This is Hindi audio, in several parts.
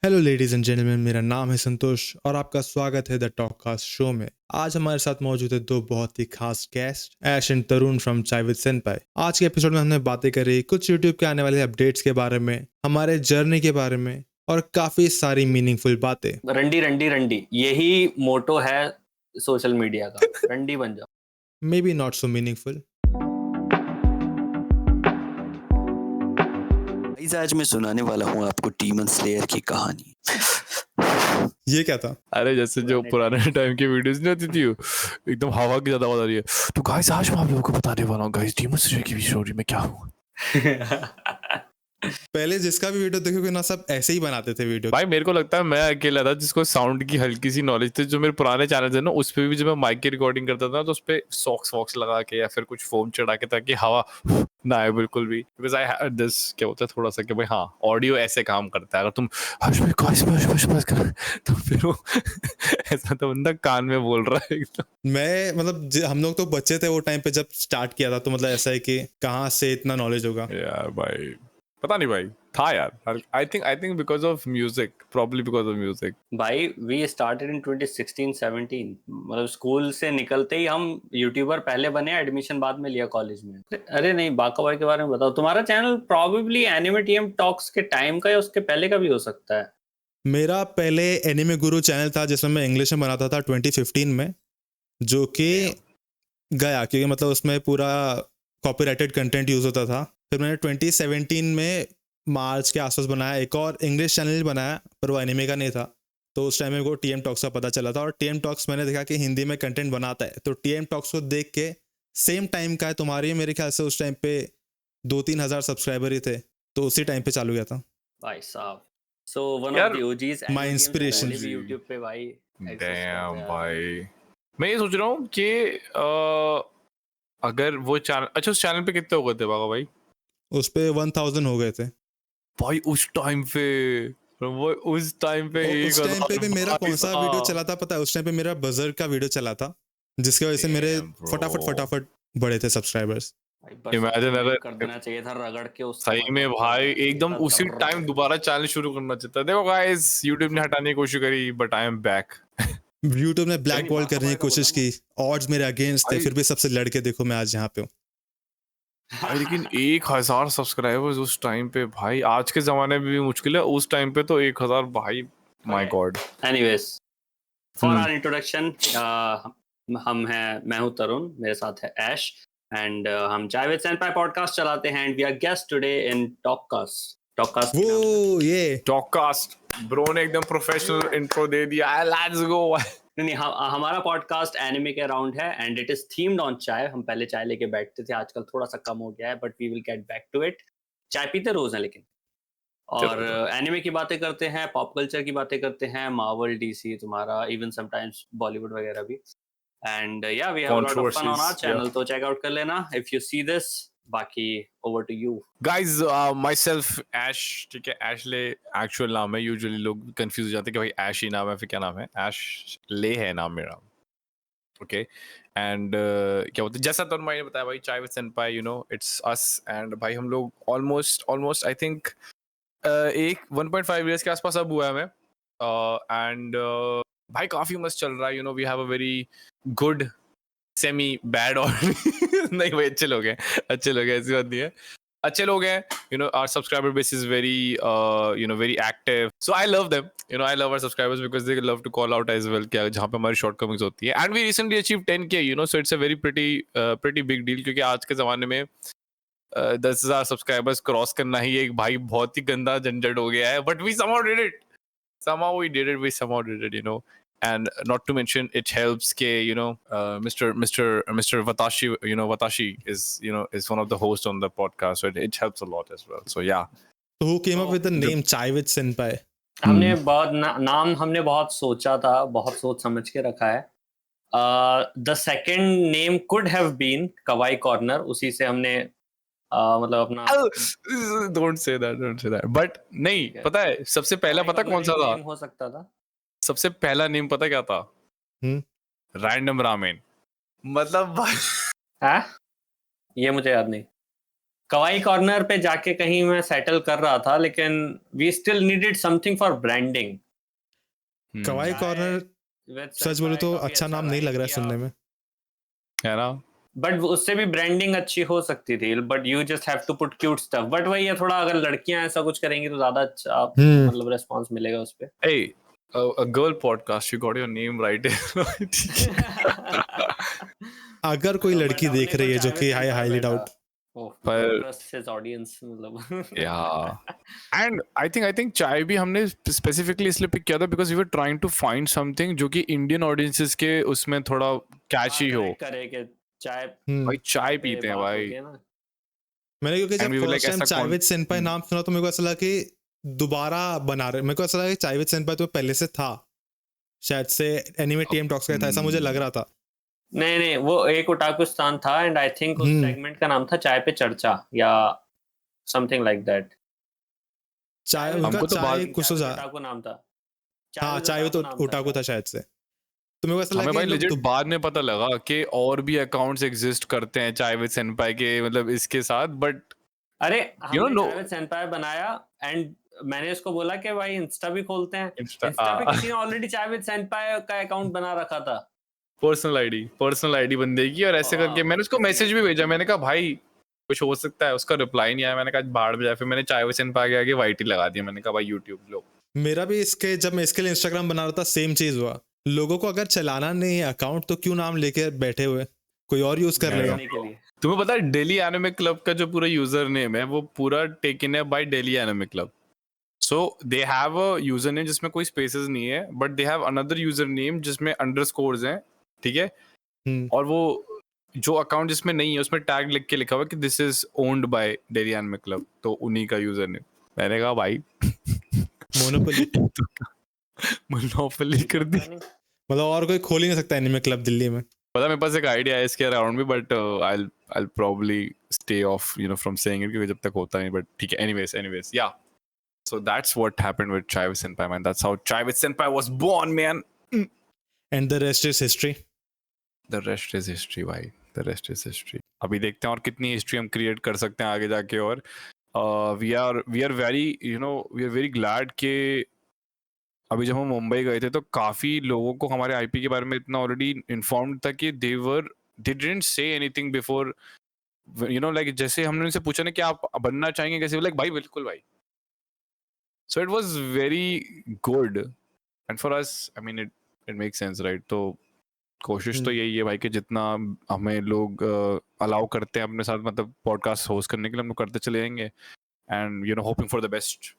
हेलो लेडीज एंड जेंटलमैन, मेरा नाम है संतोष और आपका स्वागत है द टॉककास्ट शो में। आज हमारे साथ मौजूद है दो बहुत ही खास guest, Ash and Tarun from chai with Senpai. आज के एपिसोड में हमने बातें करी कुछ यूट्यूब के आने वाले अपडेट्स के बारे में, हमारे जर्नी के बारे में और काफी सारी मीनिंगफुल बातें। रंडी रंडी रंडी, यही मोटो है सोशल मीडिया का। रंडी बन जाओ। May be not so meaningful. आज मैं सुनाने वाला हूँ आपको डीमन स्लेयर की कहानी। ये क्या था? अरे जैसे जो पुराने टाइम की वीडियोस नहीं होती थी, एकदम हवा की ज्यादा आवाज आ रही है। तो गाइस आज मैं आप लोगों को बताने वाला हूँ गाइस डीमन स्लेयर की स्टोरी में क्या हुआ। पहले जिसका भी वीडियो देखोगे ना, सब ऐसे ही बनाते थे वीडियो। भाई मेरे को लगता है मैं अकेला था जिसको साउंड की हल्की सी नॉलेज थी। जो मेरे पुराने चैनल थे ना, उस पे भी जब मैं माइक की रिकॉर्डिंग करता था तो उस पे सॉक्स वॉक्स लगा के या फिर कुछ फोम चढ़ा के, ताकि हवा ना आए बिल्कुल भी। बिकॉज आई हैड दिस, क्या होता है थोड़ा सा कि भाई हाँ, ऑडियो ऐसे काम करता है। अगर तुम हश बस कर तो फिर वो ऐसा तो बंदा कान में बोल रहा है एकदम। मैं मतलब हम लोग तो बच्चे थे वो टाइम पे जब स्टार्ट किया था, तो मतलब ऐसा है कि कहाँ से इतना नॉलेज होगा यार भाई, पता नहीं भाई, था यार। I think because of music, probably because of music. भाई वी स्टार्टेड इन 2016-17, मतलब स्कूल से निकलते ही हम यूट्यूबर पहले बने, एडमिशन बाद में लिया कॉलेज में। अरे नहीं, बाका भाई के बारे में बताओ। तुम्हारा channel probably anime team talks के टाइम का या उसके पहले का भी हो सकता है। मेरा पहले एनिमे गुरु चैनल था जिसमें मैं इंग्लिश में बनाता था 2015 में, जो कि गया क्योंकि मतलब उसमें पूरा कॉपीराइटेड कंटेंट यूज होता था। फिर मैंने 2017 में मार्च के आसपास बनाया एक और इंग्लिश चैनल बनाया, पर वो एनिमे का नहीं था। तो उस टाइम में को टीएम टॉक्स का पता चला था, और टीएम टॉक्स मैंने देखा कि हिंदी में कंटेंट बनाता है, तो टीएम टॉक्स को देख के सेम टाइम का है तुम्हारी, मेरे ख्याल से उस टाइम पे 2-3 हज़ार सब्सक्राइबर ही थे, तो उसी टाइम पे चालू किया था भाई साहब, so one of the OGs, my inspiration। YouTube पे भाई exist डैम करते हैं। भाई, मैं ये सोच रहा हूँ कि अगर वो चैनल, अच्छा उस चैनल पे कितने हो गए थे बाबा भाई? उस पे 1000 हो गए थे भाई उस टाइम पे, वो उस टाइम पे और उस टाइम पे भी मेरा कौन सा वीडियो था? चला था पता है? उस टाइम पे मेरा बजर का वीडियो चला था, जिसकी वजह से मेरे Damn, bro. फटाफट बढ़े थे सब्सक्राइबर्स। भाई बस Imagine आपको अगर कर देना चाहिए था, रगड़ के उसको सही में मतलब भाई कर देना एकदम चाहिए उसी था। टाइम दोबारा चैनल शुरू करना चाहिए था। देखो गाइस, यूट्यूब ने हटाने की कोशिश करी, but I am back. YouTube ने ब्लैक बॉल करने की कोशिश की, ऑड्स मेरे अगेंस्ट थे, भाई फिर भी सबसे लड़के देखो मैं आज यहाँ पे हूँ। भाई लेकिन 1000 सब्सक्राइबर्स उस टाइम पे भाई, आज के जमाने में भी मुश्किल है, उस टाइम पे तो 1000 भाई, my god. Anyways, for our introduction, हम हैं, मैं हूं तरुण, मेरे साथ है ऐश, एंड हम चाय विद सेनपाई पॉडकास्ट चलाते हैं, and we are guest today in Talkcast. वो ये टॉककास्ट ब्रो ने एकदम प्रोफेशनल इंट्रो दे दिया, लेट्स गो। नहीं, हमारा पॉडकास्ट एनिमे के अराउंड है, and it is themed on चाय। हम पहले चाय लेके बैठते थे, आजकल थोड़ा सा कम हो गया है, but we will get back to it. चाय पीते रोज हैं लेकिन, और एनिमे की बातें करते हैं, पॉप कल्चर की बातें करते हैं, मार्वल, डीसी, तुम्हारा इवन समटाइम्स बॉलीवुड वगैरह भी। And yeah we have a lot of fun on our channel, तो चेक आउट कर लेना इफ यू सी दिस। बाकी over to you guys, myself Ash, ठीक है, ऐशले एक्चुअल नाम है। यूजुअली लोग कंफ्यूज हो जाते हैं कि भाई ऐश ही नाम है, फिर क्या नाम है? ऐश ले है नाम मेरा, ओके। एंड क्या बोलते हैं, जैसा तो मैंने बताया भाई, चाय with सेनपाई, you know it's us. And भाई हम लोग ऑलमोस्ट आई थिंक एक 1.5 ईयर्स के आसपास अब हुआ है हमें। एंड भाई काफी मस्त चल रहा है, you know we have a very good semi bad और नहीं भाई, अच्छे लोग हैं, ऐसी बात नहीं है, अच्छे लोग हैं। You know, our subscriber base is very very active, so I love them. You know, I love our subscribers because they love to call out as well, क्या जहाँ पे हमारी shortcomings होती है। And we recently achieved 10K, you know, so it's a very pretty big deal, क्योंकि आज के ज़माने में 10,000 सब्सक्राइबर्स क्रॉस करना ही एक भाई बहुत ही गंदा झंझट हो गया है, but we somehow did it. We somehow did it, you know. And not to mention, it helps ke, you know, Mr. Watashi, you know, Watashi is one of the hosts on the podcast, so it helps a lot as well. So yeah. So who came up with the name Chai with Senpai? हमने बहुत नाम हमने बहुत सोचा था, बहुत सोच समझ के रखा है। The second name could have been kawaii corner, उसी से हमने मतलब अपना don't say that, but नहीं पता है सबसे पहला पता कौन सा था? हो सकता था सबसे पहला नेम पता क्या था? Random ramen. मतलब है, ये मुझे याद नहीं। कवाई कॉर्नर पे जाके कहीं मैं सेटल कर रहा था, लेकिन we still needed something for branding. Kawaii Corner सच बोलूं तो अच्छा नाम नहीं लग रहा है सुनने में, है ना? बट उससे भी ब्रांडिंग अच्छी हो सकती थी, but you just have to put cute stuff. But वही है, थोड़ा अगर लड़कियां ऐसा कुछ करेंगी तो ज्यादा अच्छा मतलब रेस्पॉन्स मिलेगा उस पे। Hey, a girl podcast, you got your name right. अगर कोई लड़की देख रही है जो कि हाईली डाउट, पर his audience मतलब yeah, and I think चाय भी हमने specifically इसलिए पिक किया था because we were trying to find something जो कि Indian audiences के उसमें थोड़ा catchy हो। करे कि चाय भाई चाय पे पीते हैं बात भाई। होती है ना। मैंने क्योंकि And जब we were first like time ऐसा चाय विद सेनपाई नाम सुना तो मेरे को ऐसा लगा कि दोबारा बना रहे, मेरे को ऐसा लगा कि चाय विद सेनपाई तो पहले से था, शायद से एनीमे टीएम टॉक्स का था, ऐसा मुझे लग रहा था। नहीं, वो एक ओटाकुस्तान था, एंड आई थिंक उस सेगमेंट का नाम था चाय पे चर्चा या समथिंग लाइक दैट। चाय उनका हमको तो चाय बाद- कुछ तो ओटाकू नाम था। हाँ चाय विद ओटाकू था शायद से, तो मेरे को ऐसा लगा हमें कि भाई लोग legit बाद में पता लगा कि और भी अकाउंट्स एग्जिस्ट करते हैं चाय विद सेनपाई के मतलब इसके साथ, बट अरे You हमने know, चाय विद सेनपाई बनाया, एंड मैंने उसको बोला कि भाई इंस्टा भी खोलते हैं। Insta- इंस्टा पे किसी ने ऑलरेडी चाय विद सेनपाई का अकाउंट बना रखा था। पर्सनल आईडी बंदे की, और ऐसे करके मैंने उसको मैसेज भी भेजा, मैंने कहा भाई कुछ हो सकता है, उसका रिप्लाई नहीं आया, मैंने कहा बाहर में जाए, फिर मैंने चाय विद सेनपाई के आगे वाईटी लगा दिया, मैंने कहा भाई यूट्यूब लो। मेरा भी इसके जब मैं इसके लिए इंस्टाग्राम बना रहा था सेम चीज हुआ, लोगों को अगर चलाना नहीं है अकाउंट तो क्यों नाम लेके बैठे हुए, कोई और यूज कर लेगा। के लिए तुम्हें पता है डेली एनिमे क्लब का जो पूरा यूजर नेम है वो पूरा टेकन है by daily anime club. So they have a user name जिसमें कोई स्पेसेस नहीं है, but they have another user name जिसमें अंडरस्कोर्स हैं, ठीक है? और वो जो अकाउंट जिसमें नहीं है उसमें टैग लिख के लिखा हुआ है कि this is owned by daily anime club, तो उन्हीं का यूजर नेम। मैंने कहा भाई मोनोपोली मोनोपोली कर दी। मतलब और कोई खोल ही नहीं सकता एनिमे क्लब दिल्ली में। पता मेरे पास एक आइडिया है इसके अराउंड में, but I'll probably stay off from saying it क्योंकि जब तक होता नहीं, बट ठीक है। anyways yeah, so that's what happened with Chai with Senpai, man. That's how Chai with Senpai was born, man. And the rest is history. The rest is history, भाई, the rest is history. अभी देखते हैं और कितनी हिस्ट्री हम क्रिएट कर सकते हैं आगे जाके, और we are very glad कि अभी जब हम मुंबई गए थे तो काफी लोगों को हमारे आईपी के बारे में इतना ऑलरेडी इन्फॉर्म्ड था कि they didn't say anything before, like जैसे हमने उनसे पूछा ना कि आप बनना चाहेंगे कैसे, लाइक भाई बिल्कुल भाई। So it was very good, and for us, I mean, it makes sense, right? तो कोशिश तो यही है भाई कि जितना हमें लोग अलाउ करते हैं अपने साथ मतलब पॉडकास्ट होस्ट करने के लिए, हम लोग करते चले जाएंगे, and hoping for the best.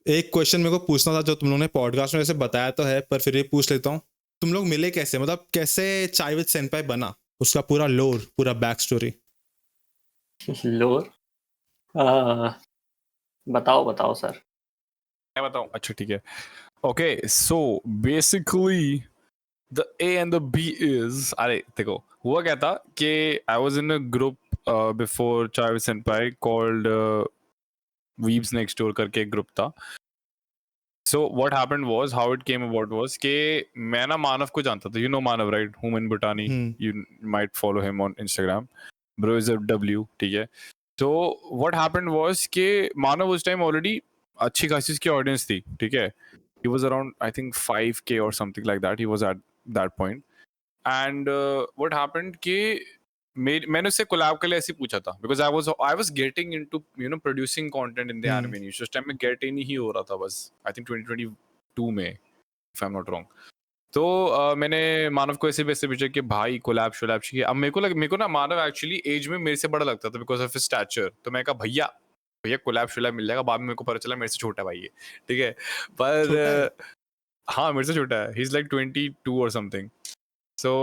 एक क्वेश्चन मेरे को पूछना था जो तुम लोगों ने पॉडकास्ट में वैसे बताया तो है, पर फिर ये पूछ लेता हूँ, तुम लोग मिले कैसे, मतलब कैसे चाय विद सेनपाई बना, उसका पूरा लोर, पूरा बैक स्टोरी। लोर बताओ सर। मैं बताऊं? अच्छा ठीक है। Okay, so basically the A and the B is, अरे देखो हुआ क्या था कि I was in a group before Chai with Senpai called Weebs Next Door करके एक ग्रुप था। So what happened was, how it came about was कि मैं ना मानव को जानता था, you know Manav right, Human Bhutani, you might follow him on Instagram, bro is a W, ठीक है? So what happened was कि मानव उस टाइम ऑलरेडी अच्छी खासी उसकी ऑडियंस थी, ठीक है? He was around I think 5K or something like that, he was at that point, and what happened कि मैंने उससे कोलैब के लिए ऐसे पूछा था because I was getting into producing content in the anime niche। उस टाइम में get in ही हो रहा था बस, I think 2022 में, if I'm not wrong। तो मैंने मानव को ऐसे वैसे पूछा कि भाई कोलैब शोलैब चाहिए। अब मेरे को ना मानव एक्चुअली एज में मेरे से बड़ा लगता था बिकॉज ऑफ स्टैचर, तो मैं कहा भैया कोलैब शोलैब मिल जाएगा। बाद में मेरे को पता चला मेरे से छोटा भाई है, ठीक है? पर हाँ मेरे से छोटा है, ही इज लाइक 22 और समथिंग। सो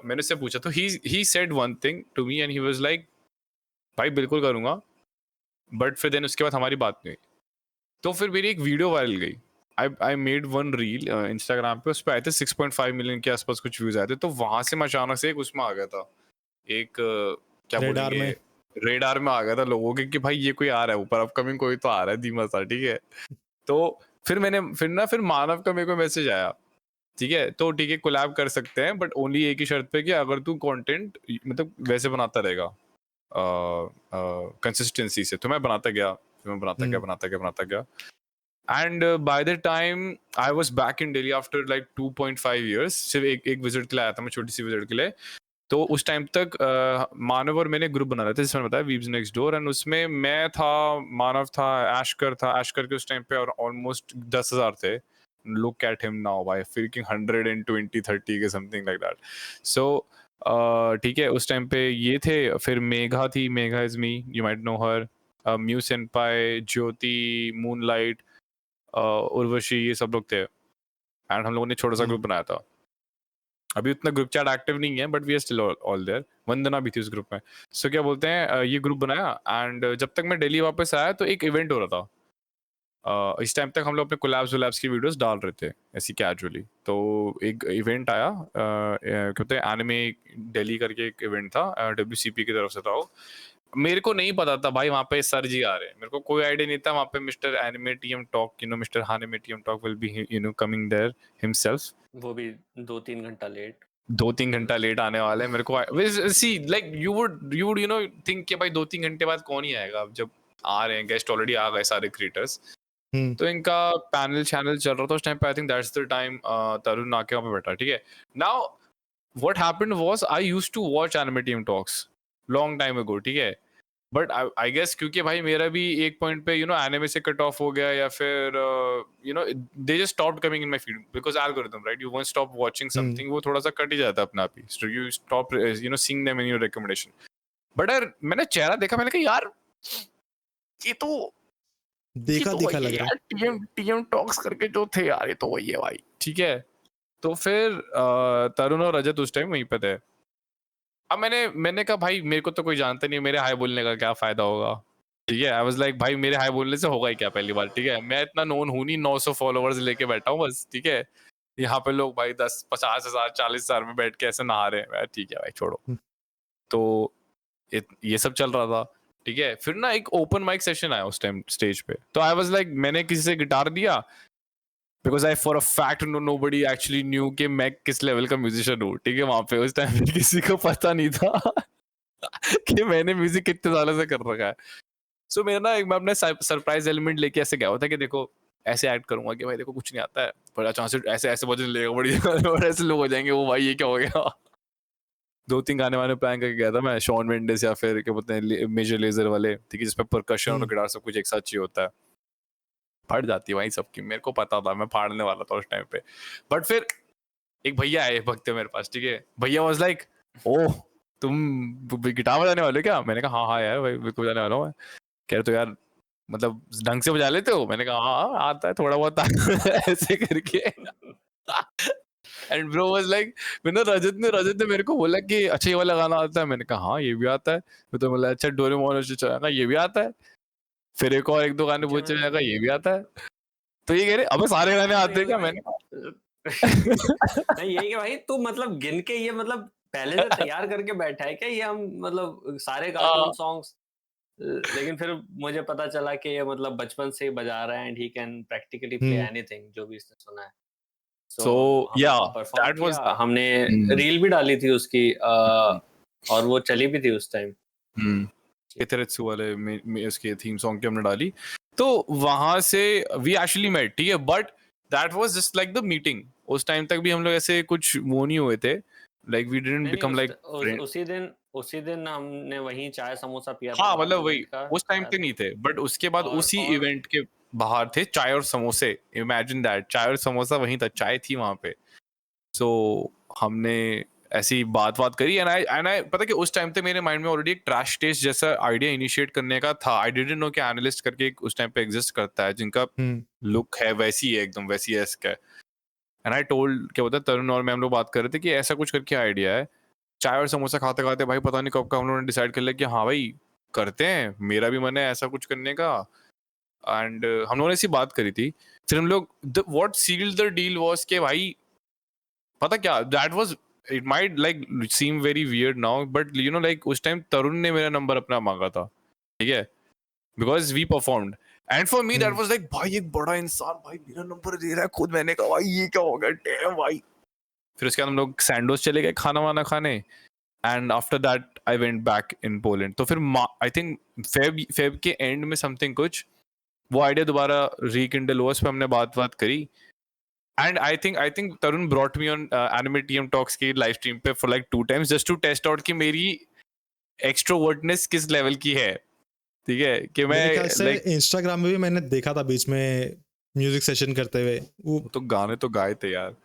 मैंने उससे पूछा तो he said one thing to me and he was like भाई बिल्कुल करूँगा, बट फिर देन उसके बाद हमारी बात नहीं हुई। तो फिर मेरी एक वीडियो वायरल गई, I made one reel Instagram पे, उस पर आए थे 6.5 मिलियन के आसपास कुछ व्यूज आए थे। तो वहां से मैं अचानक से एक उसमें आ गया था, एक क्या बोलेंगे, रेडार में आ गया था लोगों के कि भाई ये कोई आ रहा है ऊपर, अपकमिंग कोई तो आ रहा है धीमा सा, ठीक है? तो फिर मानव का मेरे को मैसेज आया ठीक है, तो ठीक है कोलैब कर सकते हैं, बट ओनली एक ही शर्त पे कि अगर तू कंटेंट मतलब वैसे बनाता रहेगा कंसिस्टेंसी से। तो मैं बनाता गया, फिर मैं बनाता गया and by the time I was back in Delhi after like 2.5 years, सिर्फ एक विजिट के लिए आया था मैं, छोटी सी विजिट के लिए। तो उस टाइम तक मानव और मैंने ग्रुप बना रहे थे जिसमें बताया वीव्स नेक्स्ट डोर, एंड उसमें मैं था, मानव था, एशकर था। एशकर के उस टाइम पे और ऑलमोस्ट 10,000 थे। लुक एट हिम नाउ भाई, फ्रीकिंग 120 30 के समथिंग लाइक दैट। सो ठीक है, उस टाइम पे ये थे। फिर मेघा थी, Megha is me, you might know her. Mu सेनपाई, Jyoti, moonlight, Urvashi, ये सब लोग थे। एंड हम लोगों ने छोटा सा ग्रुप बनाया था। अभी उतना ग्रुप चैट एक्टिव नहीं है, but we are still all there. Vandana भी थी उस ग्रुप में। सो क्या बोलते हैं, ये ग्रुप बनाया एंड जब तक मैं दिल्ली वापस आया तो एक इवेंट हो रहा था। इस टाइम तक हम लोग अपने कोलैब्स की वीडियोस डाल रहे थे ऐसी कैजुअली। तो एक इवेंट आया, कहते हैं एनिमे दिल्ली करके एक इवेंट था, WCP की तरफ से था वो। मेरे को नहीं पता था भाई वहाँ पे सर जी आ रहे हैं, मेरे को कोई आइडिया नहीं था वहाँ पे mister anime TM talk, mister anime TM talk will be coming there himself. वो भी 2-3 घंटा लेट। 2-3 घंटा लेट आने वाले हैं। मेरे को सी लाइक यू वुड थिंक कि भाई 2-3 घंटे बाद कौन ही आएगा, जब आ रहे हैं गेस्ट, ऑलरेडी आ गए सारे क्रिएटर्स। तो इनका पैनल चैनल चल रहा था उस टाइम पे। I think that's the time Tarun आके वहाँ पे बैठा। ठीक है, now what happened was I used to watch anime team talks long time ago. ठीक है, बट आई गेस क्योंकि भाई मेरा भी एक पॉइंट पे एनिमे से कट ऑफ हो गया, या फिर they just stopped coming in my feed because algorithm, right? You once stop watching something, वो थोड़ा सा कट ही जाता है अपने आप ही। So you stop seeing them in your recommendation. But यार मैंने चेहरा देखा, मैंने कहा यार ये तो देखा दिखा लग रहा है। टीएम टॉक्स करके जो थे यार, ये तो वही है भाई। ठीक है, तो फिर तरुण और रजत उस टाइम वहीं पे थे। अब मैंने कहा भाई मेरे को तो कोई जानता नहीं, मेरे हाई बोलने का क्या फायदा होगा। ठीक है, आई वाज लाइक भाई मेरे हाई बोलने से होगा ही क्या, पहली बार। ठीक है, मैं इतना नोन हूं नहीं, 900 फॉलोअर्स लेके बैठा हूँ बस। ठीक है, यहाँ पे लोग भाई 10-50,000 40,000 में बैठ के ऐसे नहा रहे हैं। ठीक है भाई छोड़ो। तो ये सब चल रहा था। ठीक है, फिर ना एक ओपन माइक सेशन आया उस टाइम स्टेज पे। तो आई वाज लाइक, मैंने किसी से गिटार दिया because I for a fact nobody actually new कि मैं किस लेवल का म्यूजिशियन हूँ। ठीक है, वहां पे उस टाइम पे किसी को पता नहीं था कि मैंने म्यूजिक कितने सालों से कर रखा है। सो मेरा ना मैं अपने सरप्राइज एलिमेंट लेके ऐसे गया होता कि देखो ऐसे एक्ट करूंगा कि भाई देखो कुछ नहीं आता है, पर अचानक से ऐसे ऐसे बजने लगेगा बड़ी और ऐसे लोग हो जाएंगे, वो भाई ये क्या हो गया। 2-3 गाने वाने प्लान करके गया था मैं, शॉन मेंडेस या फिर क्या बोलते हैं मेजर लेजर वाले। ठीक है, जिसपे परकशन और गिटार सब कुछ एक साथ चाहिए होता है। फट जाती है भाई सबकी, मेरे को पता था, मैं फाड़ने वाला था उस टाइम पे। बट फिर एक भैया आए भगते मेरे पास। ठीक है, भैया वाज लाइक ओह तुम गिटार बजाने वाले हो क्या? मैंने कहा हाँ यार भाई बिल्कुल बजाने वाला हूँ मैं। कह रहे तो यार मतलब ढंग से बजा लेते हो? मैंने कहा हाँ आता है थोड़ा बहुत ऐसे करके। एंड ब्रो वाज लाइक, रजत ने मेरे को बोला कि अच्छा ये वाला गाना आता है? मैंने कहा हाँ ये भी आता है। तो बोला अच्छा डोरेमोन ये भी आता है। फिर एक और 1-2 गाने पूछे, मैंने कहा ये भी आता है। तो ये कह रहे अबे सारे गाने आते हैं क्या? मैंने नहीं यही कि भाई तू मतलब गिन के ये मतलब पहले से तैयार करके बैठा है क्या ये हम मतलब सारे कार्टून सॉन्ग्स? लेकिन फिर मुझे पता चला कि ये मतलब बचपन से ही बजा रहा है and he can practically play anything जो भी इसने सुना है। So हमने yeah, वहाँ परफॉर्म that was किया, हमने Hmm. रील भी डाली थी उसकी और वो चली भी थी उस टाइम। इतरेत्सु वाले में उसके थीम सॉन्ग की हमने डाली। तो वहां से वी एक्चुअली मेट। ठीक है, but that was just like the meeting. उस टाइम तक भी हम लोग ऐसे कुछ वो नहीं हुए थे, like we didn't become like उसी दिन हमने वहीं चाय समोसा पिया हाँ था मतलब वही इवेंट का उस टाइम पे नहीं थे, बट उसके बाद उसी और इवेंट के बाहर थे चाय और समोसे। इमेजिन दैट, चाय और समोसा वहीं था, चाय थी वहां पे। सो हमने ऐसी बात करी एंड आई पता कि उस टाइम पे मेरे माइंड में ऑलरेडी एक ट्रैश टेस्ट जैसा आइडिया इनिशिएट करने का था। आई डिडंट नो कि एनालिस्ट करके एक उस टाइम पे एग्जिस्ट करता है जिनका लुक है वैसी है, एकदम वैसी एस्क है। एंड आई टोल्ड क्या बोलता है तरुण और मैं, हम लोग बात कर रहे थे कि ऐसा कुछ करके आइडिया है। चाय और समोसा खाते खाते भाई पता नहीं कब का हम लोगों ने डिसाइड कर लिया कि हाँ भाई करते हैं, मेरा भी मन है ऐसा कुछ करने का। एंड हम लोगों ने ऐसी बात करी थी। फिर हम लोग what sealed the deal was कि भाई पता क्या, that was it might like seem very weird now, but like उस टाइम तरुण ने मेरा नंबर अपना मांगा था। ठीक है, because we performed and for me that hmm. Was like भाई एक बड़ा इंसान भाई मेरा नंबर दे रहा है खुद। मैंने कहा भाई ये क्या हो गया, डैम भाई। फिर उसके बाद हम लोग सैंडोज चले गए खाना वाना खाने, and after that I went back in Poland. तो फिर आई थिंक फेब के एंड में समथिंग कुछ वो आइडिया दोबारा रीकिंडल हुआ, उस पे हमने बात करी। And I think Tarun brought me on anime team talks की लाइव स्ट्रीम पे for like 2 times just to test out कि मेरी एक्सट्रोवर्टनेस किस लेवल की है, ठीक है, कि मैं मेरे ख्याल से लाइक इंस्टाग्राम में भी मैंने देखा था बीच में म्यूजिक सेशन करते हुए वो। तो गाने तो गाए थे यार।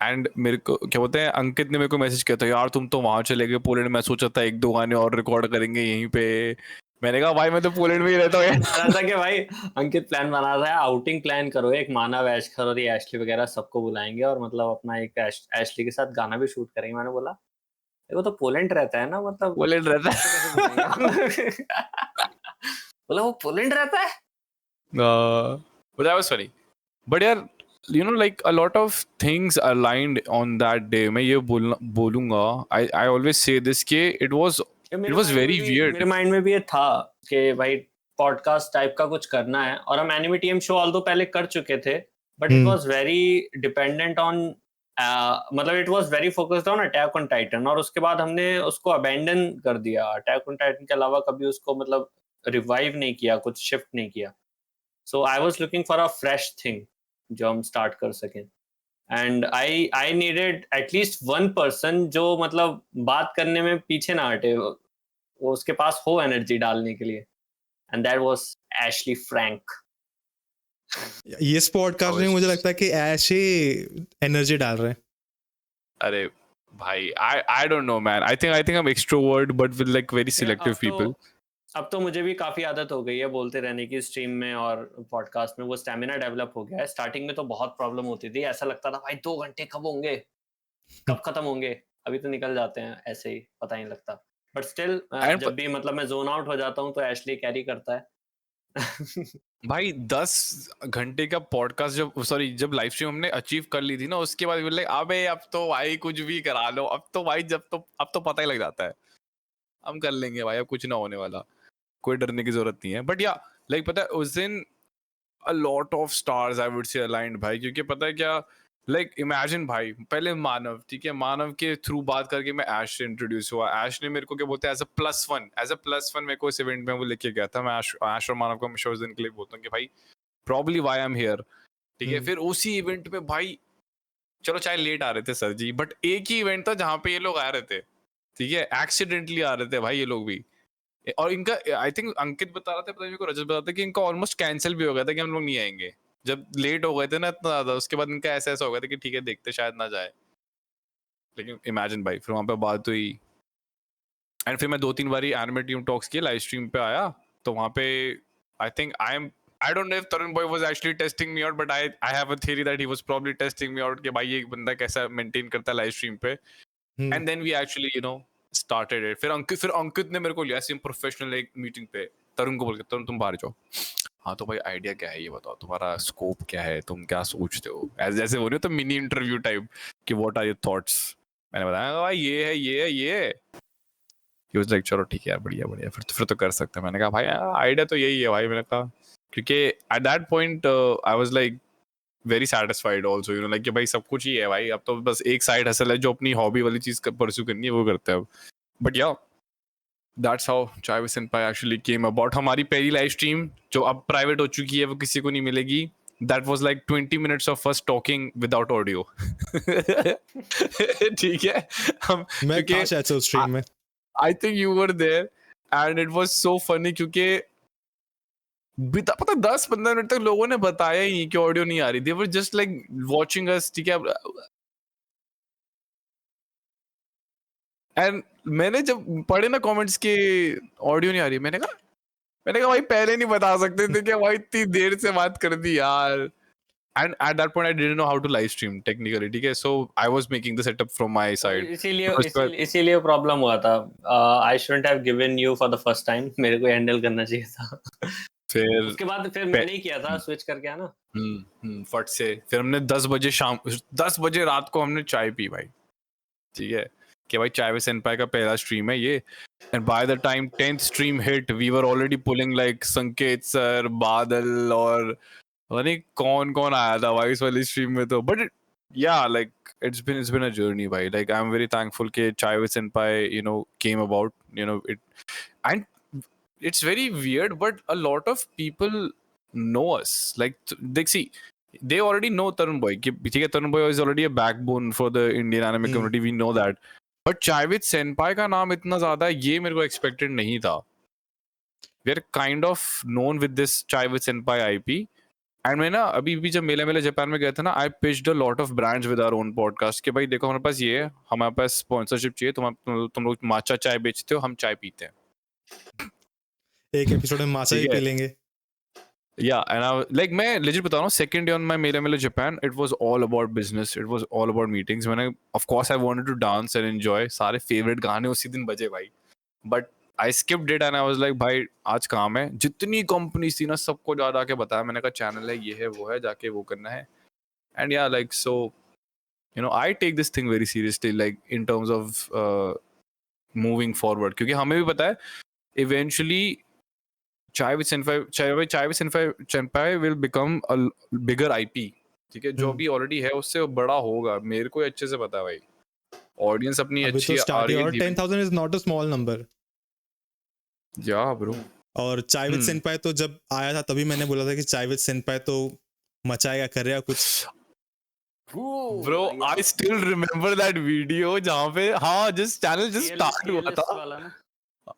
एंड मेरे को क्या बोलते हैं, अंकित ने मेरे को मैसेज किया था यार तुम तो वहां चले गए पोलैंड, मैं सोचा था 1-2 गाने और रिकॉर्ड करेंगे यहीं पे। मैंने कहा भाई मैं तो पोलैंड में ही रहता हूँ यार। रहा था कि भाई अंकित प्लान बना रहा है, आउटिंग प्लान करो, एक मानव, ऐशखर और ये एशली वगैरह सबको बुलाएंगे और मतलब अपना एक एशली के साथ गाना भी शूट करेंगे। मैंने बोला वो तो पोलैंड रहता है ना, मतलब पोलैंड रहता कैसे बुलाएंगे? बोला वो पोलैंड रहता है। but that was funny. But यार you know like a lot of things aligned on that day. मैं ये बोलूंगा I always say this कि it was very weird. मेरे माइंड में भी ये था कि भाई पॉडकास्ट टाइप का कुछ करना है, और हम एनिमे टीएम शो ऑल्दो पहले कर चुके थे, but it was very dependent on, मतलब it was very focused on Attack on Titan, और उसके बाद हमने उसको अबैंडन कर दिया। अटैक ऑन टाइटन के अलावा कभी उसको मतलब रिवाइव नहीं किया, कुछ शिफ्ट नहीं किया। So I was looking for a fresh thing जो हम स्टार्ट कर सकें, and I needed at least one person जो मतलब बात करने में पीछे ना हटे, वो उसके पास हो एनर्जी डालने के लिए, and that was Ashley Frank. ये पॉडकास्ट में मुझे लगता है कि ऐश ही एनर्जी डाल रहे हैं। अरे भाई I don't know man. I think I'm extrovert but with like very selective people. अब तो मुझे भी काफी आदत हो गई है बोलते रहने की स्ट्रीम में और पॉडकास्ट में, वो स्टैमिना डेवलप हो गया है। स्टार्टिंग में तो बहुत प्रॉब्लम होती थी, ऐसा लगता था भाई 2 घंटे कब होंगे, कब खत्म होंगे। अभी तो निकल जाते हैं ऐसे ही, पता ही नहीं लगता। बट स्टिल जब भी मतलब मैं जोन आउट हो जाता हूँ तो एशली कैरी करता है। भाई 10 घंटे का पॉडकास्ट जब लाइव स्ट्रीम हमने अचीव कर ली थी ना, उसके बाद बोले अबे अब तो भाई कुछ भी करा लो, अब तो भाई अब तो पता ही लग जाता है हम कर लेंगे भाई, अब कुछ ना होने वाला, कोई डरने की जरूरत नहीं है। बट या लाइक पता है उस दिन अ lot of stars I would say aligned भाई, क्योंकि पता है क्या, लाइक इमेजिन भाई पहले मानव, ठीक है, मानव के थ्रू बात करके मैं ऐश से इंट्रोड्यूस हुआ। ऐश ने मेरे को क्या बोलते हैं एज अ प्लस वन मेरे को इस इवेंट में वो लेके गया था। मैं ऐश और मानव को हमेशा उस दिन के लिए बोलता हूँ कि भाई probably why I am here, ठीक है। फिर उसी इवेंट में भाई चलो चाहे लेट आ रहे थे सर जी, बट एक ही इवेंट था जहाँ पे ये लोग आ रहे थे, ठीक है, एक्सीडेंटली आ रहे थे भाई ये लोग भी। और इनका आई थिंक अंकित बता रहा था, पता नहीं मेरे को रजत बता रहा था कि इनका ऑलमोस्ट कैंसिल भी हो गया था कि हम लोग नहीं आएंगे, जब लेट हो गए थे ना इतना ज्यादा। उसके बाद इनका ऐसा हो गया था कि ठीक है देखते शायद ना जाए। लेकिन इमेजिन भाई फिर वहां पे बात हुई, एंड फिर मैं 2-3 बारी एनिमे टीम टॉक्स की लाइव स्ट्रीम पे आया, तो वहां पे I don't know if Tarun Boy was actually testing me out, but I have a theory that he was probably testing me out कि भाई ये बंदा कैसा मेंटेन करता है लाइव स्ट्रीम पे। And then we actually started it. फिर अंकित ने मेरे को लिया सिम प्रोफेशनल एक मीटिंग पे, तरुण को बोल के तरुण तुम बाहर जाओ, हाँ तो भाई आइडिया क्या है ये बताओ, तुम्हारा स्कोप क्या है, तुम क्या सोचते हो, जैसे बोलिए तो मिनी इंटरव्यू टाइप कि व्हाट आर योर थॉट्स। मैंने बताया भाई ये है। He was like चलो ठीक है यार बढ़िया फिर तो कर सकते हैं। मैंने कहा भाई आइडिया तो यही है भाई। मैंने कहा क्योंकि at that point I was like very satisfied also, like कि भाई सब कुछ ही है भाई, अब तो बस एक साइड हसल है जो अपनी हॉबी वाली चीज परस्यू करनी है वो करते हैं अब। बट या that's how Chai with Senpai actually came about. हमारी पहली लाइव स्ट्रीम जो अब प्राइवेट हो चुकी है वो किसी को नहीं मिलेगी, that was like 20 minutes of us talking without audio. ठीक है, मैं था शायद से उस स्ट्रीम में। I think you were there and it was so funny क्योंकि पता 10-15 मिनट तक लोगों ने बताया ही कि ऑडियो नहीं आ रही। They were just like watching us, ठीक है। एंड मैंने जब पढ़े ना कमेंट्स के ऑडियो नहीं आ रही, मैंने कहा भाई पहले नहीं बता सकते थे क्या भाई, इतनी देर से बात कर दी यार। And at that point I didn't know how to live stream technically, ठीक है, so I was making the setup from my side. इसीलिए प्रॉब्लम हुआ था। I shouldn't have given you for the first time, मेरे को हैंडल करना चाहिए था। फिर उसके बाद फिर मैंने ही किया था, स्विच करके आना। फट से फिर हमने 10 बजे रात को हमने चाय पी भाई, ठीक है, कि भाई चाय विद सेनपाई का पहला स्ट्रीम है ये। And by the time 10th stream hit, we were already pulling like Sanket sir, Badal, और पता नहीं कौन आया था भाई इस वाली stream में तो. But yeah, like it's been a journey, भाई. Like I'm very thankful कि Chai with Senpai, you know, came about. You know it, and it's very weird, but a lot of people know us. Like they see. They already know Tarun Boy. Tarun Boy is already a backbone for the Indian anime community. We know that. But Chai with Senpai का नाम इतना ज़्यादा है, ये मेरे को expected नहीं था. We are kind of known with this Chai with Senpai IP. And मैं ना अभी जब मेले जापान में गया था ना, I pitched a lot of brands with our own podcast कि भाई देखो हमारे पास ये है, हमारे पास sponsorship चाहिए, तुम लोग माचा चाय बेचते हो, हम चाय पीते हैं. एक एपिसोड में माचा ही पी लेंगे. Yeah, and I like मैं legit बता रहा हूँ, second day on my मेले Japan, it was all about business, it was all about meetings. मैंने of course I wanted to dance and enjoy, सारे favorite गाने उसी दिन बजे भाई, but I skipped it and I was like भाई आज काम है. जितनी companies थी ना सबको जा के बताया, मैंने कहा channel है, ये है वो है, जाके वो करना है. And yeah, like so you know I take this thing very seriously, like in terms of moving forward, क्योंकि हमें भी पता है eventually Chai with Senpai will become a bigger IP. ठीक है, जो भी already है उससे बड़ा होगा, मेरे को अच्छे से पता है भाई. Audience अपनी अच्छी आ रही है. 10,000 is not a small number. Yeah, bro. और Chai with Senpai तो जब आया था तभी मैंने बोला था कि Chai with Senpai तो मचाएगा, करेगा कुछ. Bro, I still remember that video जहाँ पे हाँ just channel just start हुआ था.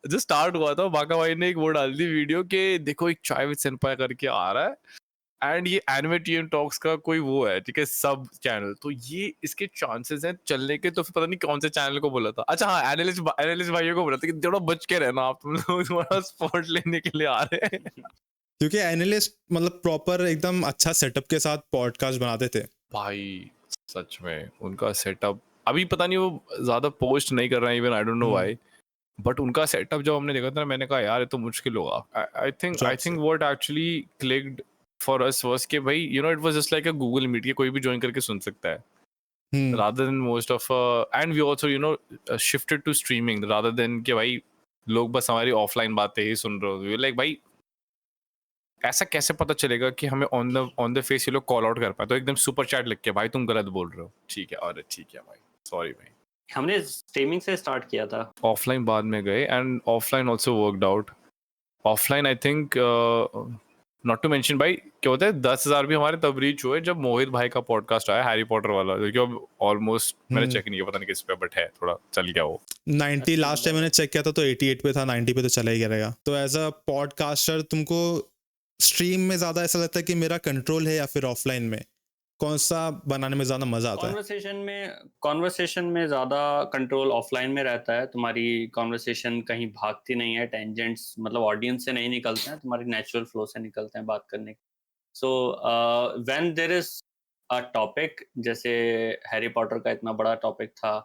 just start हुआ था, बाका भाई ने एक वो डाल दी वीडियो के देखो एक चाय विद सेनपाई करके आ रहा है एंड ये एनिमे टीएम टॉक्स का कोई वो है, ठीक है, सब चैनल. तो ये इसके चांसेस हैं चलने के. तो फिर पता नहीं कौन से चैनल को बोला था. अच्छा हाँ, एनालिस्ट भाइयों को बोला था कि थोड़ा बच के रहना, आप तुम लोग थोड़ा स्पॉट लेने के लिए आ रहे हैं. क्योंकि एनालिस्ट मतलब प्रॉपर एकदम अच्छा सेटअप के साथ पॉडकास्ट बनाते थे भाई. सच में उनका सेटअप अभी पता नहीं, वो ज्यादा पोस्ट नहीं कर रहे हैं, even I don't know why. But उनका सेटअप जब हमने देखा था, मैंने कहा यार ये तो मुश्किल होगा. I think what actually clicked for us was कि भाई you know it was just like a Google Meet के कोई भी ज्वाइन करके सुन सकता है, rather than most of and we also you know shifted to streaming rather than कि भाई लोग बस हमारी ऑफलाइन बातें ही सुन रहे हो. लाइक भाई ऐसा कैसे पता चलेगा कि हमें ऑन द फेस ये लोग कॉल आउट कर पाए. तो एकदम सुपर चैट लिख के भाई तुम गलत बोल रहे हो, ठीक है, और ठीक है भाई, सॉरी भाई. हमने स्ट्रीमिंग से स्टार्ट किया था, ऑफलाइन बाद में गए and offline also worked out. Offline I think not to mention भाई क्या होता है 10,000 भी हमारे तब रीच हुए जब मोहित भाई का पॉडकास्ट आया हैरी पॉटर वाला, जो कि अब ऑलमोस्ट मैंने चेक नहीं किया, पता नहीं किस पे, बट है थोड़ा चल गया वो. 90 लास्ट टाइम मैंने चेक किया था तो 88 पे था, 90 पे तो चला ही करेगा. तो एज अ पॉडकास्टर तुमको स्ट्रीम में ज्यादा ऐसा लगता है कि मेरा कंट्रोल है या फिर ऑफलाइन में, कौन सा बनाने में ज्यादा मजा आता है? कॉन्वर्सेशन में ज्यादा कंट्रोल ऑफलाइन में रहता है. तुम्हारी कॉन्वर्सेशन कहीं भागती नहीं है, टेंजेंट्स मतलब ऑडियंस से नहीं निकलते हैं, तुम्हारी नेचुरल फ्लो से निकलते हैं बात करने. So when there is a topic, जैसे हैरी पॉटर का इतना बड़ा टॉपिक था,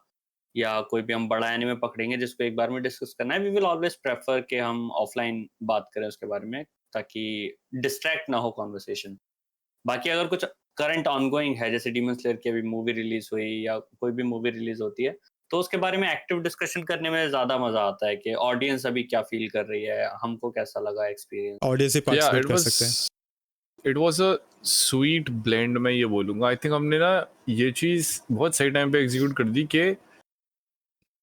या कोई भी हम बड़ा एनीमे पकड़ेंगे जिसको एक बार में डिस्कस करना है, वी विल ऑलवेज प्रेफर कि हम ऑफलाइन बात करें उसके बारे में, ताकि डिस्ट्रैक्ट ना हो कॉन्वर्सेशन. बाकी अगर कुछ करंट ऑनगोइंग है, जैसे डीमन स्लेयर की अभी मूवी रिलीज हुई या कोई भी मूवी रिलीज होती है, तो उसके बारे में एक्टिव डिस्कशन करने में ज्यादा मजा आता है कि ऑडियंस अभी क्या फील कर रही है, हमको कैसा लगा एक्सपीरियंस. ऑडियंस से पार्टिसिपेट कर सकते हैं. It was a sweet blend, मैं ये बोलूंगा. आई थिंक हमने ना ये चीज बहुत सही टाइम पे एग्जीक्यूट कर दी कि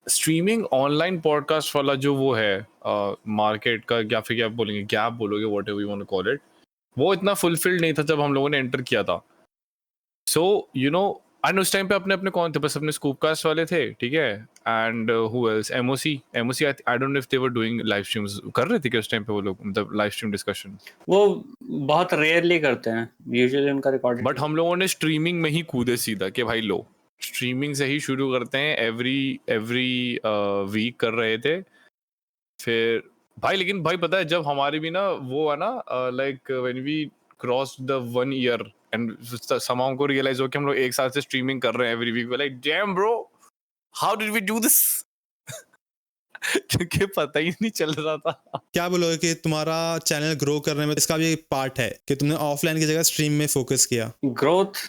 स्ट्रीमिंग ऑनलाइन पॉडकास्ट वाला जो वो है मार्केट का, या फिर क्या बोलेंगे, गैप बोलोगे, whatever you want to call it, वो इतना फुलफिल्ड नहीं था जब हम लोगों ने एंटर किया था. सो यू नो एंड उस टाइम पे अपने कौन थे, बस अपने स्कूपकास्ट वाले थे, ठीक है, and who else, MOC I don't know if they were doing live streams. कर रहे थे कि उस टाइम पे वो लोग मतलब लाइव स्ट्रीम डिस्कशन? वो बहुत रेयरली करते हैं, यूजुअली उनका रिकॉर्डिंग. बट हम लोगों ने स्ट्रीमिंग में ही कूदे सीधा कि भाई लो स्ट्रीमिंग से ही शुरू करते हैं, एवरी वीक कर रहे थे. फिर भाई लेकिन भाई पता है जब हमारी भी ना वो है ना like when we crossed the 1 year and समाउ को रियलाइज हो कि हम लोग एक साल से स्ट्रीमिंग कर रहे हैं every week, like damn bro how did we do this, क्योंकि पता ही नहीं चल रहा था. क्या बोलोगे कि तुम्हारा चैनल ग्रो करने में इसका भी एक पार्ट है कि तुमने ऑफलाइन की जगह स्ट्रीम में फोकस किया? ग्रोथ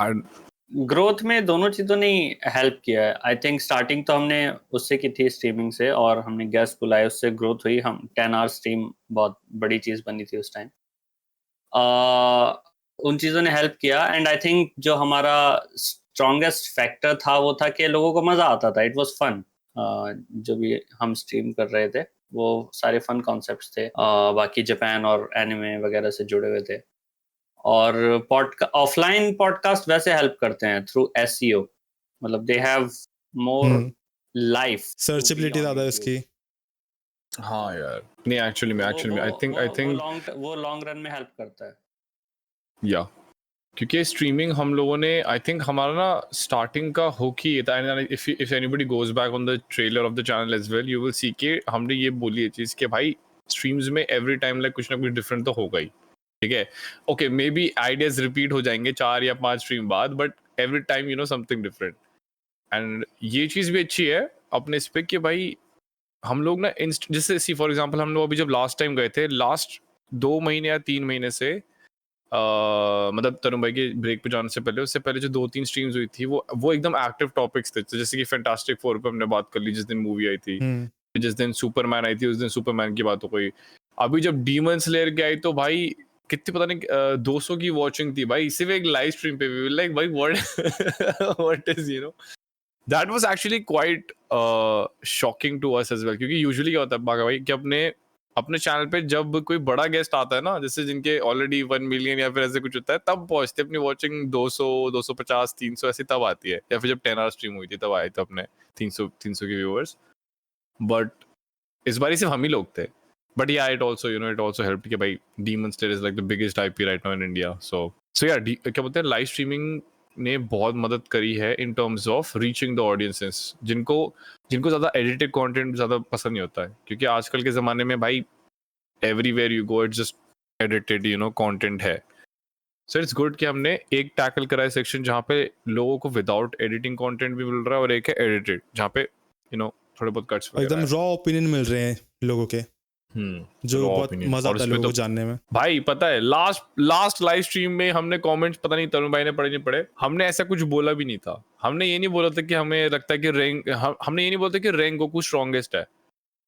ग्रोथ में दोनों चीज़ों ने हेल्प किया है। आई थिंक स्टार्टिंग तो हमने उससे की थी स्ट्रीमिंग से, और हमने गेस्ट बुलाए, उससे ग्रोथ हुई। हम 10 आवर स्ट्रीम बहुत बड़ी चीज़ बनी थी उस टाइम। उन चीज़ों ने हेल्प किया, एंड आई थिंक जो हमारा स्ट्रॉन्गेस्ट फैक्टर था वो था कि लोगों को मज़ा आता था। It was fun. जो भी हम स्ट्रीम कर रहे थे वो सारे फन कॉन्सेप्ट्स थे, बाकी जापान और एनिमे वगैरह से जुड़े हुए थे। और ऑफलाइन पॉडकास्ट वैसे हेल्प करते हैं थ्रू एसईओ, मतलब they have more life searchability ज़्यादा है उसकी। हाँ यार, नहीं एक्चुअली में आई थिंक वो लॉन्ग रन में हेल्प करता है। या क्योंकि स्ट्रीमिंग हम लोगों ने आई थिंक हमारा ना स्टार्टिंग का हुक ही ये था। If anybody goes back on the trailer of the channel as well, you will see कि हमने ये बोली है चीज़ कि भाई स्ट्रीम्स में एवरी टाइम लाइक कुछ ना कुछ डिफरेंट तो होगा ही, ठीक है। Okay, may be ideas repeat हो जाएंगे 4 या 5 स्ट्रीम बाद, but every time you know something different. And ये चीज़ भी अच्छी है अपने इस पे कि भाई हम लोग ना जैसे सी फॉर एग्जांपल हम लोग अभी जब लास्ट टाइम गए थे, लास्ट 2 महीने या 3 महीने से मतलब तरुण भाई के ब्रेक पे जाने से पहले, उससे पहले जो 2-3 स्ट्रीम्स हुई थी वो एकदम एक्टिव टॉपिक्स थे। तो जैसे कि फैंटास्टिक फोर पे हमने बात कर ली जिस दिन मूवी आई थी, जिस दिन सुपरमैन आई थी उस दिन सुपरमैन की बात हो गई। अभी जब डीमन स्लेयर की आई तो भाई कितनी पता नहीं 200 की वॉचिंग थी भाई, सिर्फ एक लाइव स्ट्रीम पे भी। लाइक भाई what is you know that was actually quite shocking to us as well, क्योंकि यूजुअली क्या होता है भाई कि अपने चैनल पे जब कोई बड़ा गेस्ट आता है ना, जैसे जिनके ऑलरेडी 1 मिलियन या फिर ऐसे कुछ होता है, तब पहुंचते अपनी वॉचिंग 200 250 300 ऐसी तब आती है। या फिर जब 10 आवर स्ट्रीम हुई थी तब आए थे अपने 300 के व्यूअर्स। बट इस बार सिर्फ हम ही लोग थे। बट या इट आल्सो हेल्प्ड कि भाई Demon Slayer is like the biggest IP right now in India. So yeah क्या बोलते हैं, लाइव स्ट्रीमिंग ने बहुत मदद करी है in terms of reaching the audiences जिनको ज्यादा एडिटेड कंटेंट ज्यादा पसंद नहीं होता है, क्योंकि आजकल के जमाने में भाई everywhere you go it's just edited content है। सो इट्स गुड कि हमने एक टैकल करा है सेक्शन जहाँ पे लोगों को विदाउट एडिटिंग कंटेंट भी मिल रहा है, और एक है एडिटेड जहाँ पे थोड़े बहुत कट्स एकदम रॉ ओपिनियन मिल रहे हैं लोगों के, जो बहुत मजा आता है लोगों को जानने में। भाई पता है लास्ट लाइव स्ट्रीम में हमने कमेंट्स पता नहीं तरुण भाई ने पढ़े नहीं पढ़े, हमने ऐसा कुछ बोला भी नहीं था। हमने ये नहीं बोला था कि हमें लगता है कि हमने ये नहीं बोलता कि रेंगोकू स्ट्रॉन्गेस्ट है।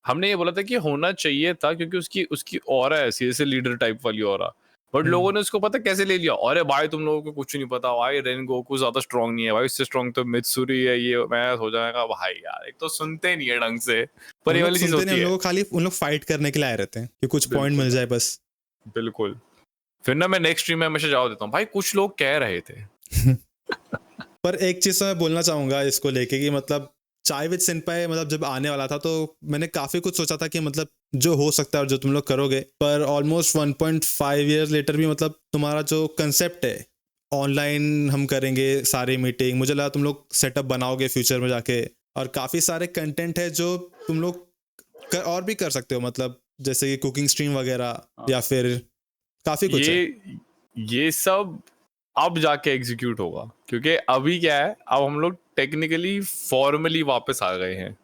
हमने ये बोला था कि होना चाहिए था, क्योंकि उसकी ऑरा ऐसी जैसे लीडर टाइप वाली ऑरा। बट लोगों ने उसको पता कैसे ले लिया, अरे भाई तुम लोगों को कुछ नहीं पता भाई, रेंगोकू ज्यादा स्ट्रॉन्ग नहीं है भाई, उससे स्ट्रॉन्ग तो मित्सुरी है। ये मैच हो जाएगा भाई यार, एक तो सुनते नहीं है ढंग से, पर ये वाली चीज होती है। लोग खाली उन लोग फाइट करने के लिए आए रहते हैं कि कुछ पॉइंट मिल जाए बस। बिल्कुल। फिर ना मैं नेक्स्ट स्ट्रीम में हमेशा जवाब देता हूँ भाई कुछ लोग कह रहे थे। पर एक चीज मैं बोलना चाहूंगा इसको लेके कि मतलब चाय विद सिनपाई मतलब जब आने वाला था तो मैंने काफी कुछ सोचा था कि मतलब जो हो सकता है और जो तुम लोग करोगे, पर ऑलमोस्ट 1.5 ईयर्स लेटर भी मतलब तुम्हारा जो कंसेप्ट है ऑनलाइन हम करेंगे सारी मीटिंग, मुझे लगा तुम लोग सेटअप बनाओगे फ्यूचर में जाके, और काफी सारे कंटेंट है जो तुम लोग और भी कर सकते हो, मतलब जैसे कि कुकिंग स्ट्रीम वगैरह या फिर काफी कुछ ये सब अब जाके एग्जीक्यूट होगा, क्योंकि अभी क्या है, अब हम लोग टेक्निकली फॉर्मली वापस आ गए हैं।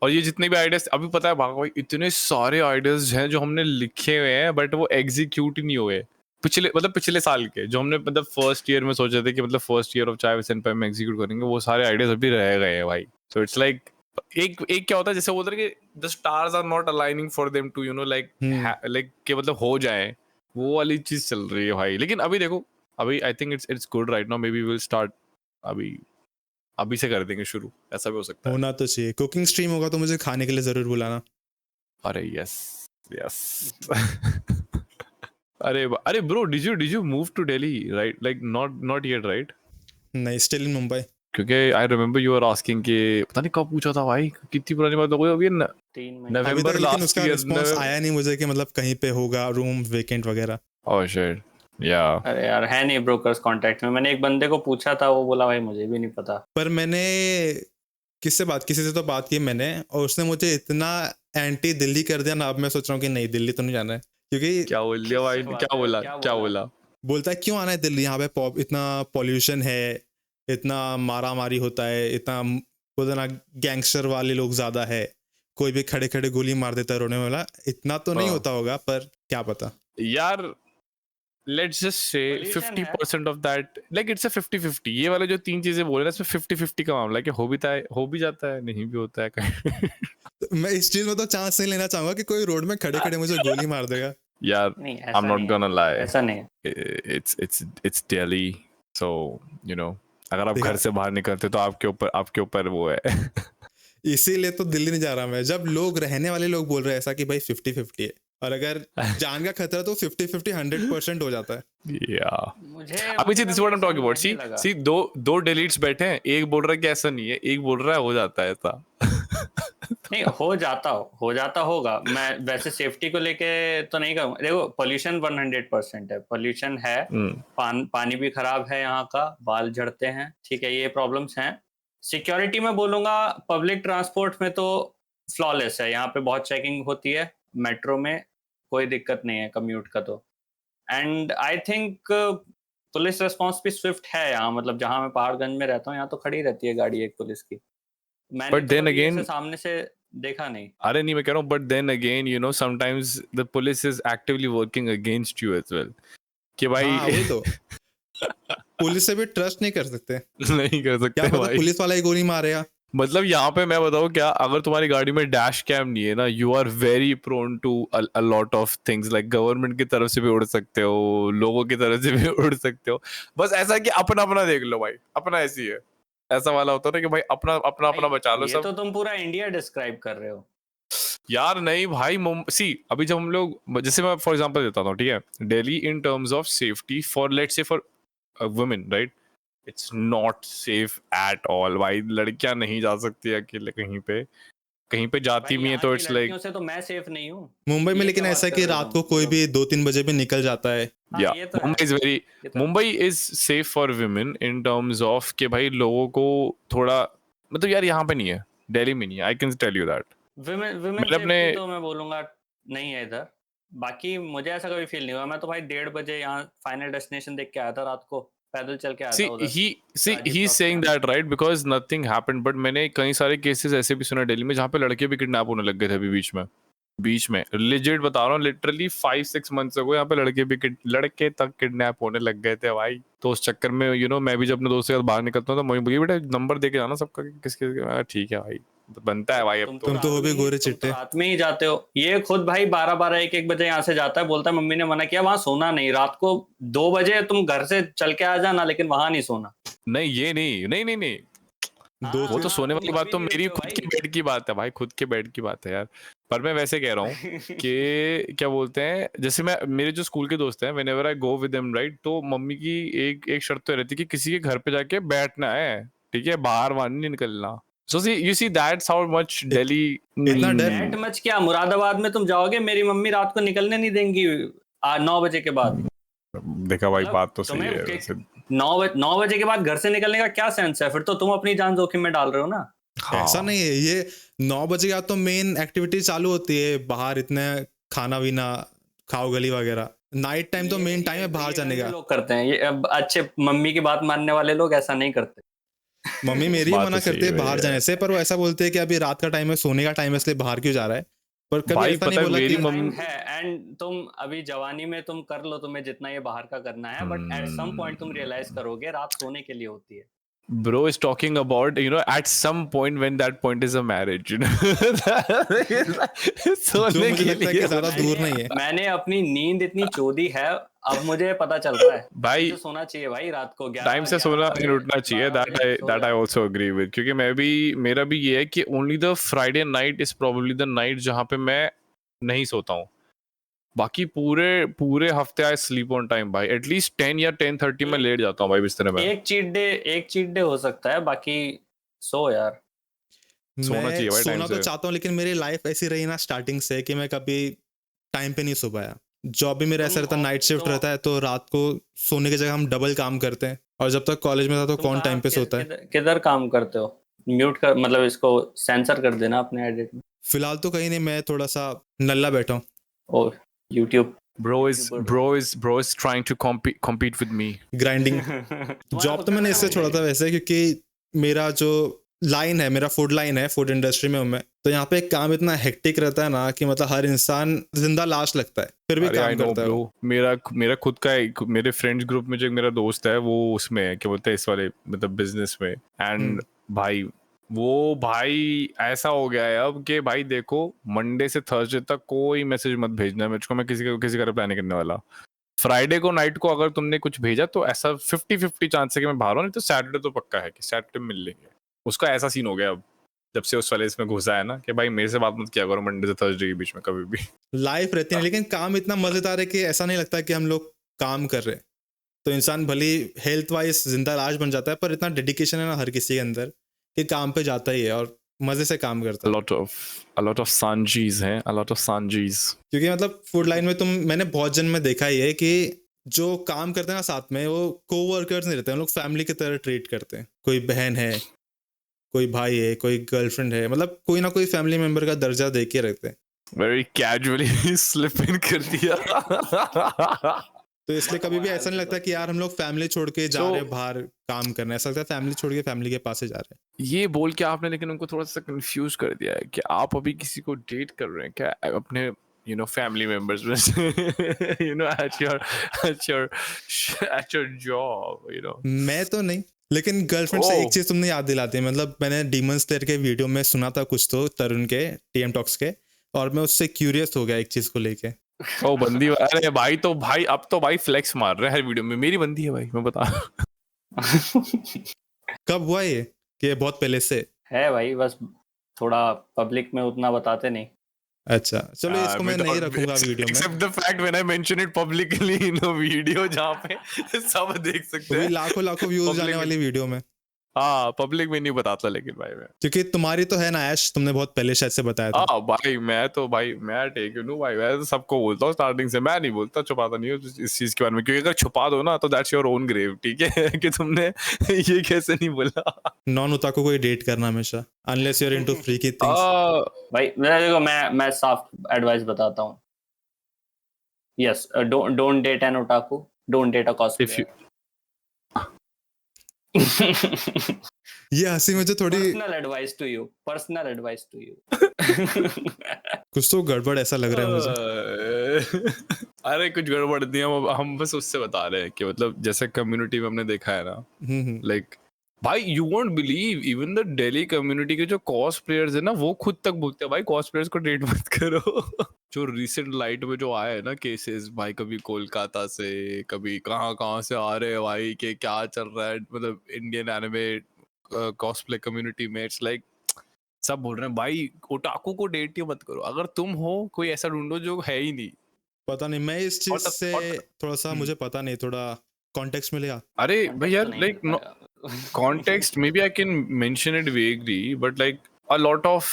और ये जितने भी आइडियाज अभी पता है भाई इतने सारे आइडियाज हैं जो हमने लिखे हुए हैं बट वो एग्जीक्यूट ही नहीं हुए। पिछले साल के जो हमने मतलब फर्स्ट ईयर में सोचे थे कि मतलब फर्स्ट ईयर ऑफ चाय विद सिनपाई में एग्जीक्यूट करेंगे, वो सारे आइडियाज अभी रह गए हैं भाई। सो इट्स लाइक एक क्या होता है जैसे बोलते हैं कि the stars are not aligning for them to like कि मतलब हो जाए, वो वाली चीज चल रही है भाई। लेकिन अभी देखो, अभी I think it's good right now, maybe we will start अभी से कर देंगे शुरू, ऐसा भी हो सकता है। होना तो चाहिए। कुकिंग स्ट्रीम होगा तो मुझे खाने के लिए जरूर बुलाना। अरे यस अरे bro, did you move to Delhi right, like not yet right? नहीं, स्टिल इन मुंबई। क्योंकि I remember you are asking कि पता नहीं कब पूछा था भाई, कितनी पुरानी बात हो गई अभी, 3 महीने नवंबर लास्ट ईयर। रिस्पांस आया नहीं मुझे कि मतलब कहीं पे होगा रूम वेकेंट वगैरह। ओह शिट या अरे यार है नहीं ब्रोकर्स कांटेक्ट में। मैंने एक बंदे को पूछा था, वो बोला भाई मुझे भी नहीं पता। पर मैंने किसी से तो बात की मैंने, और उसने मुझे इतना एंटी दिल्ली कर दिया ना, अब मैं सोच रहा हूँ कि नहीं दिल्ली तो नहीं जाना है। क्योंकि क्या बोल दिया भाई, क्या बोला? बोलता है क्यों आना है दिल्ली, यहाँ पे इतना पॉल्यूशन है, इतना मारा मारी होता है, इतना बोलते ना गैंगस्टर वाले लोग ज्यादा है, कोई भी खड़े खड़े गोली मार देता है रोने वाला। इतना तो नहीं होता होगा पर क्या पता यार। let's just say Pollution है। 50% of that, like it's a 50-50. ये वाले जो तीन चीजें बोले ना, इसमें 50-50 का मामला है कि हो भी जाता है, नहीं भी होता है। मैं इस चीज में तो चांस नहीं लेना चाहूंगा कि कोई रोड में खड़े खड़े मुझे गोली मार देगा। यार, नहीं ऐसा I'm not नहीं gonna है, lie. ऐसा नहीं है। It's Delhi, so you know, अगर आप देखा- घर से बाहर निकलते तो आपके ऊपर वो है। इसीलिए तो दिल्ली नहीं जा रहा मैं। जब लोग रहने वाले लोग बोल रहे हैं ऐसा कि भाई 50-50 है, और अगर जान का खतरा तो 50-50 100% हो जाता है। Yeah. मुझे अभी see, this is what I'm talking about. ऐसा See, नहीं लगा। see, दो deletes बैठे हैं, एक बोल रहा है कि ऐसा नहीं है, एक बोल रहा है हो जाता है ऐसा। नहीं हो जाता होगा। मैं वैसे सेफ्टी को लेके तो नहीं कहूँगा। देखो पोल्यूशन 100% है, पोल्यूशन है, पानी भी खराब है यहाँ का, बाल झड़ते हैं, ठीक है, ये प्रॉब्लम्स हैं। सिक्योरिटी में बोलूंगा, पब्लिक ट्रांसपोर्ट में तो फ्लॉलेस है, यहाँ पे बहुत चेकिंग होती है, मेट्रो में कोई दिक्कत नहीं है कम्यूट का तो। And I think police response भी स्विफ्ट है यहाँ, मतलब जहाँ मैं पहाड़गंज में रहता हूँ यहाँ तो खड़ी रहती है गाड़ी एक पुलिस की। मैंने But तो then कभी again- ऐसे सामने से देखा नहीं। अरे नहीं, मैं कह रहा हूँ, but then again, you know, sometimes the police is actively working against you as well. कि भाई हाँ, वही तो। पुलिस से भी ट्रस्ट नहीं कर सकते, नहीं कर सकते क्या पता भाई। पुलिस वाला ही गोली मारेगा। मतलब यहाँ पे मैं बताऊँ क्या, अगर तुम्हारी गाड़ी में डैश कैम नहीं है ना, you are very prone to a lot of things, like government की तरफ से भी उड़ सकते हो, लोगों की तरफ से भी उड़ सकते हो। बस ऐसा कि अपना अपना देख लो भाई, अपना ऐसी है, ऐसा वाला होता है ना कि भाई अपना अपना अपना बचा लो ये सब। तो तुम पूरा इंडिया डिस्क्राइब कर रहे हो। यार नहीं भाई, सी अभी जब हम लोग, जैसे मैं फॉर एग्जांपल देता हूँ, ठीक है, Delhi in terms of safety for let's say for women, right, it's not safe at all भाई। लड़कियां नहीं जा सकती अकेले कहीं पे जाती भाई भी है यहाँ तो की इट्स लाइक, लड़कियों से तो मैं सेफ नहीं हूँ। मुंबई में ये लेकिन क्या बात ऐसा है कर कि रहे हो रात तुम? को कोई भी 2-3 बजे भी निकल जाता है। हाँ, या ये तो है। मुंबई इज वेरी, ये तो है। Mumbai is safe for women in terms of कि भाई लोगों को थोड़ा, मतलब यार यहाँ पे नहीं है, दिल्ली में नहीं है, I can tell you that. Women मैंने अपने- सेफ्टी तो मैं बोलूंगा नहीं है इधर। बाकी मुझे ऐसा कभी फील नहीं हुआ। मैं तो भाई 1:30 बजे यहाँ फाइनल डेस्टिनेशन देख के आया था रात को, पैदल चल के आया था उधर। he's Rajiv saying Chowk that right because nothing happened, but मैंने कई सारे केसेस ऐसे भी सुने दिल्ली में जहाँ पे लड़के भी किडनैप होने लग गए थे अभी बीच में लिजिट बता रहा हूँ, लिटरली 5-6 मंथ्स अगो यहाँ पे लड़के तक किडनैप होने लग गए थे भाई। तो उस चक्कर में यू नो मैं भी जब अपने दोस्त के साथ बाहर निकलता हूँ तो मैं बोली बेटा नंबर दे के जाना सबका, किसके, ठीक है भाई, बनता है भाई अब तुम तो हो भी गोरे चिट्टे। रात में ही जाते हो। ये खुद भाई 12-12 1-1 बजे यहाँ से जाता है, बोलता है मम्मी ने मना किया वहां सोना नहीं, रात को 2 बजे तुम घर से चल के आ जाना लेकिन वहां नहीं सोना। नहीं ये नहीं वो तो सोने वाली बात तो मेरी खुद के बेड की बात है भाई, खुद के बेड की बात है यार। पर मैं वैसे कह रहा हूँ कि क्या बोलते हैं, जैसे मैं मेरे जो स्कूल के दोस्त हैं, whenever I go with them right, तो मम्मी की एक शर्त तो रहती है कि किसी के घर पे जाके बैठना है, ठीक है, बाहर नहीं निकलना। So see, you see that's how much Delhi इतना डर? बैट मच क्या, मुरादाबाद में तुम जाओगे मेरी मम्मी रात को निकलने नहीं देंगी 9 बजे के बाद। देखा भाई, मतलब बात तो सही तुम्हें है वैसे। 9 बजे के बाद घर से निकलने का क्या सेंस है? फिर तो तुम अपनी जान जोखिम में डाल रहे हो ना। हाँ। ऐसा नहीं है, ये 9 बजे के बाद तो मेन एक्टिविटी चालू होती है बाहर, इतने खाना वीना खाओ गली वगैरह। नाइट टाइम तो मेन टाइम है बाहर जाने का। लोग करते हैं ये, अब अच्छे मम्मी की बात मानने वाले लोग ऐसा नहीं करते। मम्मी मेरी बात मना तो सही करती है है बाहर यार। जाने से, पर वो ऐसा बोलते हैं कि अभी रात का टाइम है, सोने का टाइम है, इसलिए बाहर क्यों जा रहा है। पर कभी भाई, ऐसा नहीं पता है बोला मेरी कि मम्मी- टाइम है एंड तुम अभी जवानी में तुम कर लो, तुम्हें जितना ये बाहर का करना है, बट एट सम पॉइंट तुम रियलाइज करोगे रात सोने के लिए होती है। Bro is talking about, you know, at some point when that point is a marriage, you know. जो सोने मुझे के लगता है कि लिए ज्यादा दूर नहीं है। मैंने अपनी नींद इतनी चोदी है, अब मुझे पता चल रहा है भाई, मुझे सोना चाहिए भाई रात को 11 टाइम से सोना बजे, उठना चाहिए, 12 बजे सो that I जाओ। also agree with, क्योंकि मेरा भी ये है कि only the Friday night is probably the night जहाँ पे मैं नहीं सोता हूँ। बाकी पूरे हफ्ते आई स्लीप ऑन टाइम भाई, एटलीस्ट 10 या 10:30 में लेट जाता हूँ भाई बिस्तर में। एक चीट डे हो सकता है, बाकी सो यार सोना मैं चाहिए भाई टाइम सोना तो से। चाहता हूँ, लेकिन मेरी लाइफ ऐसी रही ना स्टार्टिंग से कि मैं कभी टाइम पे नहीं सो पाया। जॉब भी मेरा ऐसा रहता, नाइट शिफ्ट रहता है, तो रात को सोने की जगह हम डबल काम करते हैं, और जब तक कॉलेज में था तो कौन टाइम पे सोता है। किधर काम करते हो? म्यूट कर, मतलब इसको सेंसर कर देना अपने एडिट में। फिलहाल तो कहीं नहीं, मैं थोड़ा सा नल्ला बैठा हूँ। Oh YouTube Bro is trying to compete with me. Grinding. Job तो मैंने इससे छोड़ा था वैसे, क्योंकि मेरा जो लाइन है, मेरा फूड लाइन है, फूड इंडस्ट्री में हूँ मैं, तो यहाँ पे काम इतना हेक्टिक रहता है ना कि मतलब हर इंसान जिंदा लाश लगता है, फिर भी अरे काम आई नो करता है वो। ब्रो, मेरा खुद का मेरे फ्रेंड्स ग्रुप में जो एक मेरा दोस्त है वो उसमें है, क्या बोलते हैं इस वाले मतलब बिजनेस में, एंड भाई वो भाई ऐसा हो गया है अब कि भाई देखो मंडे से थर्सडे तक कोई मैसेज मत भेजना मुझको, मैं किसी का रिप्लाई नहीं करने वाला। फ्राइडे को नाइट को अगर तुमने कुछ भेजा तो ऐसा 50-50 चांस है कि मैं बाहर हूँ, नहीं तो सैटरडे तो पक्का है कि सैटरडे मिल लेंगे। उसका ऐसा सीन हो गया अब जब से उस वाले इसमें घुसा है ना कि भाई मेरे से बात मत किया करो मंडे से थर्सडे के बीच में कभी भी। लाइफ रहती है, लेकिन काम इतना मजेदार है कि ऐसा नहीं लगता कि हम लोग काम कर रहे हैं। तो इंसान भले हेल्थ वाइज जिंदा लाश बन जाता है, पर इतना डेडिकेशन है ना हर किसी के अंदर कि काम पे जाता ही है और मजे से काम करता A है। lot of Sanjis हैं, a lot of Sanjis। क्योंकि मतलब फूड लाइन में मैंने बहुत जन में देखा ही है कि जो काम करते हैं ना साथ में, वो कोवर्कर्स नहीं रहते, हम लोग फैमिली की तरह ट्रीट करते हैं। कोई बहन है, कोई भाई है, कोई गर्लफ्रेंड है, मतलब कोई ना कोई फैमिली मेंबर का दर्जा दे के रखते हैं। Very casually slip in कर दिया। तो इसलिए कभी भी ऐसा नहीं लगता कि यार हम लोग फैमिली छोड़ के जा रहे हैं बाहर काम करना, ऐसा लगता है फैमिली छोड़ के फैमिली के पास से जा रहे हैं। ये बोल के आपने लेकिन उनको थोड़ा सा कंफ्यूज कर दिया है कि आप अभी किसी को डेट कर रहे हैं क्या अपने फैमिली मेंबर्स में से at your job। मैं तो नहीं, लेकिन गर्लफ्रेंड से एक चीज तुमने याद दिलाती है। मतलब मैंने डीमन स्लेयर के वीडियो में सुना था कुछ तो तरुण के टीएम टॉक्स के, और मैं उससे क्यूरियस हो गया एक चीज को लेके। ओ बंदी, अरे भाई तो भाई अब तो भाई फ्लेक्स मार रहे हैं हर वीडियो में, मेरी बंदी है भाई मैं बता। कब हुआ ये कि बहुत पहले से है भाई, बस थोड़ा पब्लिक में उतना बताते नहीं। अच्छा चलो इसको मैं नहीं रखूंगा वीडियो में, except the fact when I mention it publicly in a video जहाँ पे सब देख सकते वो भी हैं, लाखों लाखों व्यूज जाने वाली वीडियो में। हाँ पब्लिक में नहीं बताता लेकिन भाई मैं, क्योंकि तुम्हारी तो है ना ऐश, तुमने बहुत पहले शायद से बताया था। हाँ भाई मैं टेक हूँ भाई, मैं तो सबको बोलता हूँ स्टार्टिंग से, मैं नहीं बोलता छुपाता नहीं हूँ इस चीज के बारे में, क्योंकि अगर छुपा दो ना तो दैट्स योर ओन ग्रेव, ठीक है। कि तुमने ये कैसे नहीं बोला। नॉन उताकू को ही डेट करना हमेशा, unless you are into freaky things. भाई देखो, मैं साफ एडवाइस बताता हूँ। Yes, don't date an otaku, don't date a cosplayer. ये हंसी मुझे थोड़ी पर्सनल एडवाइस टू यू। कुछ तो गड़बड़ ऐसा लग रहा है मुझे। अरे कुछ गड़बड़ नहीं है, हम बस उससे बता रहे हैं कि मतलब जैसे कम्युनिटी में हमने देखा है ना, लाइक भाई you won't believe even the Delhi community के जो कॉस प्लेयर्स है ना, वो खुद तक बोलते हैं भाई कॉस प्लेयर्स को डेट मत करो। जो रिसेंट लाइट में जो आए हैं ना केसेस भाई, कभी कोलकाता से कभी कहाँ से आ रहे हैं भाई, कि क्या चल रहा है मतलब इंडियन एनिमे कॉस्प्ले कम्युनिटी में, इट्स लाइक सब बोल रहे हैं भाई ओटाकू को डेट ही मत करो, अगर तुम हो कोई ऐसा ढूंढो जो है ही नहीं। पता नहीं, मैं इस चीज से थोड़ा सा मुझे पता नहीं, थोड़ा कॉन्टेक्स्ट मिलेगा। अरे भाई यार like context maybe I can mention it vaguely but like a lot of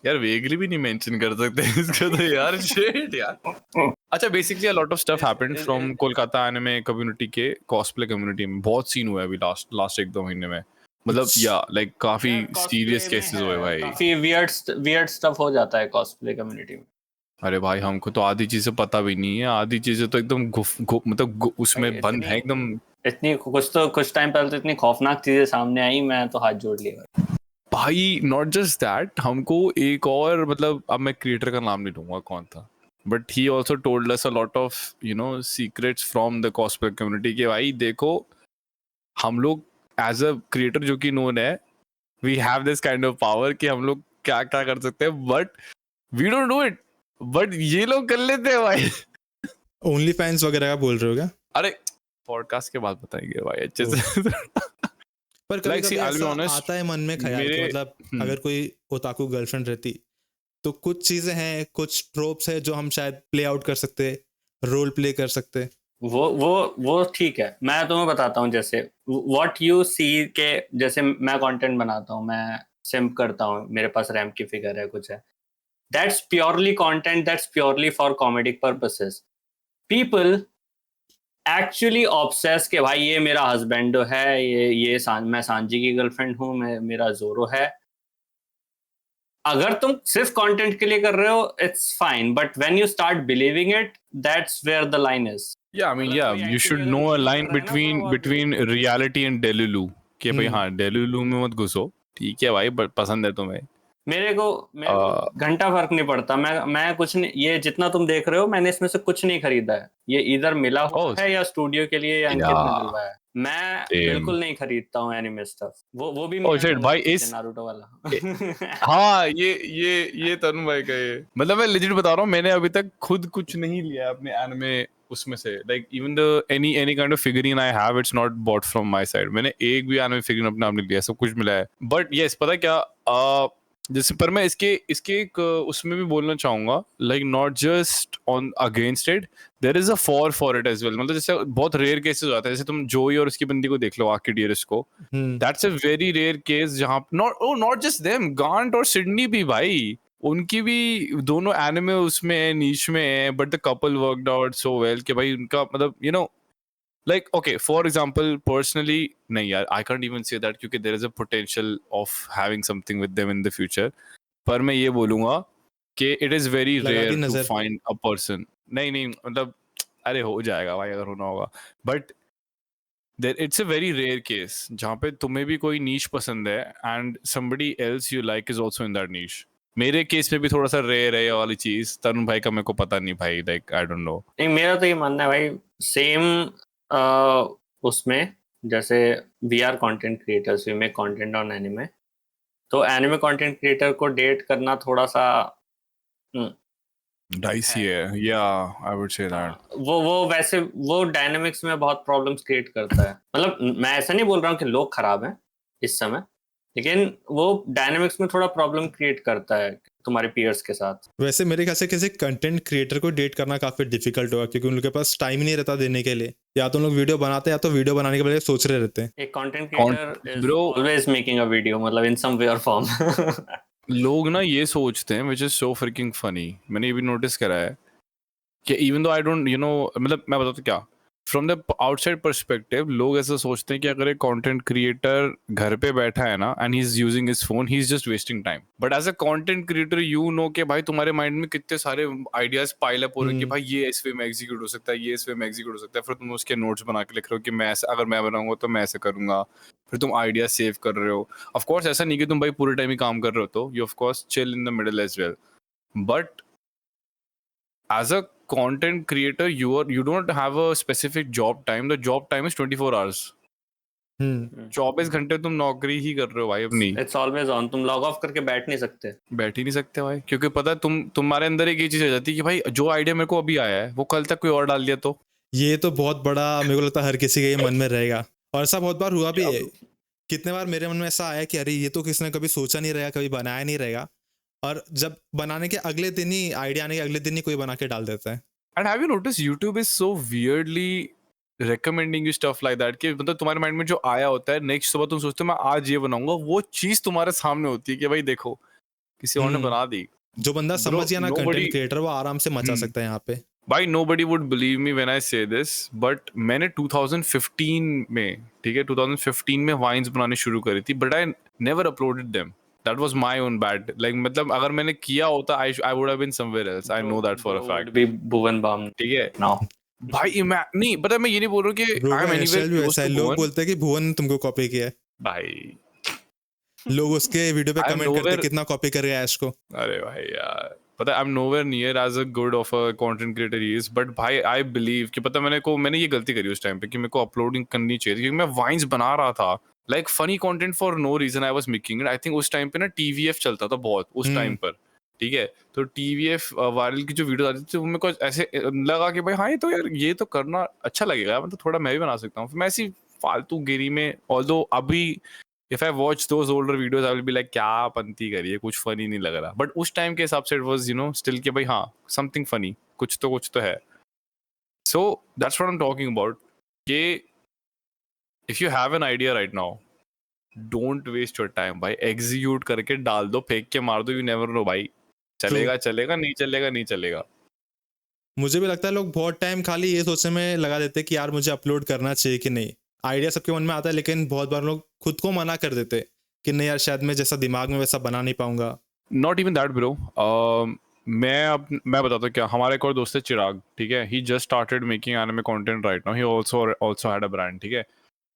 यार vaguely भी नहीं mention कर सकते इसका तो यार shit यार। अच्छा basically a lot of stuff happened from Kolkata anime community के cosplay community में, बहुत सीन हुआ है अभी लास्ट 1-2 महीने में, मतलब या लाइक काफी सीरियस केसेस हुए भाई, काफी वियर्ड स्टफ हो जाता है कॉस्प्ले कम्युनिटी में। अरे भाई हमको तो आधी चीजें पता भी नहीं है, आधी चीजें तो एकदम मतलब उसमें बंद है एकदम। इतनी कुछ टाइम पहले तो इतनी खौफनाक चीजें सामने आई, मैं तो हाथ जोड़ लिया भाई। नॉट जस्ट दैट, हमको एक और मतलब अब मैं क्रिएटर का नाम नहीं लूंगा कौन था, but he also told us a lot of secrets from the cosplay community के भाई देखो हम लोग एज अ क्रिएटर जो कि नोन है, we have this kind of power कि हम लोग क्या क्या कर सकते हैं, but we don't do it, but ये लोग कर लेते हैं भाई। ओनली फैंस वगैरह का बोल रहे हो क्या? अरे पॉडकास्ट के बाद बताएंगे भाई अच्छे से। पर कभी कभी ऐसा आता है मन में ख्याल कि मतलब अगर कोई ओताकू गर्लफ्रेंड रहती तो कुछ चीजें हैं, कुछ ट्रोप्स है जो हम शायद प्ले आउट कर सकते, रोल प्ले कर सकते। वो ठीक है, मैं तुम्हें बताता हूँ। जैसे व्हाट यू सी के, जैसे मैं कंटेंट बनाता हूँ, मैं सिम्प करता हूँ, मेरे पास रैम की फिगर है, कुछ है, that's purely content, that's purely for comedic purposes. People actually obsess के भाई ये मेरा हस्बैंड है, मैं सांजी की गर्लफ्रेंड हूँ, मेरा जोरो है। अगर तुम सिर्फ कंटेंट के लिए कर रहे हो it's fine, but when you start believing it, that's where the line is. Yeah, I mean, yeah, you should know a line between reality and Delulu. कि भाई हाँ Delulu में मत घुसो, ठीक है भाई, बट पसंद है तुम्हें। मेरे को घंटा फर्क नहीं पड़ता। मैं कुछ नहीं, ये जितना तुम देख रहे हो मैंने इसमें से कुछ नहीं खरीदा है। ये इधर मिला हुआ Oh, है या स्टूडियो के लिए या अंकित ने दिलवाया है। मैं Same. बिल्कुल नहीं खरीदता हूँ एनिमे स्टफ। वो भी Oh मियाँ shit, का भाई पीछे इस नारुतो वाला। हाँ, ये तरुण भाई का ये, मतलब मैं लेजिट बता रहा हूँ, मैंने अभी तक खुद कुछ नहीं लिया है अपने एनिमे उसमें से। Like even the any kind of figurine I have, it's not bought from my side. मैंने एक भी एनिमे फिगरिन अपने आप नहीं लिया, सब कुछ मिला है। बट यस, पता है क्या, जैसे पर मैं इसके एक उसमें भी बोलना चाहूंगा, like not just on against it, there is a for it as well. मतलब जैसे बहुत रेयर केसेस होता है, जैसे तुम जोई और उसकी बंदी को देख लो, आर्किडियरिस को, that's a very rare case जहां नॉट जस्ट देम, गांट और सिडनी भी भाई, उनकी भी दोनों एनिमे उसमें है, नीश में है, but the couple worked out so well कि भाई उनका मतलब you know, like okay, for example, personally nahi yaar, I can't even say that क्योंकि there is a potential of having something with them in the future, पर मैं ये बोलूंगा कि it is very लगा दी rare to नजर। find a person, नहीं मतलब अरे हो जाएगा भाई अगर होना होगा, but there it's a very rare case जहाँ पे तुम्हें भी कोई niche पसंद है and somebody else you like is also in that niche। मेरे केस में भी थोड़ा सा रेयर है ये वाली चीज, तरुण भाई का मेरे को पता नहीं भाई, like I don't know। नहीं, मेरा तो ये मानना है भाई, सेम उसमें जैसे we are content creators, we make content on anime, तो एनिमे कंटेंट क्रिएटर को डेट करना थोड़ा सा dicey है, yeah, I would say that। वो वैसे वो डायनामिक्स में बहुत प्रॉब्लम्स क्रिएट करता है। मतलब मैं ऐसा नहीं बोल रहा हूँ कि लोग खराब हैं इस समय, लेकिन वो डायनामिक्स में थोड़ा प्रॉब्लम क्रिएट करता है तुम्हारे पीयर्स के साथ। वैसे मेरे ख्याल से किसी कंटेंट क्रिएटर को डेट करना काफी डिफिकल्ट होगा, क्योंकि उनके पास टाइम ही नहीं रहता देने के लिए। या तो उन लोग वीडियो बनाते हैं या तो वीडियो बनाने के बजाय सोच रहे रहते हैं। एक content creator is Bro, always making a video, मतलब इन सम वे और फॉर्म। लोग ना ये सोचते हैं, which is so fricking funny, मैंने ये भी नोटिस करा है कि even though I don't you know, मतलब मैं बताता हूँ क्या, फ्रॉम द आउटसाइड पर्सपेक्टिव लोग ऐसा सोचते हैं कि अगर एक कंटेंट क्रिएटर घर पे बैठा है ना and he is using his phone, he is just wasting time. But as a content creator you know कि भाई तुम्हारे माइंड में कितने सारे आइडियाज पाइल अप हो रहे हैं कि भाई ये इस वे में एग्जीक्यूट हो सकता है, ये इस वे में एग्जीक्यूट हो सकता है, फिर तुम उसके नोट्स बना के लिख रहे हो कि मैं ऐसा, अगर मैं बनाऊंगा तो मैं ऐसा करूंगा, फिर तुम आइडिया सेव कर रहे हो। ऑफ कोर्स ऐसा नहीं कि तुम भाई पूरे टाइम ही काम कर रहे हो, तो you of course chill in the middle age well, but as a content creator you don't have a specific job time, the job time is 24 hours। 24 घंटे तुम नौकरी ही कर रहे हो भाई अपनी, इट्स ऑलवेज ऑन, तुम लॉग ऑफ करके बैठ नहीं सकते। बैठ ही नहीं सकते भाई, क्योंकि पता है तुम्हारे अंदर एक ये चीज आ जाती है कि भाई जो आइडिया मेरे को अभी आया है वो कल तक कोई और डाल दिया तो। ये तो बहुत बड़ा मेरे को लगता है हर किसी के ये मन में रहेगा, और ऐसा बहुत बार हुआ भी है। कितने बार मेरे मन में ऐसा आया कि अरे ये तो किसी ने कभी सोचा नहीं रहेगा, कभी बनाया नहीं रहेगा, और जब बनाने के अगले दिन ही, आइडिया आने के अगले दिन ही कोई बना के डाल देता है। And have you notice YouTube is so weirdly recommending you stuff like that कि मतलब तुम्हारे माइंड में जो आया होता है नेक्स्ट सुबह तुम सोचते हो मैं आज ये बनाऊंगा, वो चीज तुम्हारे सामने होती है कि भाई देखो किसी और ने बना दी। जो बंदा समझ गया ना nobody- कंटेंट क्रिएटर, वो आराम से मचा सकता है यहाँ पे। भाई nobody would believe me when I say this, but मैंने 2015 में, ठीक है 2015 में वाइन्स बनानी शुरू करी थी, but I never uploaded them। That was my own bad, like मतलब अगर मैंने किया होता I would have been somewhere else, I know that for a fact। भी भुवन बाम ठीक है नाउ भाई, नहीं पता, मैं ये नहीं बोल रहा हूँ कि Bro I am का anywhere hairstyle भी close वैसा है, to लोग भुवन। बोलते हैं कि भुवन ने तुमको कॉपी किया है। भाई लोग उसके वीडियो पे I'm कमेंट करते हैं nowhere- कितना कॉपी कर गया ऐश को। अरे भाई यार पता है, I'm nowhere near as a good of a content creator he is, but भाई I believe कि पता मैंने ये गलती करी उस टाइम पे कि मेरे को अपलोडिंग करनी चाहिए थी, क्योंकि मैं वाइन्स बना रहा था, like funny content for no reason I was making it. I think उस टाइम पे ना TVF चलता था बहुत उस टाइम पर, ठीक है, तो TVF वायरल की जो वीडियो आती थी वो मेरे को ऐसे लगा कि भाई हाँ ये तो करना अच्छा लगेगा, मतलब थोड़ा मैं भी बना सकता हूँ। फिर मैं ऐसी फालतू गिरी में, ऑल्दो अभी if I watch those older videos I will be like क्या पंती करी है, कुछ फनी नहीं लग रहा, बट उस टाइम के हिसाब से it was you know still कि भाई हाँ something funny, कुछ तो है। So that's what I'm talking about कि if you have an idea right now, don't waste your time भाई, execute करके डाल दो, फेंक के मार दो, you never know भाई चलेगा नहीं चलेगा। मुझे भी लगता है लोग बहुत टाइम खाली ये सोचने में लगा देते हैं कि यार मुझे अपलोड करना चाहिए कि नहीं। आइडिया सबके मन में आता है, लेकिन बहुत बार लोग खुद को मना कर देते कि नहीं यार शायद मैं जैसा दिमाग में वैसा बना नहीं पाऊंगा। Not even that bro, मैं बताता हूँ क्या, हमारा एक और दोस्त है चिराग, ठीक है, he just started making anime content right now, he also had a brand, ठीक है,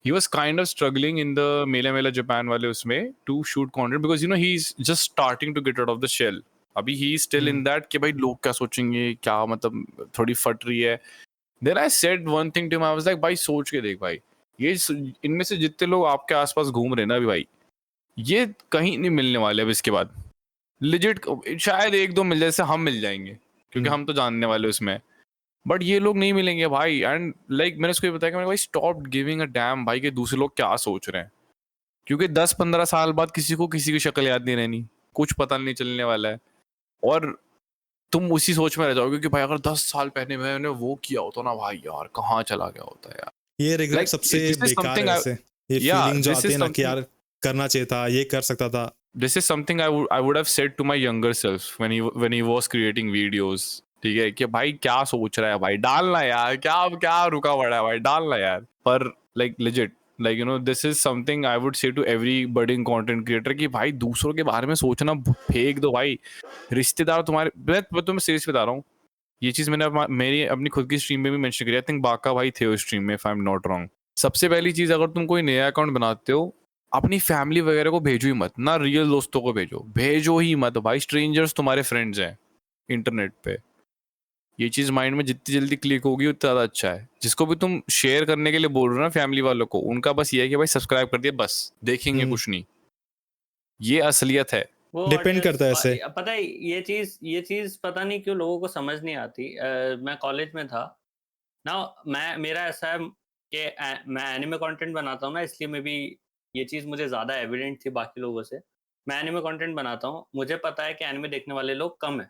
he was kind of struggling in the Mela Mela Japan वाले उसमें to shoot content because you know he's just starting to get out of the shell. अभी he is still in that कि भाई लोग क्या सोचेंगे, क्या मतलब थोड़ी फट रही है. Then I said one thing to him. I was like, भाई सोच के देख भाई, ये इनमें से जितने लोग आपके आसपास घूम रहे हैं ना अभी भाई, ये कहीं नहीं मिलने वाले अब इसके बाद. Legit शायद एक दो मिल जाए, जैसे हम मिल जाएंगे क्योंकि हम तो जानने वाले उसमें, बट ये लोग नहीं मिलेंगे भाई. एंड लाइक मैंने उसको ये बताया कि मैंने भाई स्टॉप गिविंग अ डैम भाई कि दूसरे लोग क्या सोच रहे हैं, क्योंकि 10-15 साल बाद किसी को किसी की शक्ल याद नहीं रहनी, कुछ पता नहीं चलने वाला है, और तुम उसी सोच में रह जाओगे कि भाई अगर 10 साल पहले मैंने वो किया होता ना भाई यार, कहाँ चला गया होता यार. ये रिग्रेट Like, सबसे this is बेकार something है I- ऐसे. ये Yeah, फीलिंग जो this आती is है ना कि something- यार करना चाहिए था, ये कर सकता था. This is something I would have said to my younger self when he was creating videos. ठीक है कि भाई क्या सोच रहा है भाई, डालना यार, क्या रुका पड़ा है भाई, डालना यार. पर like legit, like you know, this is something I would say to every budding content creator कि भाई दूसरों के बारे में सोचना फेंक दो भाई. रिश्तेदार तुम्हारे, मैं तुम्हें सीरियस बता रहा हूँ, ये चीज मैंने मेरी अपनी खुद की स्ट्रीम में भी मेंशन करी. आई थिंक बाका भाई थे उस स्ट्रीम में, if I am not wrong. सबसे पहली चीज, अगर तुम कोई नया अकाउंट बनाते हो, अपनी फैमिली वगैरह को भेजो ही मत, ना रियल दोस्तों को भेजो ही मत भाई. स्ट्रेंजर्स तुम्हारे फ्रेंड्स हैं इंटरनेट पे. ये चीज माइंड में जितनी जल्दी क्लिक होगी उतना ज्यादा अच्छा है. जिसको भी तुम शेयर करने के लिए बोल रहे हो ना फैमिली वालों को, उनका बस ये है कि भाई सब्सक्राइब कर दिया, बस देखेंगे कुछ नहीं. ये असलियत है. वो Depend audience- करता है ऐसे. पता है ये चीज पता नहीं क्यों लोगों को समझ नहीं आती. मैं कॉलेज में था ना, मेरा ऐसा है कि मैं एनिमे कंटेंट बनाता हूँ ना, इसलिए मैं भी ये चीज मुझे ज्यादा एविडेंट थी बाकी लोगों से. मैं एनिमे कंटेंट बनाता हूँ, मुझे पता है कि एनिमे देखने वाले लोग कम है.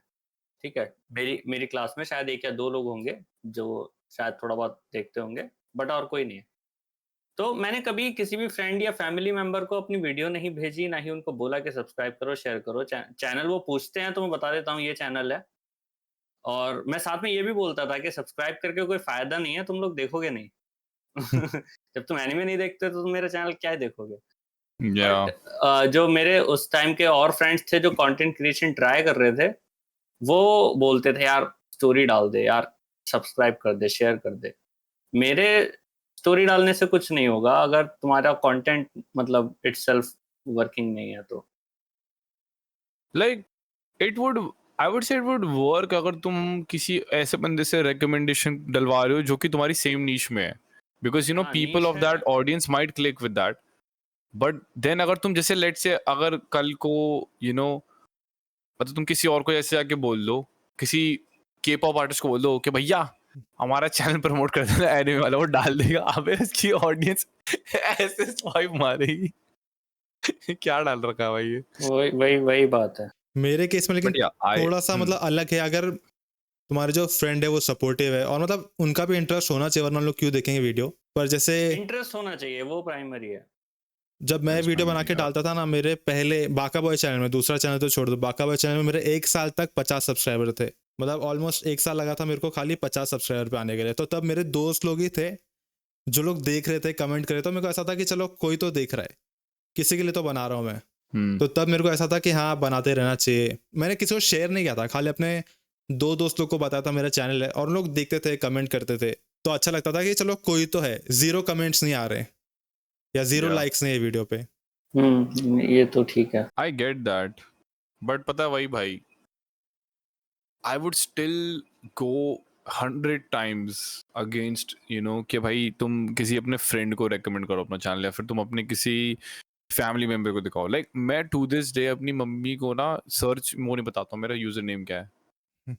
ठीक है, मेरी क्लास में शायद 1 या 2 लोग होंगे जो शायद थोड़ा बहुत देखते होंगे, बट और कोई नहीं है. तो मैंने कभी किसी भी फ्रेंड या फैमिली मेंबर को अपनी वीडियो नहीं भेजी, ना ही उनको बोला कि सब्सक्राइब करो, शेयर करो. चैनल वो पूछते हैं तो मैं बता देता हूँ ये चैनल है, और मैं साथ में ये भी बोलता था कि सब्सक्राइब करके कोई फायदा नहीं है, तुम लोग देखोगे नहीं. जब तुम एनिमे नहीं देखते तो तुम मेरा चैनल क्या देखोगे. Yeah. जो मेरे उस टाइम के और फ्रेंड्स थे जो कंटेंट क्रिएशन ट्राई कर रहे थे, वो बोलते थे यार स्टोरी डाल दे यार, सब्सक्राइब कर दे, शेयर कर दे. मेरे स्टोरी डालने से कुछ नहीं होगा अगर तुम्हारा कंटेंट मतलब इटसेल्फ वर्किंग नहीं है तो. Like it would, I would say it would work अगर तुम किसी ऐसे बंदे से recommendation डलवा रहे हो जो कि तुम्हारी सेम नीश में है, because you know हाँ, people niche of है. that audience might click with that. But then अगर तुम जैसे let's say अगर कल को you know मतलब तुम किसी और को ऐसे आके बोल दो, किसी K-pop आर्टिस्ट को बोल दो कि भैया हमारा चैनल प्रमोट कर देना एनिमे वाला, वो डाल देगा, अबे इसकी ऑडियंस ऐसे स्वाइप मारेगी. क्या डाल रखा है भाई ये. वही बात है. मेरे केस में लेकिन But yeah, थोड़ा सा मतलब अलग है. अगर तुम्हारे जो फ्रेंड है वो सपोर्टिव है और मतलब उनका भी इंटरेस्ट होना चाहिए, वरना लोग क्यों देखेंगे वीडियो. पर जैसे इंटरेस्ट होना चाहिए, वो प्राइमरी है. जब मैं That's वीडियो fine, बना के yeah. डालता था ना, मेरे पहले बाका बॉय चैनल में, दूसरा चैनल तो छोड़ दो, बाका बॉय चैनल में मेरे 1 साल तक 50 सब्सक्राइबर थे. मतलब ऑलमोस्ट 1 साल लगा था मेरे को खाली 50 सब्सक्राइबर पे आने के लिए. तो तब मेरे दोस्त लोग ही थे जो लोग देख रहे थे, कमेंट करे. तो मेरे को ऐसा था कि चलो कोई तो देख रहा है, किसी के लिए तो बना रहा हूँ मैं. तो तब मेरे को ऐसा था कि हाँ बनाते रहना चाहिए. मैंने किसी को शेयर नहीं किया था, खाली अपने 2 दोस्त लोग को बताया था मेरा चैनल है, और लोग देखते थे, कमेंट करते थे. तो अच्छा लगता था कि चलो कोई तो है. 0 कमेंट्स नहीं आ रहे या 0 Yeah. लाइक्स नहीं है वीडियो पे. ये तो ठीक है. I get that, but पता है वही भाई, I would still go 100 times against you know कि भाई तुम किसी अपने फ्रेंड को रेकमेंड करो अपना चैनल, या फिर तुम अपने किसी फैमिली मेंबर को दिखाओ. लाइक मैं टू दिस डे अपनी मम्मी को ना सर्च वो नहीं बताता हूँ मेरा यूजर नेम क्या है.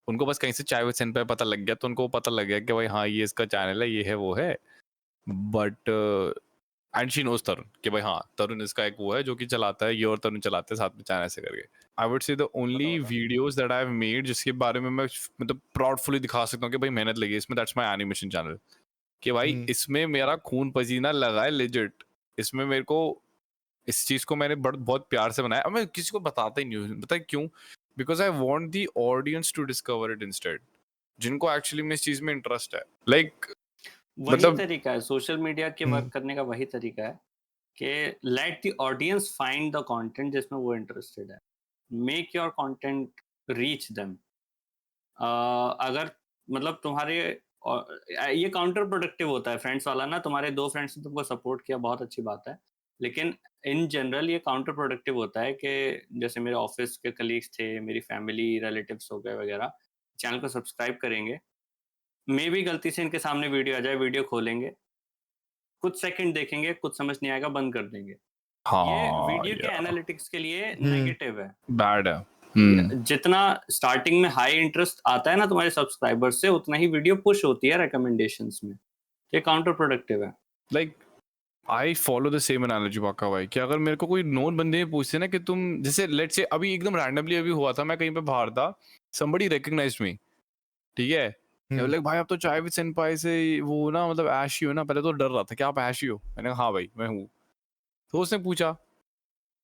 उनको बस कहीं से चाय सेंड पे पता लग गया, तो उनको पता लग गया कि भाई हाँ ये इसका चैनल है, ये है वो है. बट एंड शी नोज तरुण कि भाई हाँ तरुण इसका एक वो है जो कि चलाता है, ये और तरुण चलाते हैं साथ में चैनल ऐसे करके. I would say the only videos that I have made जिसके बारे में मैं मतलब प्राउडफुली दिखा सकता हूँ कि भाई मेहनत लगी इसमें, दैट्स माय एनिमेशन चैनल. कि भाई इसमें मेरा खून पसीना लगा है लेजिट. इसमें मेरे को इस चीज को मैंने बहुत प्यार से बनाया. मैं किसी को बताता ही नहीं हूँ, पता है क्यों? Because I want the audience to discover it instead, जिनको एक्चुअली में इस चीज में इंटरेस्ट है. लाइक वही मतलब तरीका है सोशल मीडिया के वर्क करने का, वही तरीका है कि let the audience find the content जिसमें वो इंटरेस्टेड है. Make your content reach them. अगर मतलब तुम्हारे और ये काउंटर प्रोडक्टिव होता है फ्रेंड्स वाला ना, तुम्हारे 2 फ्रेंड्स ने तुमको सपोर्ट किया, बहुत अच्छी बात है। लेकिन इन जनरल ये काउंटर प्रोडक्टिव होता है कि जैसे मेरे ऑफिस के कलीग्स थे, मेरी फैमिली, रिलेटिव्स हो गए वगैरह, चैनल को सब्सक्राइब करेंगे, मे बी गलती से इनके सामने वीडियो आ जाए, वीडियो खोलेंगे, कुछ सेकंड देखेंगे, कुछ समझ नहीं आएगा, बंद कर देंगे। ये हाँ वीडियो के यार एनालिटिक्स के लिए हम्म। नेगेटिव है। बैड है। जितना स्टार्टिंग में हाई इंटरेस्ट आता है ना तुम्हारे सब्सक्राइबर्स से, उतना ही वीडियो पुश होती है रिकमेंडेशंस में। ये काउंटर प्रोडक्टिव है। Like I follow the same analogy पक्का भाई, कि अगर मेरे को कोई नोन बंदे पूछते ना कि तुम जैसे लेट्स से अभी एकदम रैंडमली अभी हुआ था, मैं कहीं पे बाहर था, somebody recognized me, ठीक है, लाइक भाई आप तो चाय विद सेनपाई से वो ना मतलब ऐश ही हो ना, पहले तो डर रहा था कि आप ऐश ही हो, मैंने कहा हाँ भाई मैं हूँ। तो उसने पूछा,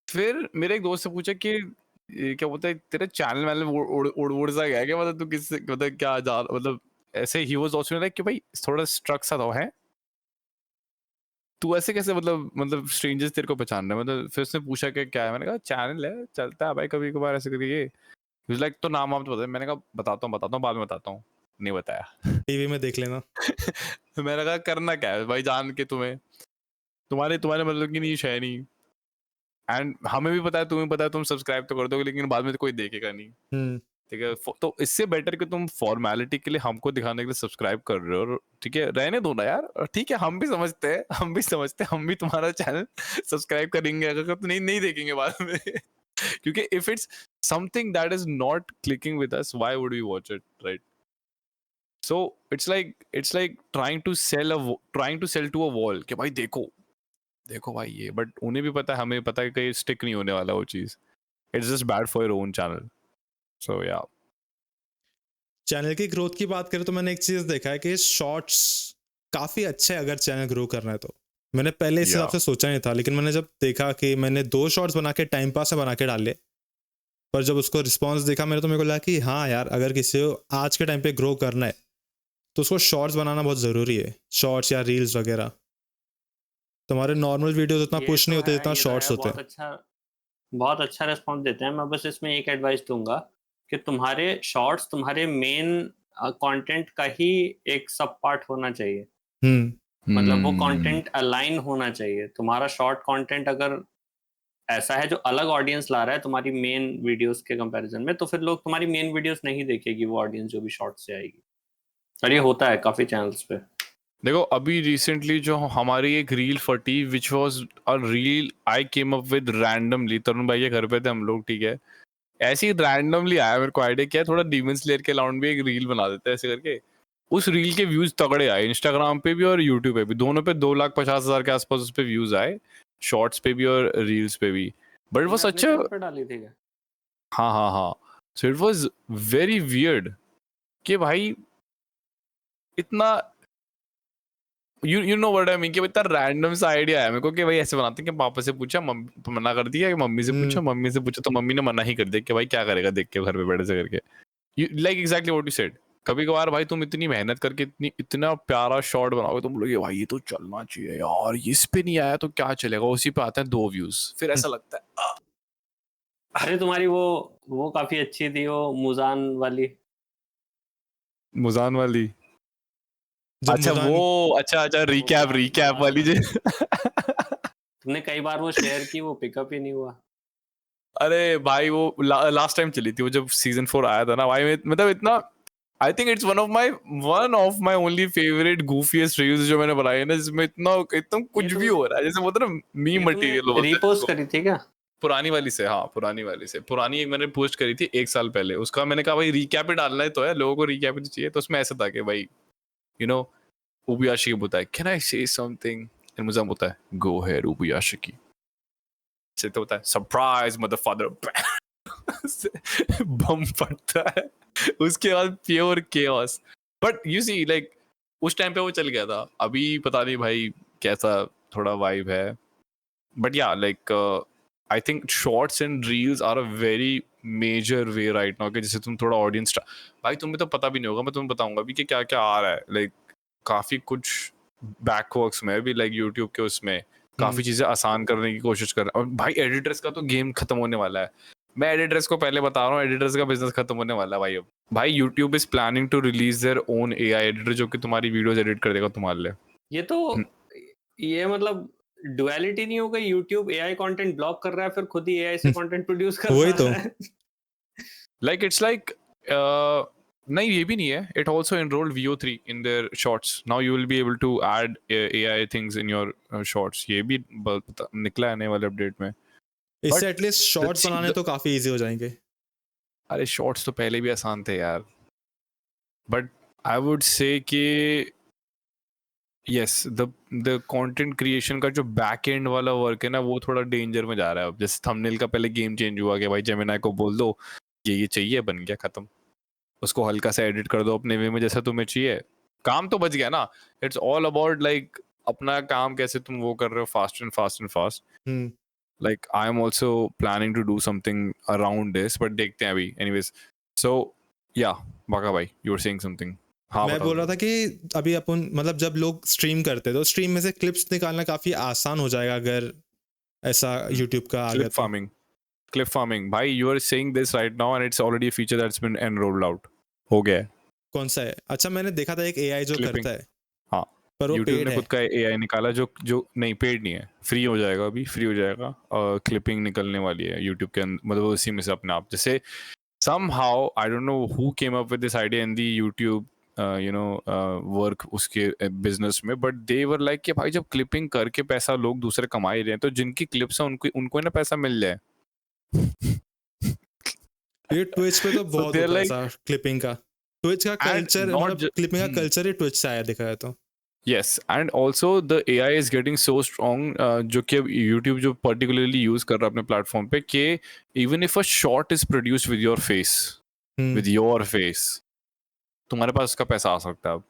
फिर मेरे एक दोस्त से पूछा कि ये क्या बोलता है तेरा चैनल वैनल उड़ सा गया है क्या, मतलब तू किस मतलब क्या जा मतलब ऐसे ही वाज आल्सो लाइक कि भाई थोड़ा स्ट्रक सा तो है, तू ऐसे कैसे मतलब स्ट्रेंजर्स तेरे को पहचान रहे हैं, मतलब फिर उसने पूछा कि क्या है, मैंने कहा चैनल है चलता है भाई कभी कभार ऐसे करके, लाइक तो नाम आप तो बता, मैंने कहा बताता हूँ बाद में बताता हूँ, नहीं बताया। टीवी में देख लेना। मैंने कहा करना क्या है भाई, जान के तुम्हें तुम्हारे तुम्हारे मतलब की नहीं है नहीं, एंड हमें भी पता है तुम्हें पता है, तुम सब्सक्राइब तो कर दोगे लेकिन बाद में तो कोई देखेगा नहीं, ठीक है। तो इससे बेटर कि तुम फॉर्मेलिटी के लिए हमको दिखाने के लिए सब्सक्राइब कर रहे हो, ठीक है, रहने दो ना यार, ठीक है हम भी समझते हैं हम भी तुम्हारा चैनल सब्सक्राइब करेंगे अगर तो नहीं देखेंगे बाद में क्योंकि if it's something that is not clicking with us, why would we watch it, right? So it's like trying to sell to a wall कि भाई देखो भाई ये, बट उन्हें भी पता है हमें पता है कि स्टिक नहीं होने वाला वो चीज, it's just bad for your own channel. So yeah channel की ग्रोथ की बात करें तो मैंने एक चीज देखा है कि शॉर्ट्स काफी अच्छे हैं अगर चैनल ग्रो करना है तो। मैंने पहले इस हिसाब से सोचा नहीं था, लेकिन मैंने जब देखा कि मैंने 2 शॉर्ट्स बना के टाइम पास में बना के डाले, पर जब उसको रिस्पॉन्स देखा मेरे, तो मेरे को लगा कि हाँ यार अगर किसी को आज के टाइम पे ग्रो करना है तो उसको शॉर्ट्स बनाना बहुत ज़रूरी है, शॉर्ट्स या रील्स वगैरह। तुम्हारे नॉर्मल वीडियोस उतना पुश नहीं होते जितना शॉर्ट्स होते हैं। बहुत अच्छा रिस्पॉन्स देते हैं। मैं बस इसमें एक एडवाइस दूंगा कि तुम्हारे शॉर्ट्स तुम्हारे मेन कंटेंट का ही एक सब पार्ट होना चाहिए। मतलब वो कंटेंट अलाइन होना चाहिए। तुम्हारा शॉर्ट कंटेंट अगर ऐसा है जो अलग ऑडियंस ला रहा है तुम्हारी मेन वीडियोस के कंपैरिजन में, तो फिर लोग तुम्हारी मेन वीडियोस नहीं देखेगी, वो ऑडियंस जो भी शॉर्ट से आएगी। और ये होता है काफी चैनल्स पे। देखो अभी रिसेंटली जो हमारी एक रील फटी which was a reel I came up with randomly, Tarun भाई के घर पे थे हम लोग, ठीक है, ऐसे ही रैंडमली आया मेरे को आइडिया, क्या थोड़ा डीमन स्लेयर के अलाउंड भी एक रील बना देते हैं ऐसे करके। उस रील के व्यूज तगड़े आए, इंस्टाग्राम पे भी और यूट्यूब पे भी, दोनों पे 2,50,000 के आसपास उस पे व्यूज आए, शॉर्ट्स पे भी और रील्स पे भी। बट वो सच डाली थी। हाँ so it was very weird कि भाई इतना you know what I mean, कि इतना रैंडम सा आइडिया है मेरे को कि भाई ऐसे बनाते हैं कि पापा से पूछा मना कर दिया, मम्मी से पूछा तो मम्मी ने मना ही कर दिया कि भाई क्या करेगा देख के घर पे बैठे से करके। Like exactly what you said, कभी कभार भाई तुम इतनी मेहनत करके इतना प्यारा शॉट बनाओगे, तुम लोग भाई ये तो चलना चाहिए यार, इस पे नहीं आया तो क्या चलेगा, उसी पे आते हैं 2 व्यूज, फिर ऐसा लगता है अरे तुम्हारी वो काफी अच्छी थी, वो मुजान वाली अच्छा वो अच्छा रिकैप वाली जो तुमने कई बार वो शेयर की, वो पिकअप ही नहीं हुआ। अरे भाई वो लास्ट टाइम चली थी वो जब सीजन 4 आया था ना भाई, मतलब इतना I think it's one of my only favourite goofiest reels जो मैंने बनाई है ना, जिसमें इतना एकदम कुछ भी हो रहा है, जैसे बोलते ना मीम मटेरियल। रीपोस्ट करी थी क्या? पुरानी वाली से पुरानी एक मैंने पोस्ट करी थी 1 साल पहले, उसका मैंने कहा भाई रिकैप ही डालना है तो है, लोगों को रिकैप ही चाहिए, तो उसमें ऐसा था कि भाई यू नो उबयाशी बोलता है कैन आई से समथिंग, एंड मुझे बोलता है गो अहेड उबयाशी से, तो होता है सरप्राइज मदरफादर बम फटता है, उसके बाद pure chaos. But you see like उस टाइम पे वो चल गया था, अभी पता नहीं भाई कैसा थोड़ा वाइब है, but yeah like I think shorts and reels are a very major way right now, कि जैसे तुम थोड़ा ऑडियंस भाई तुम्हें तो पता भी नहीं होगा, मैं तुम्हें बताऊंगा अभी कि क्या क्या आ रहा है, लाइक काफी कुछ बैकवर्क्स में भी, लाइक यूट्यूब के उसमें काफी चीजें आसान करने की कोशिश कर रहे हैं, और भाई एडिटर्स का तो गेम खत्म होने वाला है। मैं एडिटर्स को पहले बता रहा हूँ, एडिटर्स का बिजनेस खत्म होने वाला है भाई अब। भाई YouTube is planning to release their own AI editor जो कि तुम्हारी वीडियोस एडिट कर देगा तुम्हारे लिए। ये तो ये मतलब डुअलिटी नहीं हो गई, यूट्यूब एआई कंटेंट ब्लॉक कर रहा है फिर खुद ही एआई से कंटेंट प्रोड्यूस कर वही रहा तो। है। लाइक इट्स लाइक नहीं ये भी नहीं है, it also enrolled VO3 in their shorts. Now you will be able to add AI things in your shorts. ये भी निकला है आने वाले अपडेट में। इससे But एटलीस्ट शॉर्ट्स see, बनाने तो काफी इजी हो जाएंगे। अरे शॉर्ट्स तो पहले भी आसान थे यार, बट आई वुड से कि यस द कंटेंट क्रिएशन का जो बैक एंड वाला वर्क है ना वो थोड़ा डेंजर में जा रहा है अब। जैसे थंबनेल का पहले गेम चेंज हुआ कि भाई जेमिनाई को बोल दो ये चाहिए, बन गया खत्म। उसको हल्का सा एडिट कर दो अपने वे में जैसा तुम्हें चाहिए, काम तो बच गया ना। इट्स ऑल अबाउट लाइक अपना काम कैसे तुम वो कर रहे हो fast and fast and fast. Hmm. Like I am also planning to do something around this, but देखते हैं अभी। anyways, so yeah, बाका भाई you were saying something। हाँ मैं बता बोल दो। रहा था कि अभी अपन मतलब जब लोग स्ट्रीम करते तो स्ट्रीम में से क्लिप्स निकालना काफी आसान हो जाएगा अगर ऐसा यूट्यूब का आ गया Clip farming, clip farming भाई you are saying this right now and it's already a feature that's been enrolled out। हो गया है। कौन सा है? अच्छा, मैंने देखा था एक एआई जो Clipping। करता है, हाँ पर वो YouTube पेड ने है। खुद का AI निकाला जो नहीं पेड नहीं है, फ्री हो जाएगा अभी, फ्री हो जाएगा। क्लिपिंग निकलने वाली है YouTube के अंदर, मतलब उसी में से अपने आप। जैसे somehow I don't know who came up with this idea in the YouTube work उसके बिजनेस में, बट दे वर लाइक कि भाई जब क्लिपिंग करके पैसा लोग दूसरे कमा ही रहे हैं तो जिनकी क्लिप्स हैं उनको ही ना पैसा मिल जाए। ये ट्विच पे तो So बहुत they're होता है like- ऐसा क्लिपिंग का। ट्विच का And कल्चर not मतलब ju- क्लिपिंग का कल्चर ही ट्विच से आया दिखा है तो। Yes, and also the AI is getting so strong जो कि अब YouTube जो particularly use कर रहा है अपने प्लेटफॉर्म पे कि even if a short is produced with your face, with your face, तुम्हारे पास उसका पैसा आ सकता है अब।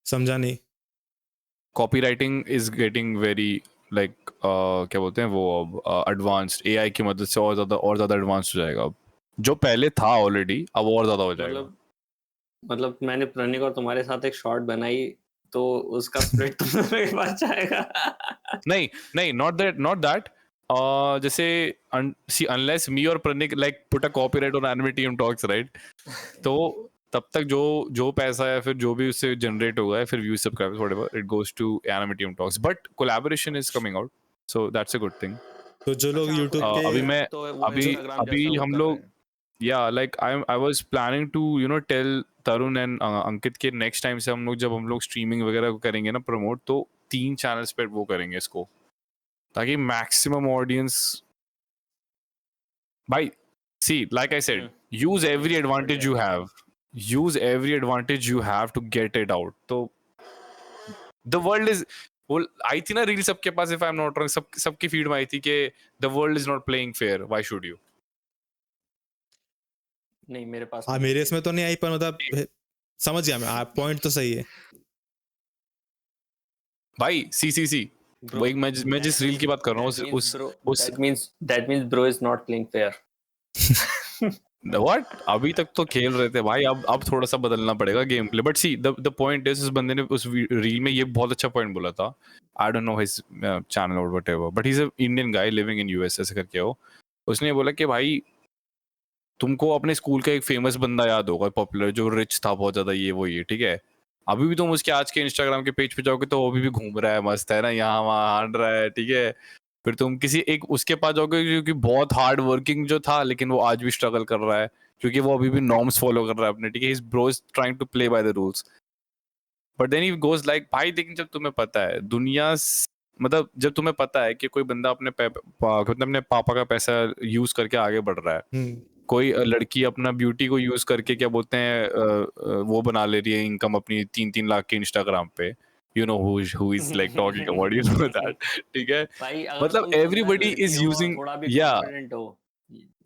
समझा नहीं। Copywriting is getting very like क्या बोलते हैं वो अब एडवांस्ड। एआई की मदद से और ज़्यादा एडवांस हो जाएगा अब। जो पहले था ऑलरेडी अब और ज़्यादा हो जाएगा। मतलब मैंने प्रनिक और तुम्हारे साथ एक शॉर्ट बनाई तो उसका स्प्लिट तुम्हारे पास जाएगा। नहीं नॉट दैट जैसे सी अनलेस मी और Pranik like put a copyright on anime team talks right, तो तब तक जो पैसा है फिर जो भी उससे जनरेट होगा फिर views subscribers whatever it goes to anime team talks, but collaboration is coming out so that's a good thing. तो जो लोग यूट्यूब के अभी मैं तो वो अभी Instagram अभी जैसा वो हम कर लोग रहे हैं। Yeah like I was planning to tell Tarun and Ankit के नेक्स्ट टाइम से जब हम लोग स्ट्रीमिंग वगैरह करेंगे ना प्रमोट, तो 3 चैनल्स पे वो करेंगे इसको ताकि मैक्सिमम ऑडियंस। भाई see like I said use every advantage you have, use every advantage you have to get it out। तो the world is वो आई थी ना रील सबके पास, if I'm not wrong, सबकी फीड में आई थी कि the world is not playing fair, why should you? नहीं मेरे पास हाँ, मेरे इसमें तो नहीं आई पर मतलब समझ गया मैं, पॉइंट तो सही है भाई सी वो एक मैं जिस रील की बात कर रहा हूँ उस that means bro is not playing fair। What अभी तक तो खेल रहे थे भाई, अब थोड़ा सा बदलना पड़ेगा game play. But see the point is, उस बंदे ने उस रील में ये बहुत अच्छा पॉइंट बोला था। I don't know his channel और whatever, but he is a Indian guy living in US ऐसे करके हो। उसने बोला कि भाई तुमको अपने स्कूल का एक फेमस बंदा याद होगा पॉपुलर जो रिच था बहुत ज्यादा, ये वो ये ठीक है, अभी भी तुम उसके आज के इंस्टाग्राम के पेज पे जाओगे तो वो अभी भी घूम रहा है, मस्त है ना, यहाँ वहाँ हांड रहा है ठीक है। फिर तुम किसी एक उसके पास जाओगे जो कि बहुत हार्ड वर्किंग जो था लेकिन वो आज भी स्ट्रगल कर रहा है क्योंकि वो अभी भी नॉर्म्स फॉलो कर रहा है अपने, ठीक है। His bro is trying to play by the rules, but then he goes like भाई लेकिन जब तुम्हें पता है दुनिया मतलब जब तुम्हें पता है कि कोई बंदा अपने पापा का पैसा यूज करके आगे बढ़ रहा है, कोई लड़की अपना ब्यूटी को यूज करके क्या बोलते हैं वो बना ले रही है इनकम अपनी 3-3 लाख के इंस्टाग्राम पे, you know who is like talking about, you know that, ठीक है। भाई अगर मतलब तुम सुंदर everybody लड़की is हो और using थोड़ा भी yeah confident हो,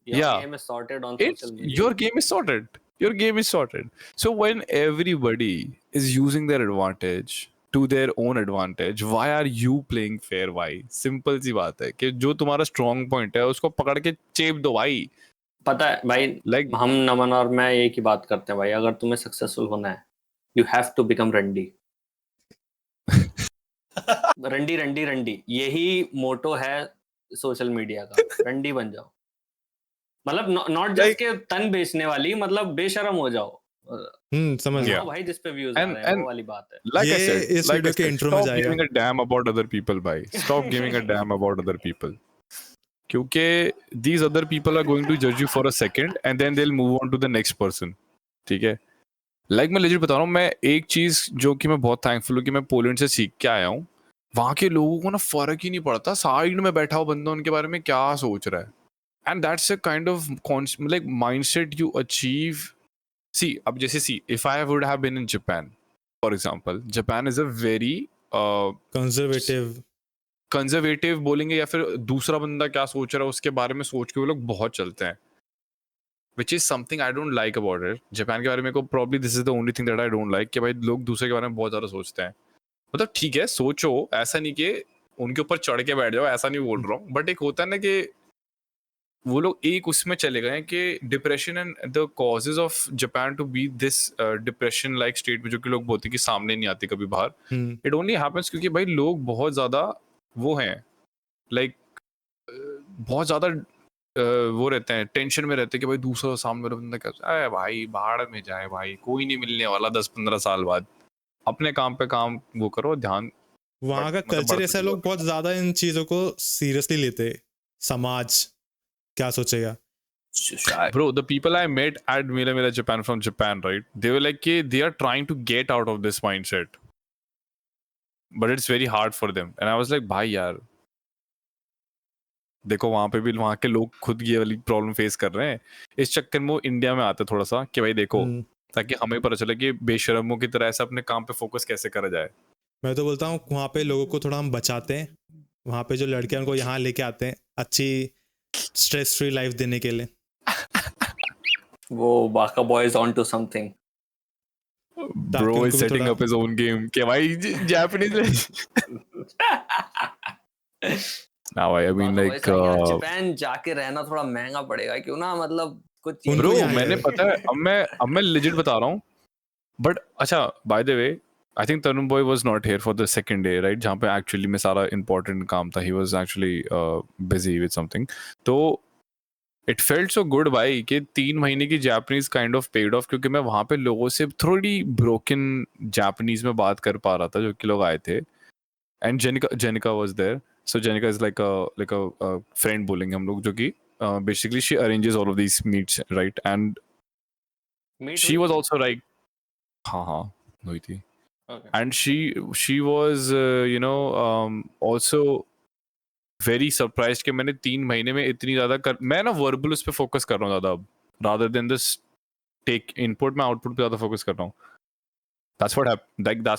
your yeah game is sorted on it's social media। your game is sorted, your game is sorted। So when everybody is using their advantage to their own advantage, why are you playing fair? why? Simple सी बात है कि जो तुम्हारा स्ट्रॉन्ग पॉइंट है उसको पकड़ के चेप दो भाई। पता है भाई Like- हम नमन और मैं एक ही बात करते हैं भाई, अगर तुम्हें सक्सेसफुल होना है यू हैव टू बिकम रंडी। रंडी रंडी रंडी, यही मोटो है सोशल मीडिया का, रंडी बन जाओ। मतलब नॉट Like- जस्ट के तन बेचने वाली, मतलब बेशरम हो जाओ, समझ गया। हाँ भाई जिस पे व्यूज आ And- रहे हैं, and- वो वाली बात है। Like I ये said, इस like I वीडियो के said, intro में stop जाएगा। giving a damn about other people, bhai. Stop giving a damn about other people. क्योंकि these other people are going to judge you for a second and then they'll move on to the next person. ठीक है? Like मैं legit बता रहा हूँ, मैं एक चीज जो कि मैं बहुत थैंकफुल हूँ कि मैं पोलैंड से सीख के आया हूँ, वहाँ के लोगों को ना फर्क ही नहीं पड़ता साइड में बैठा हुआ बंदा उनके बारे में क्या सोच रहा है. And that's a kind of like mindset you achieve. See, अब जैसे if I would have been in Japan, for example, Japan is a very conservative बोलेंगे या फिर दूसरा बंदा क्या सोच रहा है उसके बारे में सोच के वो लोग बहुत चलते हैं, which is something I don't like about it. Japan के बारे में को probably this is the only thing that I don't like कि भाई लोग दूसरे के बारे में बहुत ज्यादा सोचते हैं. मतलब ठीक है सोचो, ऐसा नहीं कि उनके ऊपर चढ़ के बैठ जाओ, ऐसा नहीं बोल रहा हूँ, बट एक होता है ना कि वो लोग एक उसमें चले गए कि depression and the causes of Japan to be this depression like state में, जो कि लोग बोलते हैं कि सामने नहीं आती कभी बाहर. इट ओनली हैपेंस क्योंकि भाई लोग बहुत ज्यादा वो हैं, लाइक बहुत ज्यादा वो रहते हैं, टेंशन में रहते हैं कि भाई दूसरा सामने वाला बंदा क्या है, भाई बाहर में जाए भाई, कोई नहीं मिलने वाला 10-15 साल बाद, अपने काम पे काम वो करो, ध्यान. वहाँ का मतलब कल्चर बढ़ते ऐसा, लोग बहुत ज्यादा इन चीजों को सीरियसली लेते हैं. समाज क्या सोचेगा. Bro, the people I met at Mila Japan from Japan, right? They were like, they are trying to get out of this mindset, but it's very hard for them. And I was like, भाई यार, देखो वहाँ पे भी वहाँ के लोग खुद ये वाली प्रॉब्लम फेस कर रहे हैं. इस चक्कर में वो इंडिया में आते थोड़ा सा कि भाई देखो, ताकि हमें पता चले कि बेशरमों की तरह ऐसा अपने काम पे फोकस कैसे करा जाए. मैं तो बोलता हूँ वहाँ पे लोगों को थोड़ा हम बचाते हैं. वहाँ पे जो लड़के हैं उनको यहाँ लेके आते हैं अच्छी स्ट्रेस फ्री लाइफ देने के लिए. वो Baka Boy is on to something. Bro उनको is भी setting थोड़ा- up his own game. कि भाई Japanese Now I mean like Japan जाके रहना थोड़ा महंगा पड़ेगा क्यों ना, मतलब कुछ चीज़- उनको ब्रो यहाँ मैंने है। पता है, अब मैं legit बता रहा हूँ, बट अच्छा by the way I think Tarun boy was not here for the second day, right, जहाँ पे एक्चुअली में सारा इंपॉर्टेंट काम था. He was actually busy with something. तो इट फेल्ट सो गुड भाई कि 3 महीने की Japanese kind of paid of, क्योंकि मैं वहाँ पे लोगों से थोड़ी ब्रोकन जापानीज में बात कर पा रहा था जो कि लोग आए थे. And Jenika was there. So Jenika is like a friend बोलेंगे हम लोग, जो कि basically she arranges all of these meets, right? And Meet she हुई was थी? also like हाँ हुई थी. Okay. And she was also very surprised कि मैंने 3 महीने में इतनी ज्यादा मैं ना वर्बल उस पे फोकस कर रहा हूँ ज्यादा अब, rather than this take input, मैं आउटपुट पे ज्यादा फोकस कर रहा हूँ. That's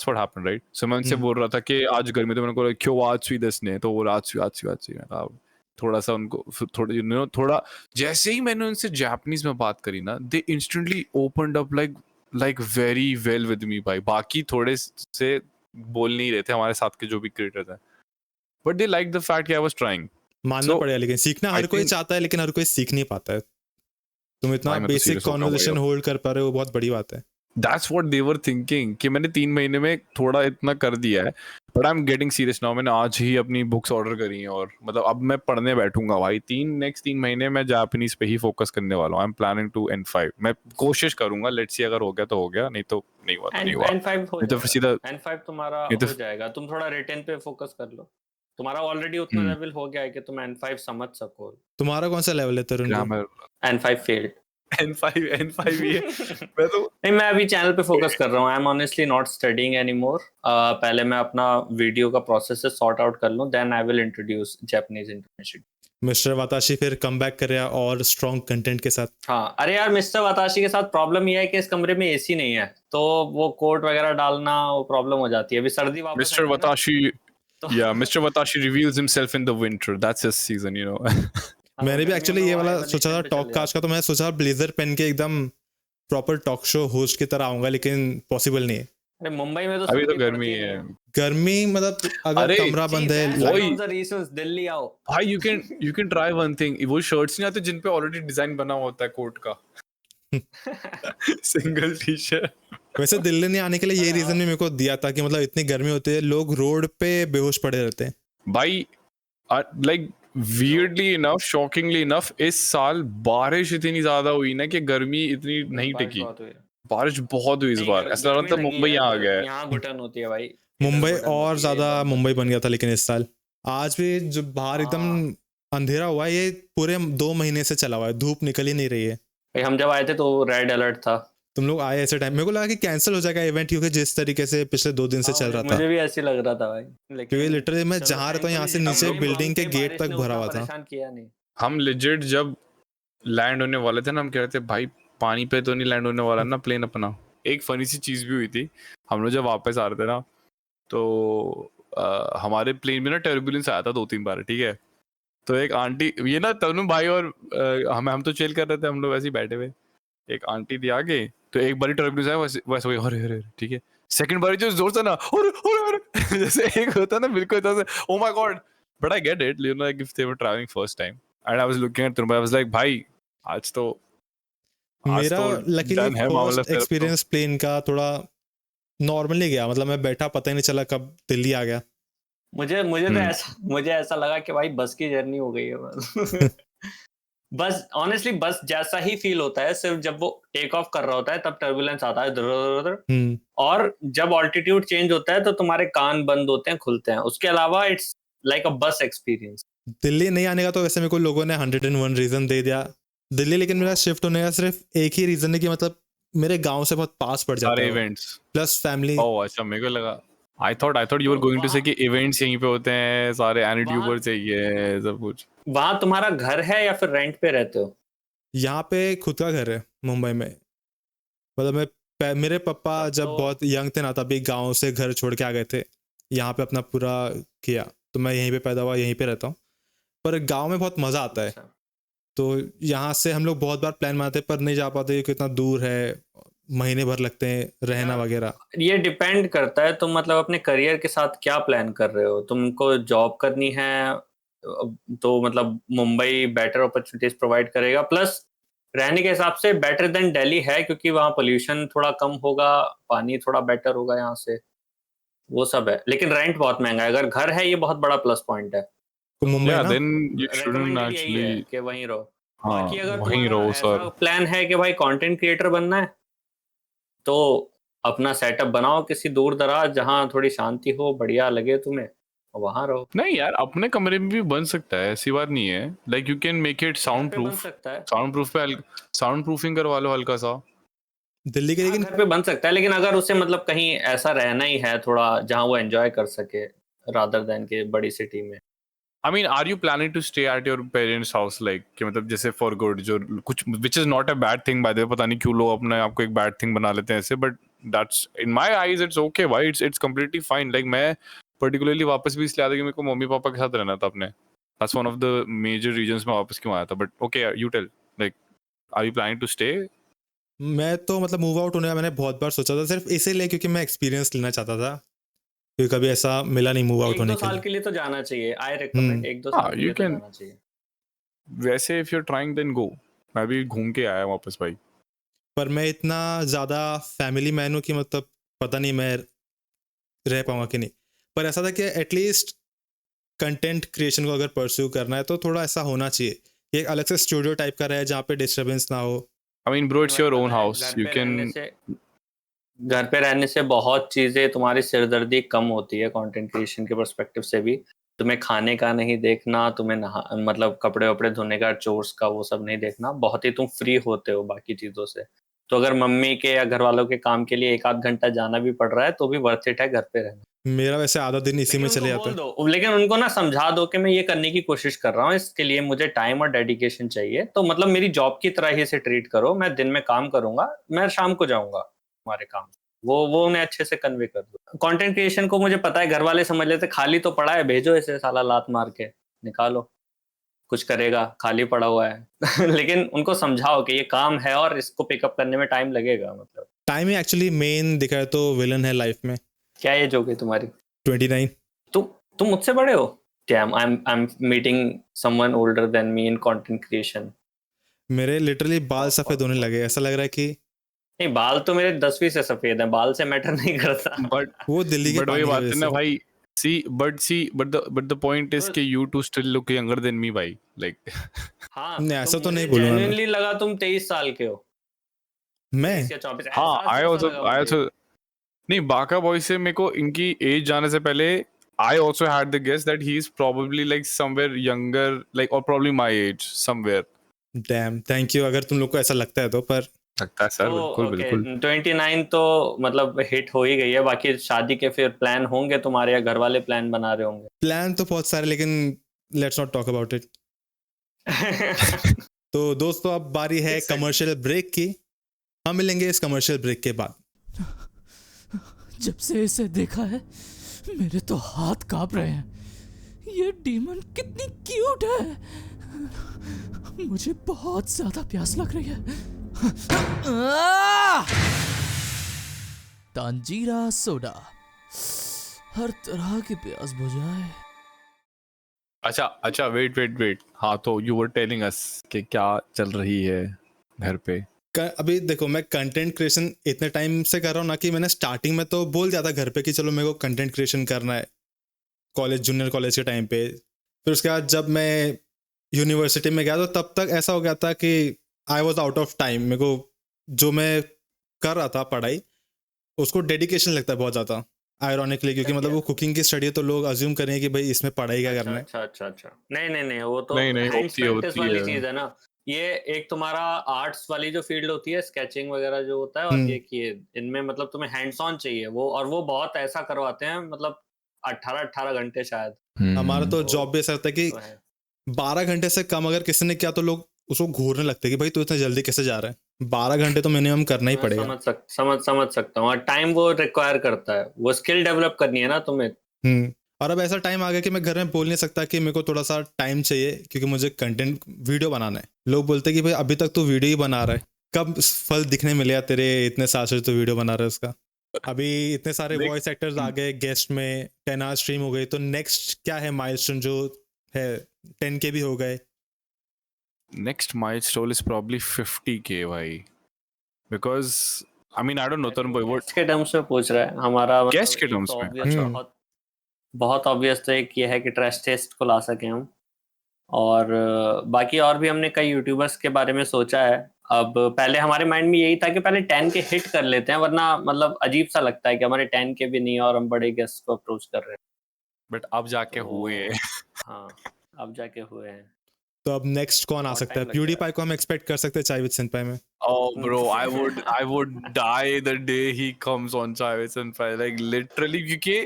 what happened, right? So मैं उनसे बोल रहा था कि आज गर्मी, तो मैंने बोला क्यों आज हुई 10 ने, तो वो आज हुई. थोड़ा सा उनको थोड़ा जैसे ही मैंने उनसे जापानीज में बात करी ना, they instantly opened up like very well with me भाई. बाकी थोड़े से बोल नहीं रहे थे हमारे साथ के जो भी क्रिएटर्स हैं, but they like the fact I was trying. मानना So, पड़ेगा, लेकिन सीखना I हर कोई think- चाहता है, लेकिन हर कोई सीख नहीं पाता है. तुम इतना भाई, मैं तो बेसिक serious हो रहा हूँ भाई कॉन्वर्सेशन अब. होल्ड कर पा रहे हो, बहुत बड़ी बात है. That's what they were thinking कि मैंने 3 महीने में थोड़ा इतना कर दिया है, but I am getting serious now. मैंने आज ही अपनी बुक्स ऑर्डर करी हैं और मतलब अब मैं पढ़ने बैठूंगा भाई. नेक्स्ट 3 महीने मैं जापानीज पे ही फोकस करने वाला हूँ. I am planning to N5. मैं कोशिश करूंगा, लेट्स सी, अगर हो गया तो हो गया, नहीं तो नहीं हुआ तो नहीं हुआ. N5 हो नहीं तो फिर सीधा जाएगा. N5 तुम्हारा नहीं तो हो जाएगा. तुम थोड़ा रिटेन पे फोकस कर लो. तुम्हारा ऑलरेडी उतना लेवल हो गया है कि तुम N5 समझ सको. तुम्हारा कौन सा लेवल है तरुण? Grammar N5 failed. N5 ये मैं तो नहीं, मैं अभी चैनल पे फोकस कर रहा हूँ. I am honestly not studying anymore. पहले मैं अपना वीडियो का प्रोसेस से सॉर्ट आउट कर लूँ, then I will introduce Japanese international. Mister Watashi फिर कम बैक कर रहा और स्ट्रॉन्ग कंटेंट के साथ. हाँ, अरे यार मिस्टर वाताशी के साथ प्रॉब्लम ये है कि इस कमरे में एसी नहीं है, तो वो कोट वगैरह डालना वो प्रॉब्लम हो जाती है. अभी सर्दी वापस Mr. आएगी ना, Watashi, तो- yeah, Mr. Watashi reveals himself in the winter. That's his season, you know. हाँ, मैंने भी गर्मियों एक्चुअली में ये वो वाला hibernation सोचा था पे टॉक चले कास्ट का, तो मैं सोचा ब्लेजर पहन के एकदम प्रॉपर टॉक शो होस्ट की तरह आऊंगा, लेकिन पॉसिबल नहीं है. अरे मुंबई में तो अभी तो सर्दी गर्मी पड़ती है. गर्मी मतलब अगर अरे, कमरा बंद है. That's वही- one of the reasons, Delhi आओ. भाई you can try one thing. वो shirts नहीं आते जिन पे ऑलरेडी डिजाइन बना हुआ होता है कोट का. Single T-shirt. वैसे दिल्ली नहीं आने के लिए ये हाँ। रीजन भी मेरे को दिया था कि मतलब इतनी गर्मी होती है, लोग रोड पे बेहोश पड़े रहते हैं. भाई like weirdly enough, shockingly enough, इस साल बारिश इतनी ज्यादा हुई ना कि गर्मी इतनी नहीं टिकी। बारिश बहुत हुई इस बार, ऐसा लग रहा था मुंबई यहाँ आ गया है। यहाँ घुटन होती है भाई, मुंबई इधर घुटन और होती है, ज्यादा इधर मुंबई बन गया था लेकिन इस साल। आज भी जो बाहर एकदम हाँ। अंधेरा हुआ है, ये पूरे 2 महीने से चला हुआ है, धूप निकल ही नहीं रही है। भाई हम जब आए थे तो रेड अलर्ट था। तुम लोग आए ऐसे टाइम, मेरे को लगा कि कैंसिल हो जाएगा इवेंट, क्योंकि जिस तरीके से पिछले 2 दिन से चल रहा था। मुझे भी ऐसे लग रहा था भाई, क्योंकि लिटरली मैं जहाँ रहता हूँ यहाँ से नीचे बिल्डिंग के गेट तक भरा हुआ था। परेशान किया नहीं। हम legit जब लैंड होने वाले थे ना, हम कह रहे थे भाई पानी पे तो नहीं लैंड होने वाला ना प्लेन अपना। एक फनी सी चीज भी हुई थी, हम लोग जब वापस आ रहे थे ना तो हमारे प्लेन में ना टर्बुलेंस आया था 2-3 बार, ठीक है। तो एक आंटी, ये ना तनु भाई और हम तो चिल कर रहे थे, हम लोग ऐसे ही बैठे हुए, एक आंटी थी आगे, तो एक बारी टर्बुलेंस आया वैसे वही अरे अरे, ठीक है। सेकंड बारी जो जोर से ना अरे जैसे एक होता ना बिल्कुल ऐसा, oh my God. But I get it, you know, like if they were travelling first time and I was looking at Tanu भाई, आई वाज लाइक भाई आज तो मेरा लकीली डन है मामला फर्स्ट तेरा तो। एक्सपीरियंस प्लेन का थोड़ा नॉर्मली गया, मतलब मैं बैठा पता ही नहीं चला कब दिल्ली आ गया। मुझे तो ऐसा लगा कि भाई बस की जर्नी हो गई है बस। बस ऑनेस्टली बस जैसा ही फील होता है, सिर्फ जब वो टेक ऑफ कर रहा होता है तब टर्बुलेंस आता है उधर, और जब ऑल्टीट्यूड चेंज होता है तो तुम्हारे कान बंद होते हैं, खुलते हैं। उसके अलावा इट्स लाइक अ बस एक्सपीरियंस। दिल्ली नहीं आने का तो वैसे मेरे को लोगों ने 101 रीजन दे दिया दिल्ली, लेकिन मेरा शिफ्ट होने का सिर्फ एक ही रीजन है कि मतलब मेरे गांव से बहुत पास पड़ जाता सारे है, इवेंट्स। Plus family. ओह अच्छा, मेरे को लगा I thought you were going to say कि इवेंट्स यहीं पे होते हैं, सारे एनीट्यूबर चाहिए सब कुछ। वहां तुम्हारा घर है या फिर रेंट पे रहते हो? यहाँ पे खुद का घर है मुंबई में। मतलब मेरे पापा जब बहुत यंग थे ना तभी गांव से घर छोड़ के आ गए थे, यहाँ पे अपना पूरा किया, तो मैं यहीं पे पैदा हुआ, यहीं पे रहता हूँ। पर गांव में बहुत मज़ा आता है, तो यहाँ से हम लोग बहुत बार प्लान बनाते पर नहीं जा पाते क्योंकि इतना दूर है, महीने भर लगते हैं रहना वगैरह। ये डिपेंड करता है तुम मतलब अपने करियर के साथ क्या प्लान कर रहे हो। तुमको जॉब करनी है तो मतलब मुंबई बेटर अपॉर्चुनिटीज प्रोवाइड करेगा, प्लस रहने के हिसाब से बेटर देन दिल्ली है क्योंकि वहाँ पोल्यूशन थोड़ा कम होगा, पानी थोड़ा बेटर होगा यहाँ से, वो सब है। लेकिन रेंट बहुत महंगा है। अगर घर है ये बहुत बड़ा प्लस पॉइंट है। तो मुंबई ना देन यू शुडंट एक्चुअली कि वहीं रहो। हाँ, बाकी अगर वहीं तुम्हारा रहो ऐसा सर। प्लान है कि भाई कंटेंट क्रिएटर बनना है तो अपना सेटअप बनाओ किसी दूर दराज जहाँ थोड़ी शांति हो, बढ़िया लगे तुम्हें, वहां रहो। नहीं यार, अपने कमरे में भी बन सकता है, ऐसी बात नहीं है। Like you can make it sound बन प्रूफ, सकता है। साउंड प्रूफ पे साउंड प्रूफिंग करवा लो हल्का सा। दिल्ली के, लेकिन घर पे बन सकता है, लेकिन अगर उसे मतलब कहीं ऐसा रहना ही है थोड़ा जहाँ वो एंजॉय कर सके रादर देन के बड़ी सिटी में। I mean, are you planning to stay at your parents' house, like कि मतलब जैसे for good, जो कुछ which is not a bad thing by the way, पता नहीं क्यों लोग अपने आप को एक bad thing बना लेते हैं ऐसे, but that's in my eyes it's okay, why it's completely fine. Like मैं particularly वापस भी इसलिए आया था कि मेरे को मम्मी पापा के साथ रहना था अपने, that's one of the major reasons मैं वापस क्यों आया था। But okay, you tell, like are you planning to stay? मैं तो मतलब मूव आउट होने का मैंने बहुत बार सोचा था, सिर्फ इसीलिए क्योंकि मैं एक्सपीरियंस लेना चाहता था, क्योंकि कभी ऐसा मिला नहीं मूव आउट होने 1-2 के साल लिए। के लिए तो जाना चाहिए। आई रिकमेंड 1-2 हाँ, साल के you लिए तो can- जाना चाहिए। वैसे if you're trying then go, मैं भी घूम के आया वापस भाई। पर मैं इतना ज़्यादा फैमिली मैन हूँ कि मतलब पता नहीं मैं रह पाऊंगा कि नहीं। पर ऐसा था कि एटलीस्ट कंटेंट क्रिएशन को अगर परस्यू करना है तो थोड़ा ऐसा होना चाहिए कि एक अलग से स्टूडियो टाइप का रहे जहाँ पे डिस्टर्बेंस ना हो। I mean bro, it's your own house, you can घर पे रहने से बहुत चीजें तुम्हारी सिरदर्दी कम होती है कंटेंट क्रिएशन के पर्सपेक्टिव से भी। तुम्हें खाने का नहीं देखना, तुम्हें मतलब कपड़े वपड़े धोने का, चोर्स का, वो सब नहीं देखना। बहुत ही तुम फ्री होते हो बाकी चीजों से। तो अगर मम्मी के या घर वालों के काम के लिए 1-8 घंटा जाना भी पड़ रहा है तो भी वर्थ इट है घर पे रहना। मेरा वैसे आधा दिन इसी में चले जाता है। लेकिन उनको ना समझा दो कि मैं ये करने की कोशिश कर रहा हूँ, इसके लिए मुझे टाइम और डेडिकेशन चाहिए, तो मतलब मेरी जॉब की तरह ही इसे ट्रीट करो। मैं दिन में काम करूंगा, मैं शाम को जाऊंगा हमारे काम। वो उन्हें अच्छे से कन्वे कर दो। कंटेंट क्रिएशन को मुझे पता है घर वाले समझ लेते खाली तो पड़ा है, भेजो इसे साला लात मार के निकालो, कुछ करेगा, खाली पड़ा हुआ है। लेकिन उनको समझाओ कि ये काम है और इसको पिकअप करने में टाइम लगेगा। मतलब टाइम ही एक्चुअली मेन दिखा है तो विलन है लाइफ में। क्या एज हो गई तुम्हारी? 29। तुम मुझसे बड़े हो? Damn, I'm meeting someone older than me in content creation. मेरे लिटरली बाल सफेद होने लगे, ऐसा लग रहा है कि नहीं, बाल तो मेरे 10वीं से सफेद हैं, बाल से मैटर नहीं करता। but वो दिल्ली के वही पानी की बात वजह है ना से। भाई, but the point is तो- कि you two still look younger than me, भाई. Like, हाँ नहीं, ऐसा तो मुझे नहीं बोलूंगा मैं। genuinely लगा तुम 23 साल के हो, मैं 23 या 24 हाँ, एहसास I जैसा also, लगा मुझे। नहीं, बाका बॉय से मेरे को इनकी एज जाने से पहले I also had the guess that he is probably like somewhere younger, like or probably my age somewhere. Dam, thank you अगर तुम लोग को ऐसा लगता है तो। पर लगता है सर, तो बिल्कुल ओके, बिल्कुल. 29 तो मतलब हिट हो ही गई है, बाकी शादी के फिर प्लान होंगे तुम्हारे, या घर वाले प्लान बना रहे होंगे? प्लान तो बहुत सारे, लेकिन let's not talk about it. तो दोस्तों अब बारी है Exactly. कमर्शियल ब्रेक की। हम मिलेंगे इस कमर्शियल ब्रेक के बाद। जब से इसे देखा है मेरे तो हाथ कांप रहे हैं। ये डीमन कितनी क्यूट है, मुझे बहुत ज्यादा प्यास लग रही है। तांजीरा सोडा हर तरह की प्यास बुझाए। अच्छा, वेट. हाँ, तो you were telling us कि क्या चल रही है घर पे. अभी देखो, मैं कंटेंट क्रिएशन इतने टाइम से कर रहा हूँ ना, कि मैंने स्टार्टिंग में तो बोल दिया था घर पे कि चलो मेरे को कंटेंट क्रिएशन करना है, जूनियर कॉलेज के टाइम पे। फिर उसके बाद जब मैं यूनिवर्सिटी में गया तो तब तक ऐसा हो गया था कि I was out of time. मेरे को जो मैं कर रहा था पढ़ाई, उसको डेडिकेशन लगता है बहुत ज़्यादा, आयरॉनिकली, क्योंकि मतलब वो कुकिंग की स्टडी है तो लोग अज्यूम करेंगे कि भाई इसमें पढ़ाई क्या करना है। अच्छा। नहीं, वो तो नहीं, हैंड्स होती प्रैक्टिस वाली है. चीज है ना। ये एक तुम्हारा आर्ट्स वाली जो फील्ड होती है, स्केचिंग वगैरह जो होता है, और एक ये इनमें मतलब तुम्हें हैंड्स ऑन चाहिए वो, और वो बहुत ऐसा करवाते हैं, मतलब 18 घंटे शायद। हमारा तो तो- जॉब भी ऐसा होता है कि तो है। 12 घंटे से कम अगर किसी ने किया तो लोग उसको घूरने लगते हैं कि भाई तू इतना जल्दी कैसे जा रहा है। 12 घंटे तो मिनिमम करना ही मैं पड़ेगा। समझ सकता हूँ, और टाइम वो रिक्वायर करता है, वो स्किल डेवलप करनी है ना तुम्हें। और अब ऐसा टाइम आ गया कि मैं घर में बोल नहीं सकता कि मेरे को थोड़ा सा टाइम चाहिए, क्योंकि मुझे कंटेंट वीडियो बनाना है। लोग बोलते हैं कि भाई अभी तक तू वीडियो ही बना रहा है, कब फल दिखने मिलेगा तेरे इतने साल से तो वीडियो बना रहा है उसका। अभी इतने सारे वॉइस एक्टर्स आ गए गेस्ट में, 10 आवर स्ट्रीम हो गई, तो नेक्स्ट क्या है माइलस्टोन जो है? 10K भी हो गए। Next milestone is probably 50K, भाई. Because I mean, I don't know, Tarun boy, what Guest के टर्म्स में पूछ रहा है हमारा, मतलब Guest के एक terms तो में? obvious, अच्छा। बहुत ऑब्वियस तो एक ये है कि ट्रैश टेस्ट को ला सके हम, और बाकी और भी हमने कई यूट्यूबर्स के बारे में सोचा है। अब पहले हमारे माइंड में यही था कि पहले 10K हिट कर लेते हैं, वरना मतलब अजीब सा लगता है कि हमारे 10K भी नहीं है और हम बड़े गेस्ट को अप्रोच कर रहे हैं। but अब जाके तो- हुए हैं. हाँ, अब जाके हुए हैं। तो अब नेक्स्ट कौन आ बहुत सकता है? time लग प्यूडीपाई को हम एक्सपेक्ट कर सकते हैं चाय विद सिंपाई में। Oh, bro, I would die the day he comes on Chai with Senpai. Like literally, because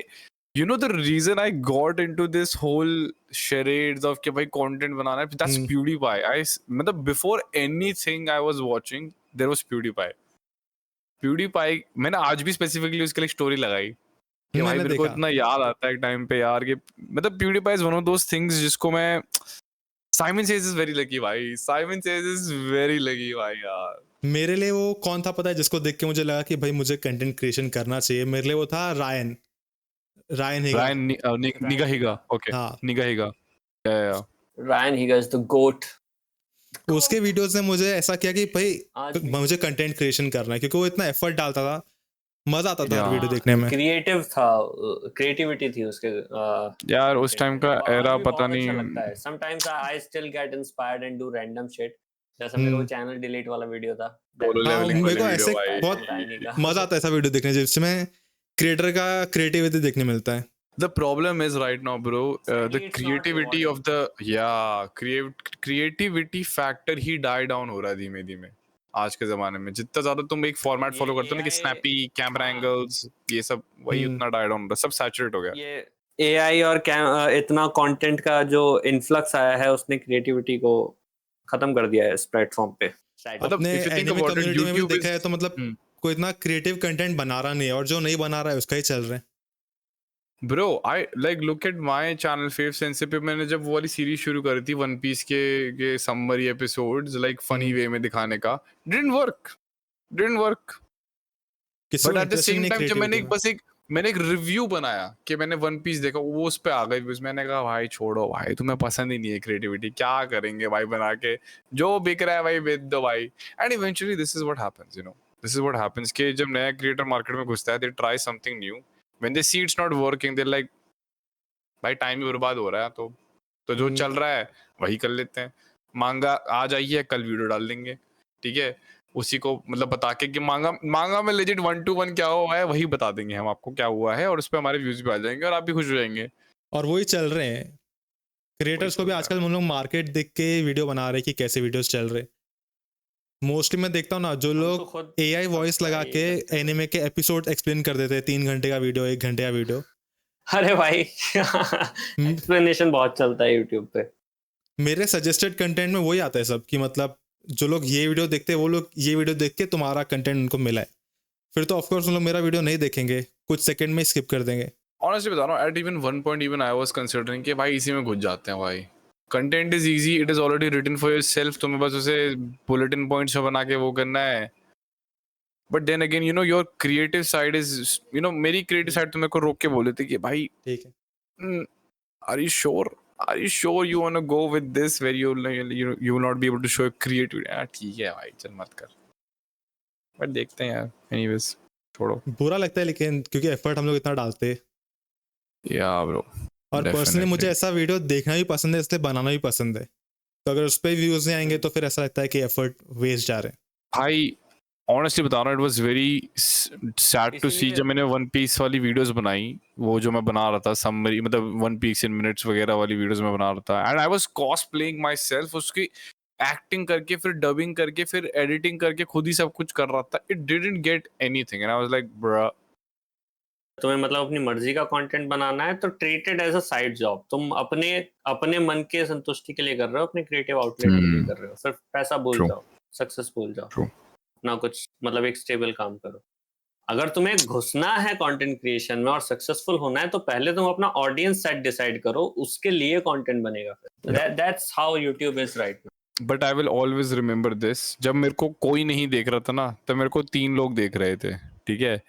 you know the reason I got into this whole charades of कि भाई content बनाना है, that's PewDiePie. मतलब before anything I was watching, there was PewDiePie. PewDiePie मैंने आज भी specifically उसके लिए स्टोरी लगाई कि भाई मैंने मेरे को देखा। इतना याद आता है एक टाइम पे यार, कि मतलब PewDiePie is one of those things जिसको मैं Simon Says is very lucky भाई. Simon Says is very lucky भाई यार. मेरे लिए वो कौन था पता है, जिसको देख के मुझे लगा कि भाई मुझे कंटेंट क्रिएशन करना चाहिए? मेरे लिए वो था Ryan Higa. Ryan Nigahiga. Okay. हाँ। Nigahiga. Yeah. रायन हिगस द गोट। उसके वीडियोस ने मुझे ऐसा किया कि भाई आज भी। मुझे कंटेंट क्रिएशन करना है, क्योंकि वो इतना एफर्ट डालता था, मजा आता था हर Yeah. वीडियो देखने में। क्रिएटिव था, क्रिएटिविटी थी उसके। यार उस टाइम का era पता नहीं. लगता है sometimes I still get inspired and do random shit, जैसे मेरे वो चैनल डिलीट वाला वीडियो था। Solo हाँ, leveling मेरे को वाली ऐसे video भाई. बहुत मजा आता है ऐसा वीडियो देखने जिसमें क्रिएटर का क्रिएटिविटी देखने मिलता है। The problem is right now, bro. The Sadly, it's not creativity of the creativity factor he die down हो रहा है धीमे धीमे आज के जमाने में। जितना ज्यादा तुम एक फॉर्मेट ये फॉलो करते हो ना कि AI स्नैपी कैमरा हाँ। एंगल्स, ये सब वही उतना डाई डाउन हो रहा है, सब सैचुरेट हो गया. ये AI और इतना कंटेंट का जो इन्फ्लक्स आया है, उसने क्रिएटिविटी को खत्म कर दिया है इस प्लेटफॉर्म पे। मतलब अपने if you think anime about it, community में भी YouTube देखा है is- तो मतलब कोई इतना क्रिएटिव कंटेंट बना रहा नहीं है, और जो नहीं बना रहा है उसका ही चल रहा है। Bro, I like look at my channel Fave Sensei पे मैंने जब वो वाली सीरीज शुरू करी थी वन पीस के summary episodes like funny way में दिखाने का, didn't work. किसी बट को एट द इंटरेस्ट सेम नहीं टाइम जब मैंने क्रिएटिविटी में। मैंने एक रिव्यू बनाया कि मैंने वन पीस देखा, वो उस पे आ गई व्यूज. मैंने कहा भाई छोड़ो भाई, तुम्हें पसंद ही नहीं है क्रिएटिविटी, क्या करेंगे भाई बना के, जो बिक रहा है भाई बेच दो भाई. And eventually this is what happens, you know, this is what happens कि जब नया क्रिएटर मार्केट में घुसता है, they try something new, when they see it's not working, they like भाई टाइम भी बर्बाद हो रहा है, तो जो हम्म, चल रहा है वही कर लेते हैं। मांगा आज आई है, कल वीडियो डाल देंगे, ठीक है, उसी को मतलब बता के कि मांगा में लेजिट 1-to-1 क्या हुआ है वही बता देंगे हम आपको क्या हुआ है, और उस पे हमारे व्यूज भी आ जाएंगे और आप भी खुश हो जाएंगे। और वही चल रहे हैं। क्रिएटर्स को चल भी रहा है। आजकल हम लोग मार्केट देख के वीडियो बना रहे हैं कि कैसे वीडियोस चल रहे। मोस्टली मैं देखता हूँ ना, जो हम तो लोग खुद AI वॉइस सबका लगा यही के करते हैं। एनिमे के एपिसोड एक्सप्लेन कर देते हैं, 3 घंटे का वीडियो, 1 घंटे का वीडियो। अरे भाई हम्म, एक्सप्लेनेशन बहुत चलता है यूट्यूब पे। मेरे सजेस्टेड कंटेंट में वही आता है सब, कि मतलब जो लोग ये वीडियो देखते हैं वो लोग ये वीडियो देख के तुम्हारा कंटेंट उनको मिला है, फिर तो ऑफकोर्स उन लोग मेरा वीडियो नहीं देखेंगे, कुछ सेकंड में स्किप कर देंगे। ऑनेस्टली बता रहा हूँ, at even one point even I was considering कि भाई इसी में घुस जाते हैं भाई। Content is easy, it is already written for yourself, तुम्हें बस उसे बुलेटिन पॉइंट्स में बना के वो करना है। But then again you know your creative side is, you know मेरी क्रिएटिव साइड तो मेरे को रोक के बोले थे कि भाई ठीक है, are you sure, are you sure you want to go with this where you will not be able to show creative. ठीक है भाई चल मत कर, बट देखते हैं यार, एनीवेज छोड़ो। बुरा लगता है लेकिन, क्योंकि एफर्ट हम लोग इतना डालते हैं। या ब्रो, और पर्सनली मुझे ऐसा वीडियो देखना भी पसंद है, इसलिए बनाना भी पसंद है। तो अगर उस पर व्यूज नहीं आएंगे तो फिर ऐसा लगता है कि एफर्ट वेस्ट जा रहे हैं। भाई ऑनेस्टली बता रहा हूँ, it was very sad to see इसीलिए जब मैंने वन पीस वाली वीडियोस बनाई, वो जो मैं बना रहा था समरी, मतलब वन पीस इन मिनट्स वगैरह वाली वीडियोस मैं बना रहा था, and I was cosplaying myself, उसकी एक्टिंग करके फिर डबिंग करके फिर एडिटिंग करके खुद ही सब कुछ कर रहा था। It didn't get anything and I was like bro. तुम्हें मतलब अपनी मर्जी का कंटेंट बनाना है तो treated as a side job. तुम अपने अपने मन के संतुष्टि के लिए कर रहे हो, अपने क्रिएटिव आउटलेट के लिए कर रहे हो, सिर्फ पैसा भूल True. जाओ, सक्सेस भूल जाओ, True. ना कुछ मतलब एक स्टेबल काम करो। अगर तुम्हें घुसना है कंटेंट क्रिएशन में और सक्सेसफुल होना है तो पहले तुम अपना ऑडियंस सेट डिसाइड करो, उसके लिए कंटेंट बनेगा। फिर that's how YouTube is right now. But I will always remember this, जब मेरे को कोई नहीं देख रहा था ना, तब मेरे को 3 लोग देख रहे थे, ठीक है,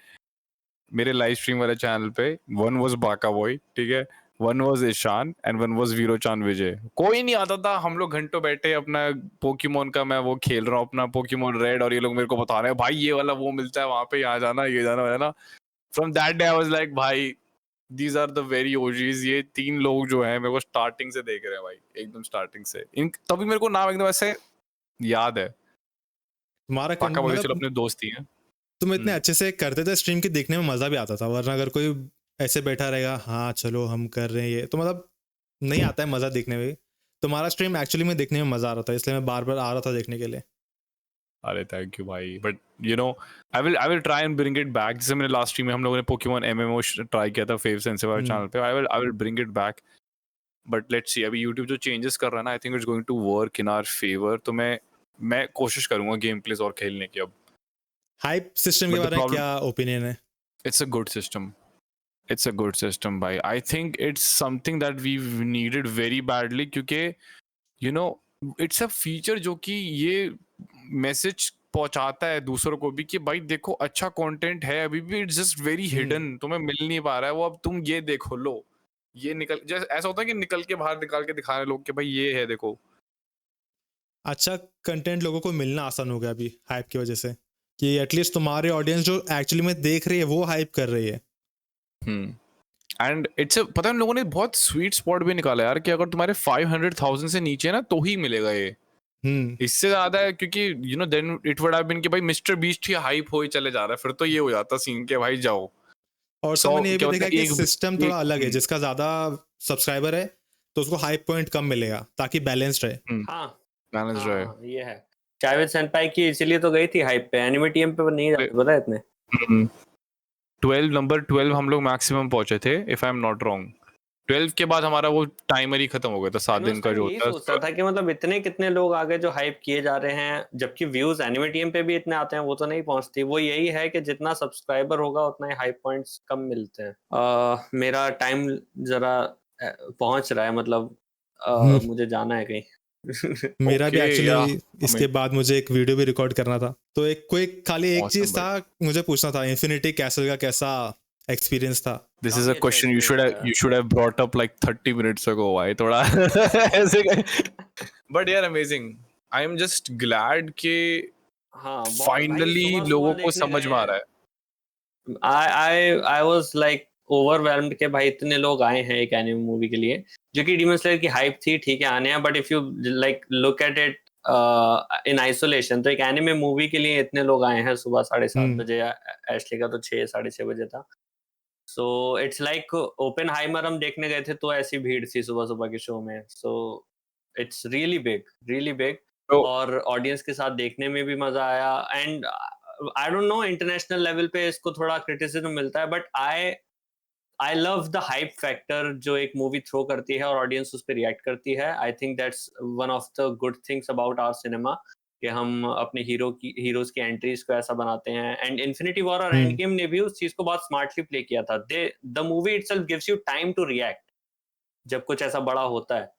मेरे लाइव स्ट्रीम वाले चैनल पे। वन वाज बाका बॉय, ठीक है, one was Ishan and one was Virochan Vijay. कोई नहीं आता था, हम लोग घंटों बैठे अपना पोकेमोन का मैं वो खेल रहा हूँ अपना पोकेमोन रेड, और ये लोग मेरे को बता रहे हैं भाई ये वाला वो मिलता है वहां पे, यहाँ जाना ये जाना है ना। From that day I was like भाई these are the very OGs. ये 3 लोग जो हैं मेरे को स्टार्टिंग से देख रहे हैं भाई, एकदम स्टार्टिंग से। इन तभी मेरे को नाम एकदम ऐसे याद है। तुम्हारा बाका बॉय चलो मतलब अपने दोस्त ही हैं। तुम इतने अच्छे से करते थे स्ट्रीम की, देखने में मजा भी आता था। वरना अगर कोई ऐसे बैठा रहेगा, हाँ चलो हम कर रहे हैं ये, तो मतलब नहीं आता है मजा देखने में। तुम्हारा स्ट्रीम एक्चुअली में देखने में मजा आ रहा था, इसलिए मैं बार बार आ रहा था देखने के लिए। अरे थैंक यू भाई, but you know I will try and bring it back. जैसे मैंने लास्ट स्ट्रीम में हम लोगों ने पोकेमोन एमएमओ ट्राई किया था फेव सेंसे वाले चैनल पे, I will bring it back. But let's see, अभी YouTube जो चेंजेस कर रहा है ना, I think it's going to work in our favour. तो मैं कोशिश करूंगा गेम प्लेस और खेलने की। अब हाइप सिस्टम के But the बारे में problem- क्या ओपिनियन है? it's a good system, it's a good system भाई। I think it's something that we've needed very badly, क्योंकि you know it's a feature जो कि ये मैसेज पहुंचाता है दूसरों को भी कि भाई देखो अच्छा कंटेंट है, अभी भी इट्स जस्ट वेरी हिडन, तुम्हें मिल नहीं पा रहा है वो, अब तुम ये देखो लो, ये निकल जैसे ऐसा होता है कि निकल के बाहर निकाल के दिखा रहे लोग कि भाई ये है देखो। अच्छा कंटेंट लोगों को मिलना आसान हो गया अभी हाइप की वजह से, कि एटलीस्ट तुम्हारे ऑडियंस जो एक्चुअली में देख रही है वो हाइप कर रही है। एंड इट्स पता है उन लोगों ने बहुत स्वीट स्पॉट भी निकाला यार, कि अगर तुम्हारे 500,000 से नीचे ना तो ही मिलेगा ये। इससे ज्यादा है क्योंकि you know then it would have been कि भाई मिस्टर बीस्ट ही हाइप हो ही चले जा रहा है, फिर तो ये हो जाता सीन के भाई जाओ। और सौ सब मैंने ये भी क्या देखा होता है, कि सिस्टम थोड़ा अलग है, जिसका ज्यादा सब्सक्राइबर है तो उसको हाइप पॉइंट कम मिलेगा, ताकि बैलेंस्ड रहे। हाँ मैनेज रहा है। हाँ, ये है। जावेद सेनपाई की इसीलिए तो गई थी हाइप पे, एनिमे टीम पे नहीं जाते पता है इतने। 12 नंबर 12 हम लोग मैक्सिमम पहुंचे थे if I am not wrong. 12 के बाद हमारा वो टाइमर ही खत्म हो गया था, 7 दिन का जो यही होता सोचता है। था कि मतलब इतने कितने लोग आगे जो हाइप किए जा रहे हैं, जबकि व्यूज एनिमे टीम पे भी इतने आते हैं, वो तो नहीं पहुंचती। वो यही है कि जितना सब्सक्राइबर होगा उतना ही हाइप पॉइंट्स कम मिलते हैं। मेरा टाइम जरा पहुंच रहा है, मतलब मुझे जाना है कहीं। मेरा भी Okay, एक्चुअली yeah. इसके बाद मुझे एक वीडियो भी रिकॉर्ड करना था, तो एक कोई खाली एक Awesome, चीज था मुझे पूछना था, इन्फिनिटी कैसल का कैसा एक्सपीरियंस था? This is a काफी question अच्छा you should have brought up like 30 minutes ago. भाई थोड़ा ऐसे but yeah, amazing. I am just glad कि हाँ finally लोगों को समझ में आ रहा है। I was like ओवरवेल्म्ड के भाई इतने लोग आए हैं एक एनिमे मूवी के लिए, जो कि डीमन स्लेयर की हाइप थी, ठीक है आने हैं, but if you like look at it in isolation, तो एक एनिमे मूवी के लिए इतने लोग आए हैं सुबह 7:30 बजे, एशली का तो 6-6:30 बजे था। सो इट्स लाइक ओपेनहाइमर हम देखने गए थे तो ऐसी भीड़ थी सुबह सुबह के शो में। सो इट्स रियली बिग, तो और ऑडियंस के साथ देखने में भी मजा आया। And I don't no international level पे इसको थोड़ा क्रिटिसिज्म मिलता है, but I love the hype factor जो एक मूवी थ्रो करती है और ऑडियंस उस पर रिएक्ट करती है। I think that's one of the good things about our cinema, कि हम अपने हीरोज की एंट्रीज को ऐसा बनाते हैं। एंड इन्फिनिटी वॉर और एंड गेम ने भी उस चीज को बहुत स्मार्टली प्ले किया था। The movie itself gives you time to react जब कुछ ऐसा बड़ा होता है।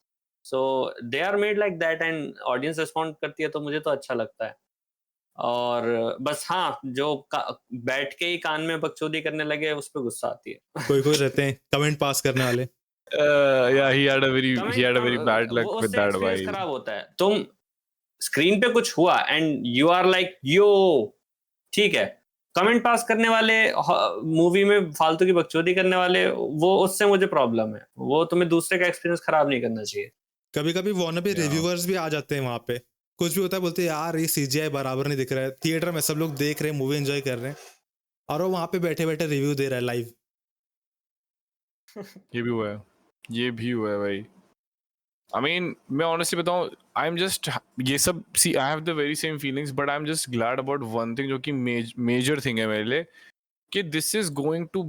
So they are made like that, and audience respond करती है तो मुझे तो अच्छा लगता है। और बस हाँ, जो बैठ के ही कान में बकचोदी करने लगे उस पर गुस्सा आती है। कोई रहते हैं कमेंट पास करने वाले। yeah, he had a very bad luck with that experience भाई। खराब होता है। तुम स्क्रीन पे कुछ हुआ एंड यू आर लाइक यो, ठीक है, कमेंट पास करने वाले, मूवी में फालतू की बकचोदी करने वाले, वो उससे मुझे प्रॉब्लम है। वो तुम्हें दूसरे का एक्सपीरियंस खराब नहीं करना चाहिए। कभी कभी वॉन पे रिव्यूअर्स भी आ जाते हैं वहां पे, कुछ भी होता है बोलते हैं यार ये सीजीआई बराबर नहीं दिख रहा है। थिएटर में सब लोग देख रहे हैं, मूवी एंजॉय कर रहे हैं, और वो वहां पे बैठे बैठे रिव्यू दे रहा है लाइव। ये भी हुआ है भाई। I mean, मैं honestly बताऊं, I'm just ये सब see I have the very same feelings, but I'm just glad about one thing जो कि major thing है मेरे लिए, कि this is going to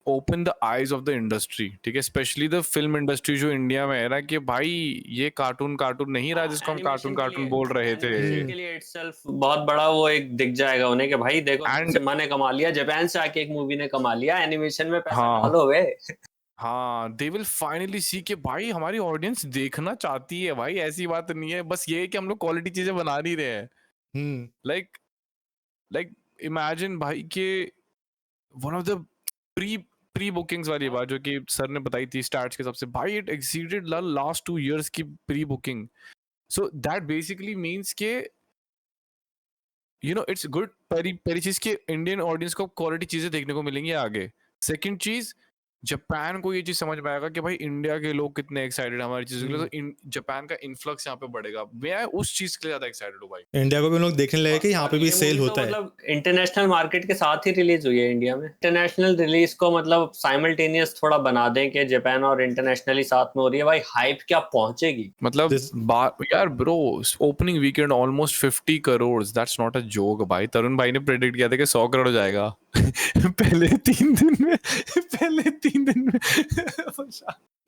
open the eyes of the industry, ठीक है, especially the film industry जो इंडिया में है ना, कि भाई ये कार्टून नहीं रहा जिसको हम कार्टून बोल रहे थे। एनिमेशन के लिए इटसेल्फ बहुत बड़ा वो एक दिख जाएगा उन्हें कि भाई देखो सिनेमा ने कमा लिया, जापान से आके एक मूवी ने कमा लिया, एनिमेशन में पैसा डालो वे। हाँ, they will finally see कि भाई हमारी ऑडियंस देखना चाहती है भाई, ऐसी बात नहीं है, बस ये है कि हम लोग क्वालिटी चीजें बना नहीं रहे हैं। लाइक इमेजिन भाई के one of the pre bookings वाली बात जो कि सर ने बताई थी स्टार्ट्स के सबसे, भाई इट एक्सीडेड लास्ट 2 years की pre booking. So that basically means के यू नो इट्स गुड। पहली चीज के इंडियन ऑडियंस को क्वालिटी चीजें देखने को मिलेंगी आगे। सेकंड चीज, जापान को ये चीज समझ में आएगा कि भाई इंडिया के लोग कितने एक्साइटेड हमारी चीजों के लिए, तो जापान का इन्फ्लक्स यहाँ पे बढ़ेगा। मैं उस चीज के लिए ज्यादा एक्साइटेड हूँ भाई। इंडिया को भी लोग देखने लगे कि यहाँ पे भी सेल होता है। मतलब इंटरनेशनल मार्केट के साथ ही रिलीज हुई है इंडिया में। इंटरनेशनल रिलीज को मतलब साइमल्टेनियस थोड़ा बना दें कि जापान और इंटरनेशनली साथ में हो रही है, भाई हाइप क्या पहुंचेगी। मतलब यार bro, opening weekend almost 50 crore, that's not a joke भाई। तरुण भाई ने प्रेडिक्ट किया था कि 100 crore हो जाएगा पहले 3 दिन में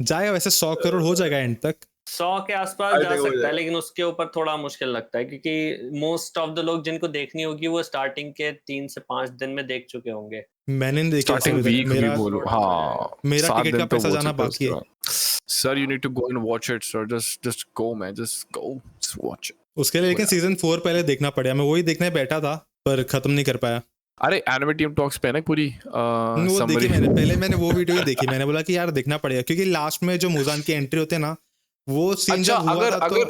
जाएगा। वैसे 100 crore हो जाएगा एंड तक, 100 के आसपास जा सकता है, लेकिन उसके ऊपर थोड़ा मुश्किल लगता है, क्योंकि मोस्ट ऑफ द लोग जिनको देखनी होगी वो स्टार्टिंग के 3 से 5 दिन में देख चुके होंगे। मैंने नहीं देखा स्टार्टिंग वीक भी बोलो। हाँ, मेरा टिकट का पैसा जाना बाकी है। Sir you need to go and watch it sir, just go man, just go watch it. उसके लिए लेकिन सीजन 4 पहले देखना पड़ा। मैं वही देखने बैठा था पर खत्म नहीं कर पाया। अरे एनिमे टीम टॉक्स पे ना पूरी वो देखी मैंने वो वीडियो ही देखी। मैंने बोला कि यार देखना पड़ेगा, क्योंकि लास्ट में जो मुजान की एंट्री होते हैं ना, वो सीन अच्छा, जब हुआ था तो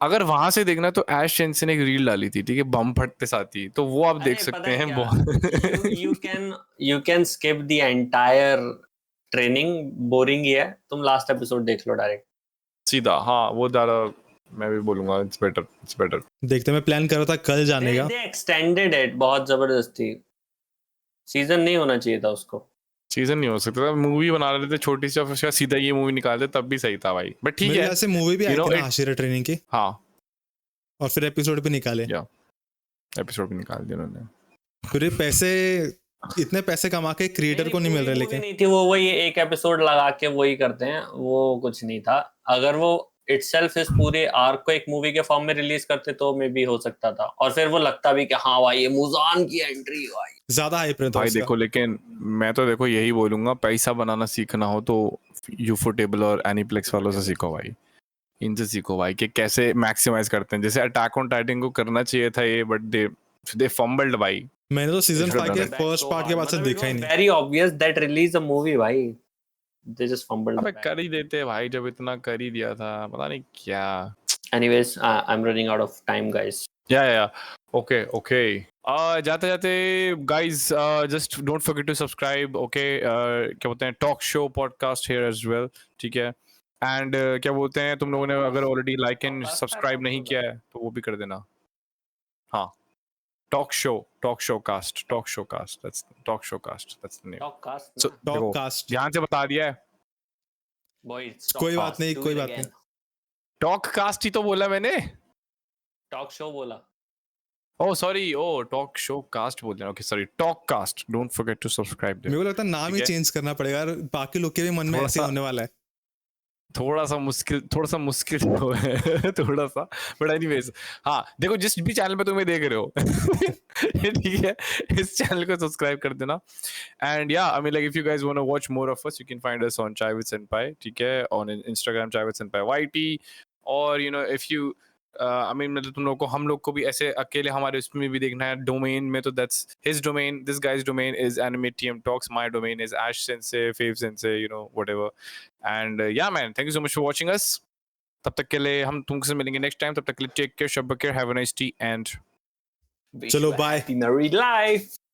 अगर वहां से देखना तो ऐश जेंसन ने एक रील डाली थी, ठीक है, बम फटते साथ ही, तो वो आप देख सकते हैं। You can skip the entire training, boring ही है, तुम लास्ट एपिसोड देख लो डायरेक्ट सीधा। हाँ, वो ज्यादा मैं भी बोलूंगा इट्स बेटर। देखते मैं प्लान कर रहा था कल जाने का। दे एक्सटेंडेड इट बहुत जबरदस्ती। सीजन नहीं होना चाहिए था उसको। सीजन नहीं हो सकता था, मूवी बना रहे थे छोटी सी, उसका सीधा ये मूवी निकाल दे तब भी सही था भाई। बट ठीक है, मेरे से मूवी भी आई थी ना हाशिरा ट्रेनिंग की। हाँ, और फिर एपिसोड भी निकाले। एपिसोड भी निकाल दिया उन्होंने। फिर पैसे, इतने पैसे कमा के क्रिएटर को नहीं मिल रहे। लेकिन नहीं थी वो, वही एक एपिसोड लगा के वही करते हैं, वो कुछ नहीं था। अगर वो इटसेल्फ इस पूरे आर्क को एक मूवी के फॉर्म में रिलीज करते तो मे भी हो सकता था, और फिर वो लगता भी कि हाँ भाई ये मुजान की एंट्री भाई ज्यादा हाइप रहता भाई। देखो, लेकिन मैं तो देखो यही बोलूंगा, पैसा बनाना सीखना हो तो यूफोटेबल और एनीप्लेक्स वालों से सीखो भाई, इनसे सीखो भाई कि कैसे मैक्सिमाइज करते हैं। जैसे अटैक ऑन टाइटन को करना चाहिए था ये, बट दे फंबल्ड भाई। मैंने तो सीजन 5 के फर्स्ट पार्ट के बाद से देखा ही नहीं। Very obvious that release a movie भाई, they just fumbled। अबे कर ही देते भाई, जब इतना कर ही दिया था, पता नहीं क्या। Anyways, I'm running out of time guys। Yeah. Okay. जाते जाते guys, just don't forget to subscribe. Okay, क्या बोलते हैं, talk show podcast here as well. ठीक है. एंड क्या बोलते हैं, तुम लोगों ने अगर already like and Podcast subscribe है, नहीं आपको किया है तो वो भी कर देना. हाँ, talk show cast, that's talk show cast, that's the name. Talkcast So, ना? देखो, टॉककास्ट ध्यान से बता दिया है. Boy, it's कोई बात Talkcast. नहीं, Do कोई it बात again. नहीं. टॉक कास्ट ही तो बोला मैंने. Talk show बोला. Oh, sorry. Oh, talk show cast बोल रहे हैं. Okay, sorry. Talk cast. Don't forget to subscribe there. मेरे को लगता है नाम ही ठीक है? चेंज करना पड़ेगा यार, बाकी लोग के भी मन में थोड़ा ऐसे सा- होने वाला है. थोड़ा सा मुश्किल तो है थोड़ा सा, बट एनीवेज. हाँ, देखो, जिस भी चैनल पे तुम ये देख रहे हो ठीक है, इस चैनल को सब्सक्राइब कर देना. And yeah, I mean, like, if you guys want to watch more of us, you can find us on chai with senpai. ठीक है, on Instagram chai with senpai YT. और you know, if you I mean, मतलब तुम लोग को, हम लोग को भी ऐसे अकेले हमारे उसमें भी देखना है डोमेन में, तो that's his domain. This guys domain is anime TM Talks. My domain is Ash Sensei, Fave Sensei, you know, whatever. And yeah, man, thank you so much for watching us. तब तक के लिए हम तुमसे मिलेंगे नेक्स्ट टाइम. तब तक के लिए टेक केयर, शब care, have a nice tea and Wish चलो, you a bye. happy married life.